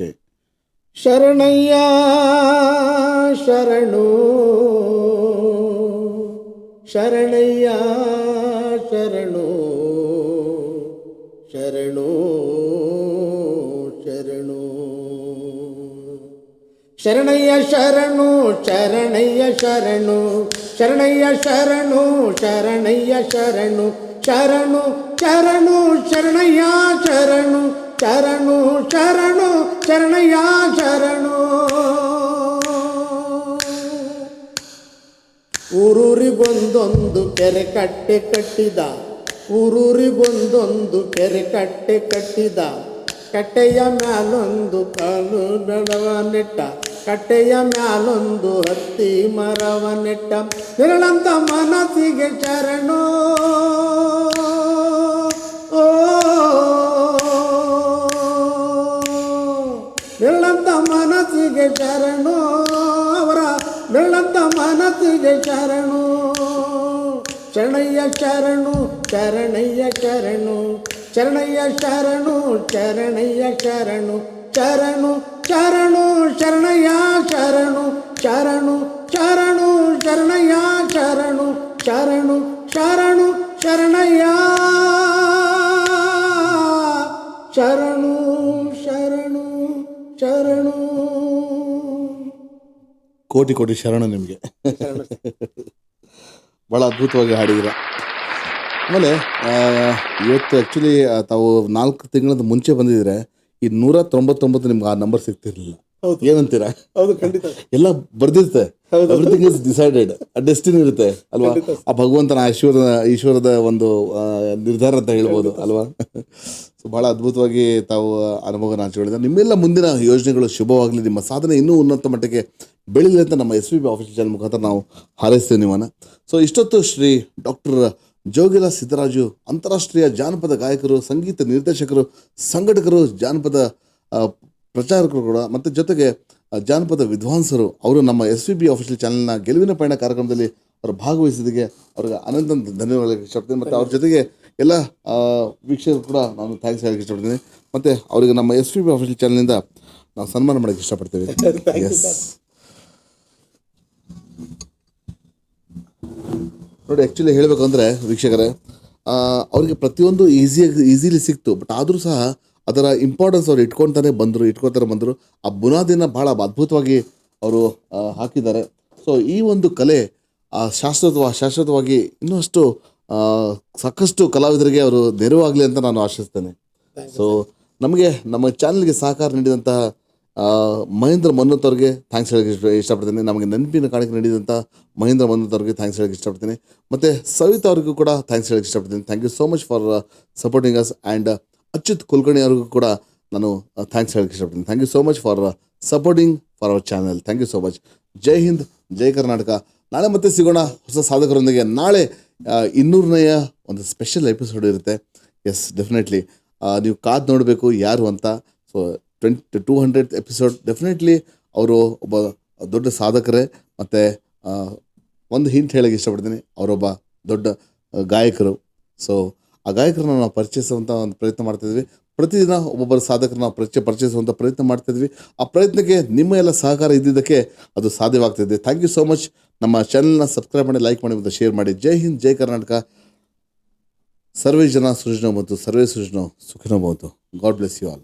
ಶರಣಯ್ಯ ಶರಣು ಶರಣಯ್ಯ ಶರಣು ಶರಣು ಶರಣು ಶರಣಯ್ಯ ಶರಣು ಶರಣಯ್ಯ ಶರಣು ಶರಣಯ್ಯ ಶರಣು ಶರಣಯ್ಯ ಶರಣು ಶರಣು ಶರಣು ಶರಣಯ್ಯ ಶರಣು ಶರಣು ಶರಣು ಶರಣಯ್ಯ ಶರಣು. ಊರೂರಿಗೊಂದೊಂದು ಕೆರೆ ಕಟ್ಟೆ ಕಟ್ಟಿದ, ಊರೂರಿಗೊಂದೊಂದು ಕೆರೆ ಕಟ್ಟೆ ಕಟ್ಟಿದ, ಕಟ್ಟೆಯ ಮ್ಯಾಲೊಂದು ಕಾಲು ನಡವ ನೆಟ್ಟ, ಕಟ್ಟೆಯ ಮ್ಯಾಲೊಂದು ಹತ್ತಿ ಮರವ ನೆಟ್ಟ, ನಿರಳಂತ ಮನಸ್ಸಿಗೆ ಶರಣು. ನಿರಳಂತ ಮನಸ್ಸಿಗೆ ಶರಣು, ಅವರ ನಿರಳಂತ ಮನಸ್ಸಿಗೆ ಶರಣು. ಶರಣಯ್ಯ ಶರಣು ಶರಣಯ್ಯ ಶರಣು ಶರಣಯ್ಯ ಶರಣು ಶರಣಯ್ಯ ಶರಣು ಶರಣು ಶರಣು ಶರಣಯ್ಯ ಶರಣು ಶರಣು ಶರಣು ಶರಣಯ್ಯ ಶರಣು ಶರಣು ಶರಣು ಶರಣಯ್ಯ ಶರಣು ಶರಣು ಶರಣು. ಕೋಟಿ ಕೋಟಿ ಶರಣು ನಿಮಗೆ. ಭಾಳ ಅದ್ಭುತವಾಗಿ ಹಾಡಿದ್ದೀರ. ಆಮೇಲೆ ಇವತ್ತು ಆ್ಯಕ್ಚುಲಿ ತಾವು 4 ತಿಂಗಳದ ಮುಂಚೆ ಬಂದಿದ್ರೆ ಈ 199 ನಿಮ್ಗೆ ಆ ನಂಬರ್ ಸಿಗ್ತಿರ್ಲಿಲ್ಲ. ಏನಂತೀರಾ? ಹೌದು, ಖಂಡಿತ. ಎಲ್ಲ ಬರ್ದಿರುತ್ತೆ, ಎವ್ರಿಥಿಂಗ್ ಇಸ್ ಡಿಸೈಡೆಡ್. ಡೆಸ್ಟಿನಿ ಇರುತ್ತೆ ಅಲ್ವಾ? ಆ ಭಗವಂತನ ಈಶ್ವರದ ಒಂದು ನಿರ್ಧಾರ ಅಂತ ಹೇಳ್ಬೋದು ಅಲ್ವಾ? ಸೊ ಭಾಳ ಅದ್ಭುತವಾಗಿ ತಾವು ಅನುಭವನ ಹಂಚಿಕೊಂಡಿದ್ದಾರೆ. ನಿಮ್ಮೆಲ್ಲ ಮುಂದಿನ ಯೋಜನೆಗಳು ಶುಭವಾಗಲಿ, ನಿಮ್ಮ ಸಾಧನೆ ಇನ್ನೂ ಉನ್ನತ ಮಟ್ಟಕ್ಕೆ ಬೆಳೀಲಿ ಅಂತ ನಮ್ಮ SVB ಆಫೀಷಿಯಲ್ ಚಾನಲ್ ಮುಖಾಂತರ ನಾವು ಹಾರೈಸ್ತೀವಿ ನಿಮ್ಮನ್ನು. ಸೊ ಇಷ್ಟೊತ್ತು ಶ್ರೀ ಡಾಕ್ಟರ್ ಜೋಗಿಲ ಸಿದ್ದರಾಜು ಅಂತಾರಾಷ್ಟ್ರೀಯ ಜಾನಪದ ಗಾಯಕರು, ಸಂಗೀತ ನಿರ್ದೇಶಕರು, ಸಂಘಟಕರು, ಜಾನಪದ ಪ್ರಚಾರಕರು ಕೂಡ, ಮತ್ತು ಜೊತೆಗೆ ಜಾನಪದ ವಿದ್ವಾಂಸರು. ಅವರು ನಮ್ಮ SVB ಆಫೀಷಿಯಲ್ ಚಾನಲ್ನ ಗೆಲುವಿನ ಪಯಣ ಕಾರ್ಯಕ್ರಮದಲ್ಲಿ ಅವರು ಭಾಗವಹಿಸಿದ್ದಕ್ಕೆ ಅವ್ರಿಗೆ ಅನಂತ ಧನ್ಯವಾದ ಇಷ್ಟಪಡ್ತೀನಿ. ಮತ್ತು ಅವ್ರ ಜೊತೆಗೆ ಎಲ್ಲ ವೀಕ್ಷಕರು ಕೂಡ ನಾನು ಥ್ಯಾಂಕ್ಸ್ ಹೇಳಕ್ಕೆ ಇಷ್ಟಪಡ್ತೀನಿ. ಮತ್ತು ಅವರಿಗೆ ನಮ್ಮ SVB ಆಫೀಷಿಯಲ್ ಚಾನಲ್ನಿಂದ ನಾವು ಸನ್ಮಾನ ಮಾಡೋಕ್ಕೆ ಇಷ್ಟಪಡ್ತೀವಿ. ಎಸ್ ನೋಡಿ, ಆ್ಯಕ್ಚುಲಿ ಹೇಳಬೇಕಂದ್ರೆ ವೀಕ್ಷಕರೇ, ಅವರಿಗೆ ಪ್ರತಿಯೊಂದು ಈಸಿಲಿ ಸಿಕ್ತು. ಬಟ್ ಆದರೂ ಸಹ ಅದರ ಇಂಪಾರ್ಟೆನ್ಸ್ ಅವ್ರು ಇಟ್ಕೊಳ್ತಾರೆ ಬಂದರು. ಆ ಬುನಾದಿನ ಭಾಳ ಅದ್ಭುತವಾಗಿ ಅವರು ಹಾಕಿದ್ದಾರೆ. ಸೊ ಈ ಒಂದು ಕಲೆ ಶಾಶ್ವತವಾಗಿ ಇನ್ನಷ್ಟು ಸಾಕಷ್ಟು ಕಲಾವಿದರಿಗೆ ಅವರು ನೆರವಾಗಲಿ ಅಂತ ನಾನು ಆಶಿಸ್ತೇನೆ. ಸೊ ನಮಗೆ ನಮ್ಮ ಚಾನಲ್ಗೆ ಸಹಕಾರ ನೀಡಿದಂತಹ ಮಹೇಂದ್ರ ಮನ್ನತ್ ಅವ್ರಿಗೆ ಥ್ಯಾಂಕ್ಸ್ ಹೇಳಕ್ಕೆ ಇಷ್ಟಪಡ್ತೀನಿ. ನಮಗೆ ನೆನಪಿನ ಕಾಣಿಕೆ ನೀಡಿದಂಥ ಮಹೇಂದ್ರ ಮನ್ನತ್ ಅವ್ರಿಗೆ ಥ್ಯಾಂಕ್ಸ್ ಹೇಳಕ್ಕೆ ಇಷ್ಟಪಡ್ತೀನಿ. ಮತ್ತು ಸವಿತಾ ಅವ್ರಿಗೂ ಕೂಡ ಥ್ಯಾಂಕ್ಸ್ ಹೇಳಕ್ಕೆ ಇಷ್ಟಪಡ್ತೀನಿ. Thank you so much for supporting us. And Achyut Kulkarni ಅವ್ರಿಗೂ ಕೂಡ ನಾನು ಥ್ಯಾಂಕ್ಸ್ ಹೇಳಕ್ಕೆ ಇಷ್ಟಪಡ್ತೀನಿ. Thank you so much for supporting for our channel. Thank you so much. Jai Hind, Jai Karnataka. ನಾಳೆ ಮತ್ತೆ ಸಿಗೋಣ ಹೊಸ ಸಾಧಕರೊಂದಿಗೆ. ನಾಳೆ 200ನೆಯ ಒಂದು ಸ್ಪೆಷಲ್ ಎಪಿಸೋಡ್ ಇರುತ್ತೆ. ಎಸ್, ಡೆಫಿನೆಟ್ಲಿ ನೀವು ಕಾದು ನೋಡಬೇಕು ಯಾರು ಅಂತ. ಸೊ 200th ಎಪಿಸೋಡ್ ಡೆಫಿನೆಟ್ಲಿ ಅವರು ಒಬ್ಬ ದೊಡ್ಡ ಸಾಧಕರೇ. ಮತ್ತು ಒಂದು ಹಿಂಟ್ ಹೇಳೋಕ್ಕೆ ಇಷ್ಟಪಡ್ತೀನಿ, ಅವರೊಬ್ಬ ದೊಡ್ಡ ಗಾಯಕರು. ಸೊ ಆ ಗಾಯಕರನ್ನ ನಾವು ಪರಿಚಯಿಸುವಂಥ ಒಂದು ಪ್ರಯತ್ನ ಮಾಡ್ತಾಯಿದ್ವಿ. ಪ್ರತಿದಿನ ಒಬ್ಬೊಬ್ಬರ ಸಾಧಕರನ್ನ ನಾವು ಪರಿಚಯಿಸುವಂಥ ಪ್ರಯತ್ನ ಮಾಡ್ತಾಯಿದ್ವಿ. ಆ ಪ್ರಯತ್ನಕ್ಕೆ ನಿಮ್ಮ ಎಲ್ಲ ಸಹಕಾರ ಇದ್ದಿದ್ದಕ್ಕೆ ಅದು ಸಾಧ್ಯವಾಗ್ತಿದೆ. Thank you so much. ನಮ್ಮ ಚಾನಲ್ನ ಸಬ್ಸ್ಕ್ರೈಬ್ ಮಾಡಿ, ಲೈಕ್ ಮಾಡಿ ಮತ್ತು ಶೇರ್ ಮಾಡಿ. ಜೈ ಹಿಂದ್, ಜೈ ಕರ್ನಾಟಕ. ಸರ್ವೇ ಜನ ಸೃಜನೋ ಮತ್ತು ಸರ್ವೇ ಸೃಜನೋ ಸುಖಿನೋ ಭವಂತು. God bless you all.